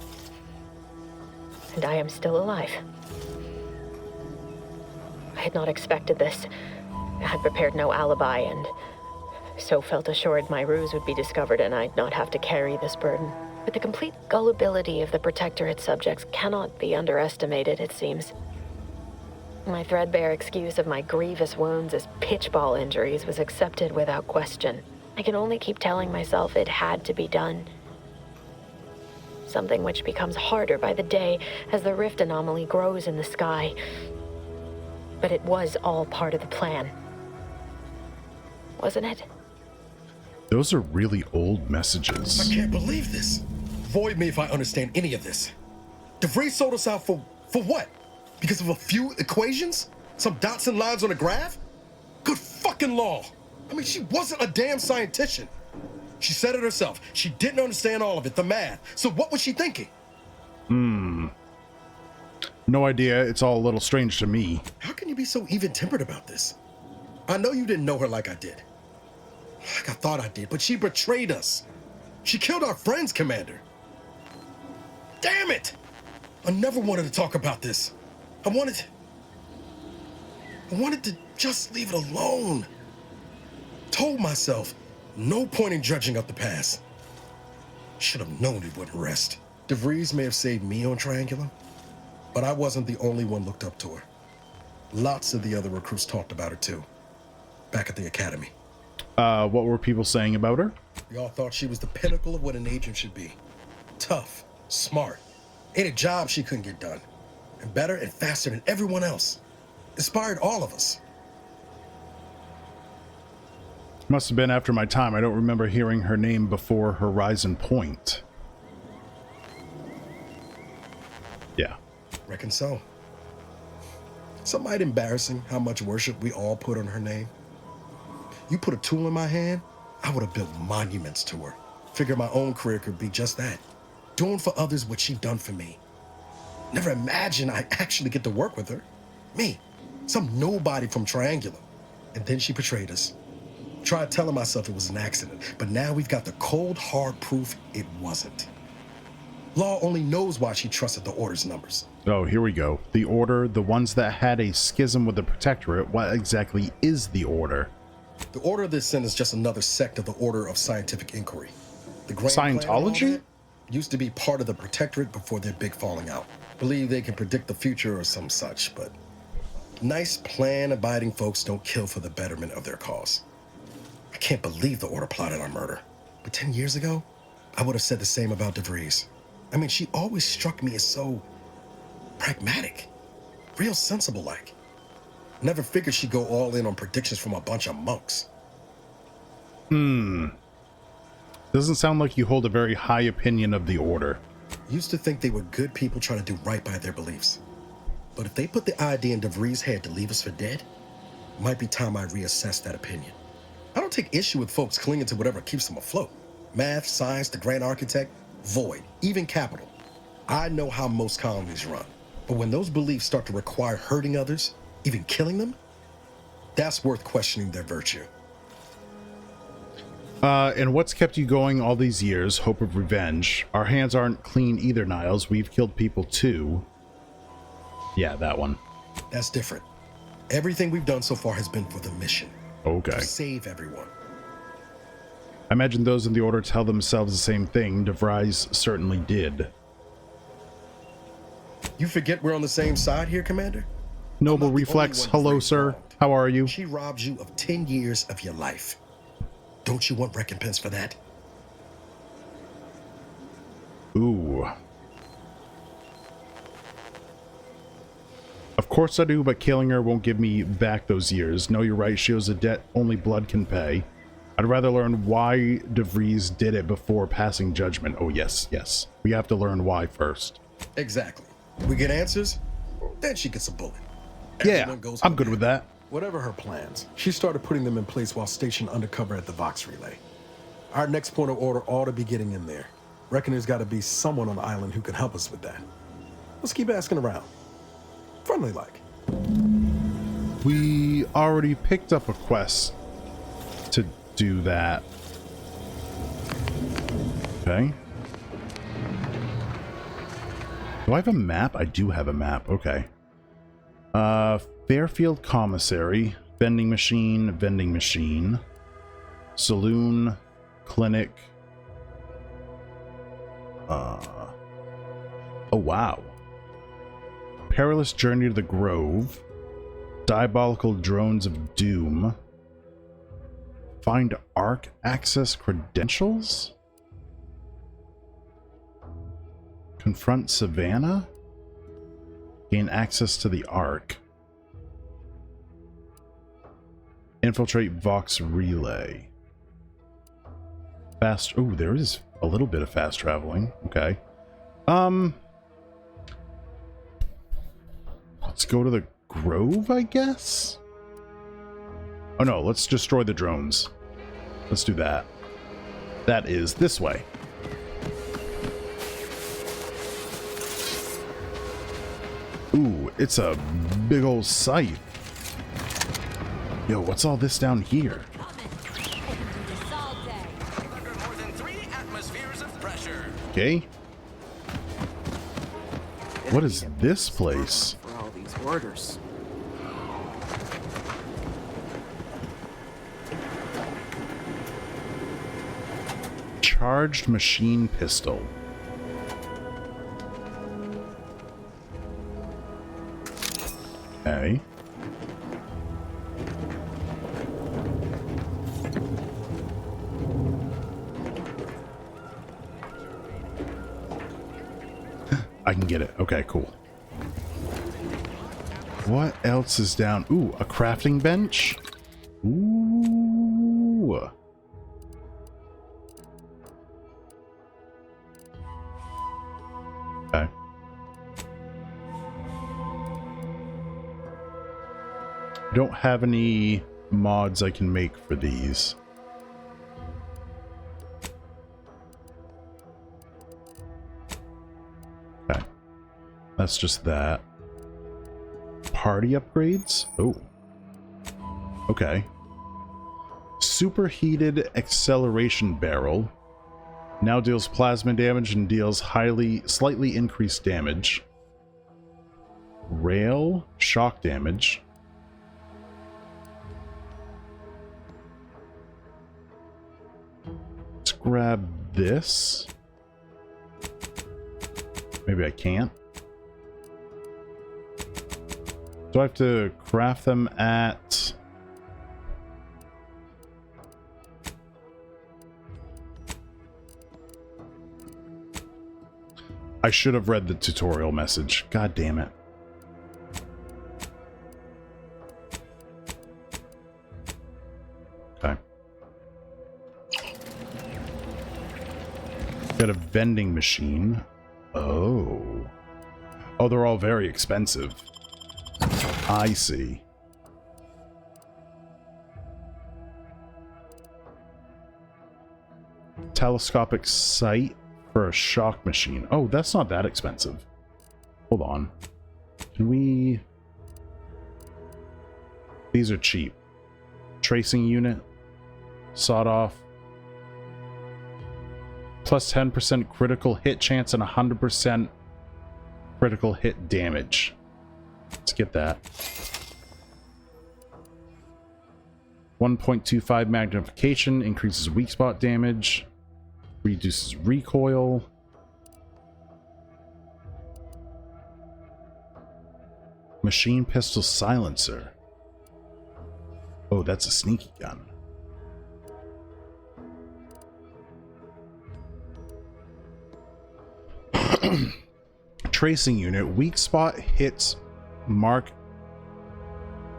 Speaker 7: And I am still alive. I had not expected this. I had prepared no alibi, and so felt assured my ruse would be discovered and I'd not have to carry this burden. But the complete gullibility of the Protectorate subjects cannot be underestimated, it seems. My threadbare excuse of my grievous wounds as pitchball injuries was accepted without question. I can only keep telling myself it had to be done. Something which becomes harder by the day as the rift anomaly grows in the sky. But it was all part of the plan. Wasn't it?
Speaker 1: Those are really old messages.
Speaker 3: I can't believe this. Void me if I understand any of this. DeVries sold us out for what? Because of a few equations? Some dots and lines on a graph? Good fucking law. I mean, she wasn't a damn scientist. She said it herself. She didn't understand all of it, the math. So what was she thinking?
Speaker 1: No idea. It's all a little strange to me.
Speaker 3: How can you be so even-tempered about this? I know you didn't know her like I did. Like I thought I did, but she betrayed us. She killed our friends, Commander. Damn it! I never wanted to talk about this. I wanted to just leave it alone. Told myself, no point in judging up the past. Should have known it wouldn't rest. DeVries may have saved me on Triangulum, but I wasn't the only one looked up to her. Lots of the other recruits talked about her too, back at the academy.
Speaker 1: What were people saying about her?
Speaker 3: We all thought she was the pinnacle of what an agent should be. Tough, smart, ain't a job she couldn't get done. And better and faster than everyone else. Inspired all of us.
Speaker 1: Must have been after my time. I don't remember hearing her name before Horizon Point. Yeah.
Speaker 3: Reckon so. Some might embarrassing how much worship we all put on her name. You put a tool in my hand, I would have built monuments to her. Figured my own career could be just that. Doing for others what she done for me. Never imagined I'd actually get to work with her. Me, some nobody from Triangulum. And then she betrayed us. Tried telling myself it was an accident, but now we've got the cold, hard proof it wasn't. Law only knows why she trusted the Order's numbers.
Speaker 1: Oh, here we go. The Order, the ones that had a schism with the Protectorate. What exactly is the Order?
Speaker 3: The Order of the Sin is just another sect of the Order of Scientific Inquiry. The Grand Plan and all
Speaker 1: Scientology?
Speaker 3: that used to be part of the Protectorate before their big falling out. Believe they can predict the future or some such, but nice plan-abiding folks don't kill for the betterment of their cause. I can't believe the Order plotted our murder. But 10 years ago, I would have said the same about DeVries. I mean, she always struck me as so pragmatic, real sensible-like. Never figured she'd go all in on predictions from a bunch of monks.
Speaker 1: Doesn't sound like you hold a very high opinion of the Order.
Speaker 3: Used to think they were good people trying to do right by their beliefs. But if they put the idea in DeVries' head to leave us for dead, it might be time I reassess that opinion. I don't take issue with folks clinging to whatever keeps them afloat. Math, science, the grand architect, void, even capital. I know how most colonies run. But when those beliefs start to require hurting others, even killing them, that's worth questioning their virtue.
Speaker 1: And what's kept you going all these years? Hope of revenge. Our hands aren't clean either, Niles. We've killed people too. Yeah, that one.
Speaker 3: That's different. Everything we've done so far has been for the mission.
Speaker 1: Okay.
Speaker 3: To save everyone.
Speaker 1: I imagine those in the Order tell themselves the same thing. DeVries certainly did.
Speaker 3: You forget we're on the same side here, Commander?
Speaker 1: Noble Reflex, hello, sir. How are you?
Speaker 3: She robbed you of 10 years of your life. Don't you want recompense for that?
Speaker 1: Ooh. Of course I do, but killing her won't give me back those years. No, you're right. She owes a debt only blood can pay. I'd rather learn why DeVries did it before passing judgment. Oh, yes, yes. We have to learn why first.
Speaker 3: Exactly. We get answers, then she gets a bullet.
Speaker 1: Yeah, I'm good with that.
Speaker 3: Whatever her plans, she started putting them in place while stationed undercover at the Vox Relay. Our next point of order ought to be getting in there. Reckon there's got to be someone on the island who can help us with that. Let's keep asking around. Friendly like.
Speaker 1: We already picked up a quest to do that. Okay. Do I have a map? I do have a map. Okay. Fairfield Commissary, vending machine, saloon, clinic. Oh, wow. Perilous Journey to the Grove, Diabolical Drones of Doom, Find Arc Access Credentials, Confront Savannah, Gain access to the Arc, Infiltrate Vox Relay. Fast. Oh, there is a little bit of fast traveling. Okay. Let's go to the Grove, I guess? Oh no, let's destroy the drones. Let's do that. That is this way. Ooh, it's a big old site. Yo, what's all this down here? Okay. What is this place?
Speaker 23: For all these orders.
Speaker 1: Charged machine pistol. Okay. I can get it. Okay, cool. What else is down? Ooh, a crafting bench. Ooh. Okay. I don't have any mods I can make for these. Okay. That's just that. Party upgrades? Oh. Okay. Superheated acceleration barrel. Now deals plasma damage and deals slightly increased damage. Rail, shock damage. Let's grab this. Maybe I can't. Do I have to craft them at... I should have read the tutorial message. God damn it. Okay. Got a vending machine. Oh. Oh, they're all very expensive. I see. Telescopic sight for a shock machine. Oh, that's not that expensive. Hold on. Can we... These are cheap. Tracing unit. Sawed off. Plus 10% critical hit chance and 100% critical hit damage. Let's get that. 1.25 magnification increases weak spot damage. Reduces recoil. Machine pistol silencer. Oh, that's a sneaky gun. Tracing unit. Weak spot hits mark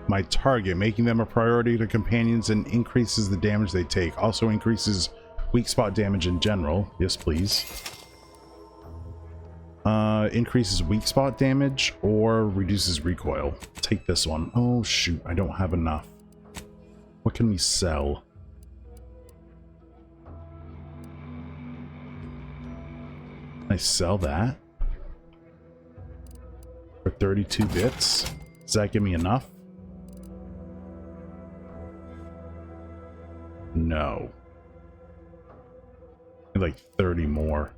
Speaker 1: my target, making them a priority to companions and increases the damage they take. Also increases weak spot damage in general. Yes, please. Increases weak spot damage or reduces recoil. Take this one. Oh, shoot. I don't have enough. What can we sell? Can I sell that? For 32 bits? Does that give me enough? No. Like 30 more.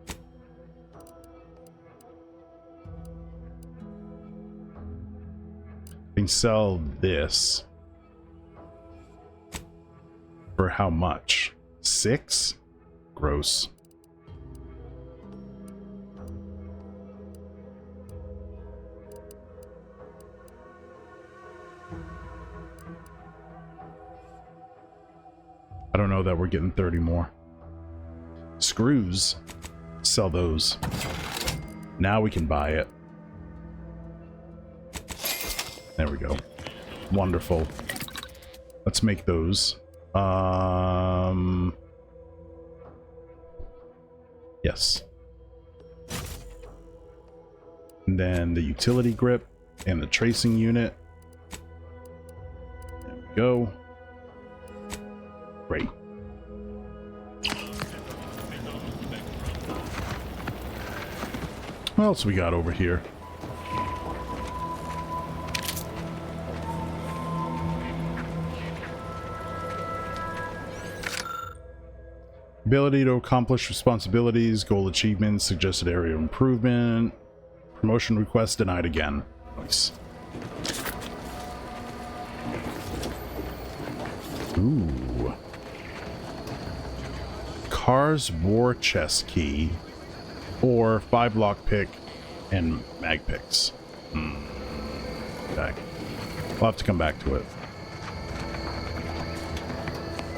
Speaker 1: I can sell this. For how much? 6? Gross. I don't know that we're getting 30 more. Screws. Sell those. Now we can buy it. There we go. Wonderful. Let's make those. Yes. And then the utility grip and the tracing unit. There we go. Great. What else we got over here? Ability to accomplish responsibilities, goal achievements, suggested area of improvement, promotion request denied again. Nice. Ooh. Car's war chest key, or 5 lockpick and mag picks. Okay. We'll have to come back to it.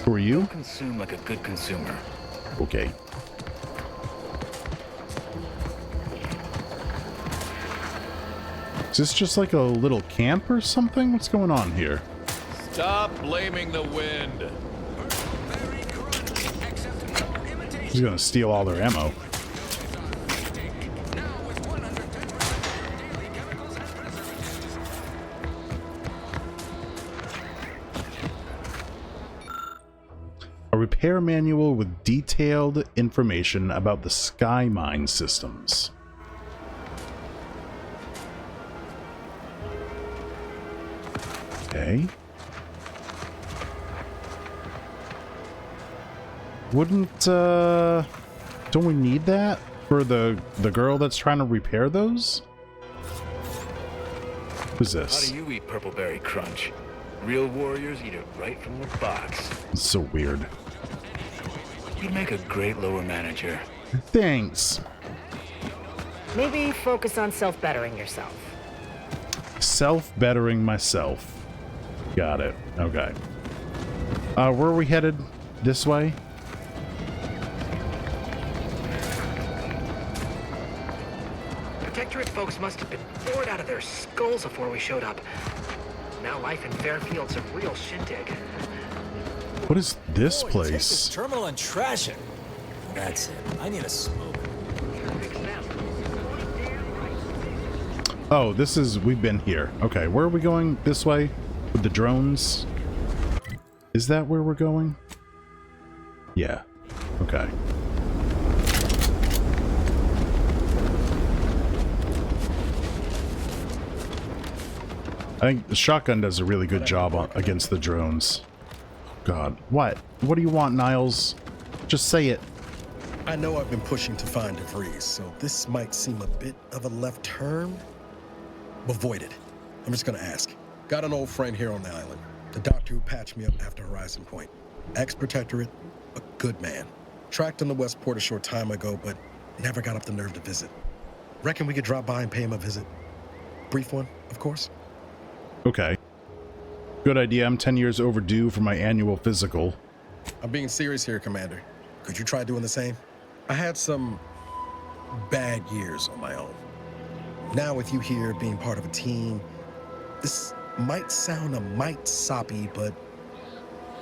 Speaker 1: Who are you?
Speaker 8: Consume like a good consumer.
Speaker 1: Okay. Is this just like a little camp or something? What's going on here?
Speaker 8: Stop blaming the wind.
Speaker 1: He's gonna steal all their ammo. A repair manual with detailed information about the sky mine systems. Okay. Wouldn't, don't we need that for the girl that's trying to repair those? Who's this?
Speaker 8: How do you eat Purple Berry Crunch? Real warriors eat it right from the box.
Speaker 1: It's so weird.
Speaker 8: You'd make a great lower manager.
Speaker 1: Thanks.
Speaker 21: Maybe focus on self-bettering yourself.
Speaker 1: Self-bettering myself. Got it. Okay. Where are we headed? This way?
Speaker 9: Protectorate folks must have been bored out of their skulls before we showed up. Now life in Fairfield's a real shindig.
Speaker 1: What is this
Speaker 10: Take
Speaker 1: place?
Speaker 10: this terminal and trash it. That's it. I need a smoke.
Speaker 1: Oh, this is... we've been here. Okay, where are we going? This way? With the drones? Is that where we're going? Yeah. Okay. I think the shotgun does a really good job against the drones. God. What? What do you want, Niles? Just say it.
Speaker 3: I know I've been pushing to find DeVries, so this might seem a bit of a left turn. Avoid it. I'm just gonna ask. Got an old friend here on the island. The doctor who patched me up after Horizon Point. Ex-protectorate, a good man. Tracked in the Westport a short time ago, but never got up the nerve to visit. Reckon we could drop by and pay him a visit. Brief one, of course.
Speaker 1: Okay. Good idea. I'm 10 years overdue for my annual physical.
Speaker 3: I'm being serious here, Commander. Could you try doing the same? I had some bad years on my own. Now with you here being part of a team, this might sound a mite soppy, but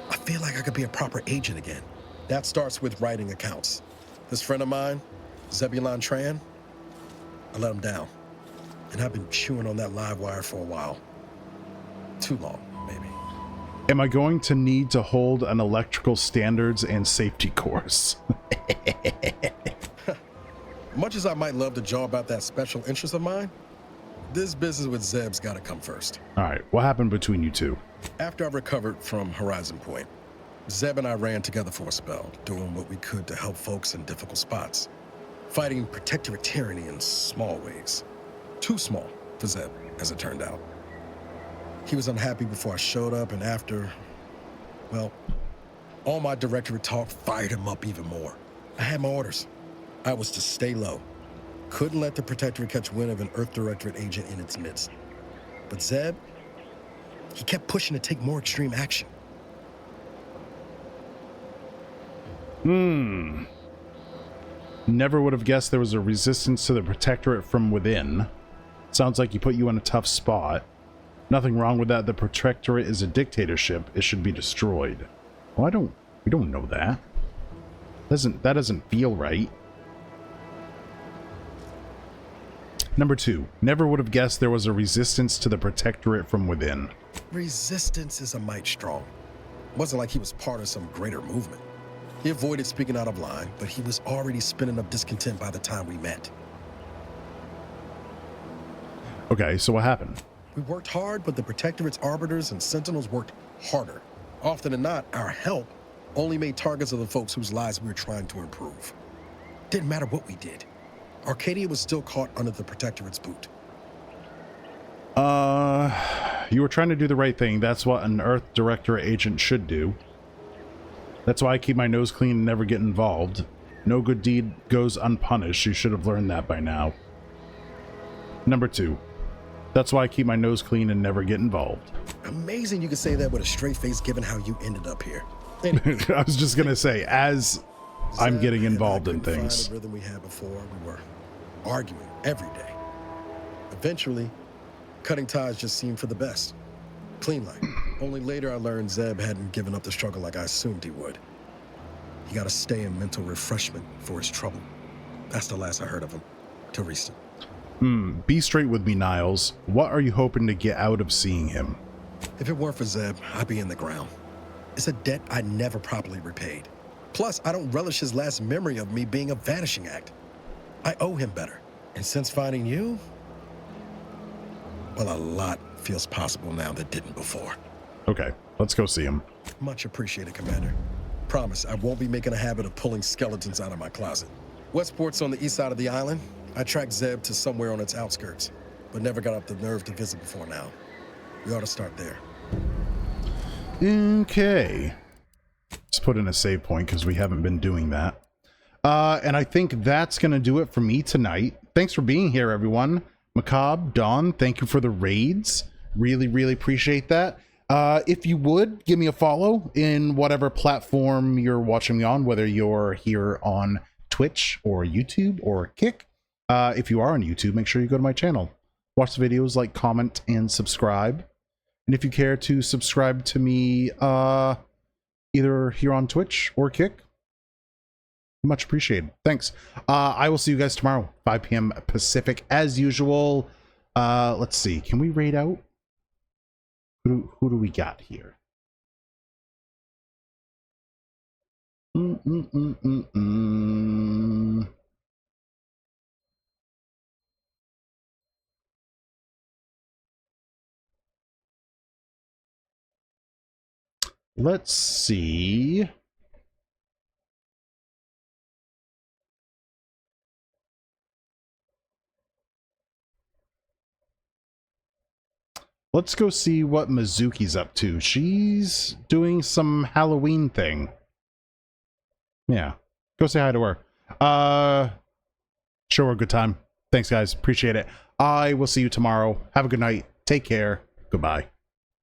Speaker 3: I feel like I could be a proper agent again. That starts with writing accounts. This friend of mine, Zebulon Tran, I let him down. And I've been chewing on that live wire for a while. Too long, maybe.
Speaker 1: Am I going to need to hold an electrical standards and safety course?
Speaker 3: Much as I might love to jaw about that special interest of mine, this business with Zeb's gotta come first.
Speaker 1: Alright, what happened between you two?
Speaker 3: After I recovered from Horizon Point, Zeb and I ran together for a spell, doing what we could to help folks in difficult spots. Fighting protectorate tyranny in small ways. Too small for Zeb, as it turned out. He was unhappy before I showed up, and after, well, all my directorate talk fired him up even more. I had my orders. I was to stay low. Couldn't let the Protectorate catch wind of an Earth Directorate agent in its midst. But Zeb, he kept pushing to take more extreme action.
Speaker 1: Never would have guessed there was a resistance to the Protectorate from within. Sounds like he put you in a tough spot. Nothing wrong with that. The Protectorate is a dictatorship. It should be destroyed. Well, we don't know that. That doesn't feel right. Number 2. Never would have guessed there was a resistance to the Protectorate from within.
Speaker 3: Resistance is a mite strong. Wasn't like he was part of some greater movement. He avoided speaking out of line, but he was already spinning up discontent by the time we met.
Speaker 1: Okay, so what happened?
Speaker 3: We worked hard, but the Protectorate's arbiters and sentinels worked harder. Often than not, our help only made targets of the folks whose lives we were trying to improve. Didn't matter what we did. Arcadia was still caught under the Protectorate's boot.
Speaker 1: You were trying to do the right thing. That's what an Earth Directorate agent should do. That's why I keep my nose clean and never get involved. No good deed goes unpunished. You should have learned that by now. Number 2. That's why I keep my nose clean and never get involved.
Speaker 3: Amazing you could say that with a straight face given how you ended up here. Anyway,
Speaker 1: I was just going to say, as I'm getting involved in things.
Speaker 3: Find the rhythm we had before. We were arguing every day. Eventually, cutting ties just seemed for the best. Clean like. Only later I learned Zeb hadn't given up the struggle like I assumed he would. He got to stay in mental refreshment for his trouble. That's the last I heard of him. Till recent.
Speaker 1: Be straight with me, Niles. What are you hoping to get out of seeing him?
Speaker 3: If it weren't for Zeb, I'd be in the ground. It's a debt I never properly repaid. Plus, I don't relish his last memory of me being a vanishing act. I owe him better. And since finding you, well, a lot feels possible now that didn't before.
Speaker 1: Okay, let's go see him.
Speaker 3: Much appreciated, Commander. Promise, I won't be making a habit of pulling skeletons out of my closet. Westport's on the east side of the island. I tracked Zeb to somewhere on its outskirts, but never got up the nerve to visit before now. We ought to start there.
Speaker 1: Okay. Let's put in a save point because we haven't been doing that. And I think that's going to do it for me tonight. Thanks for being here, everyone. Macabre, Dawn, thank you for the raids. Really, really appreciate that. If you would, give me a follow in whatever platform you're watching me on, whether you're here on Twitch or YouTube or Kick. If you are on YouTube, make sure you go to my channel. Watch the videos, like, comment, and subscribe. And if you care to subscribe to me either here on Twitch or Kick, much appreciated. Thanks. I will see you guys tomorrow, 5 p.m. Pacific, as usual. Let's see. Can we raid out? Who do we got here? Let's see. Let's go see what Mizuki's up to. She's doing some Halloween thing. Yeah. Go say hi to her. Show her a good time. Thanks, guys. Appreciate it. I will see you tomorrow. Have a good night. Take care. Goodbye.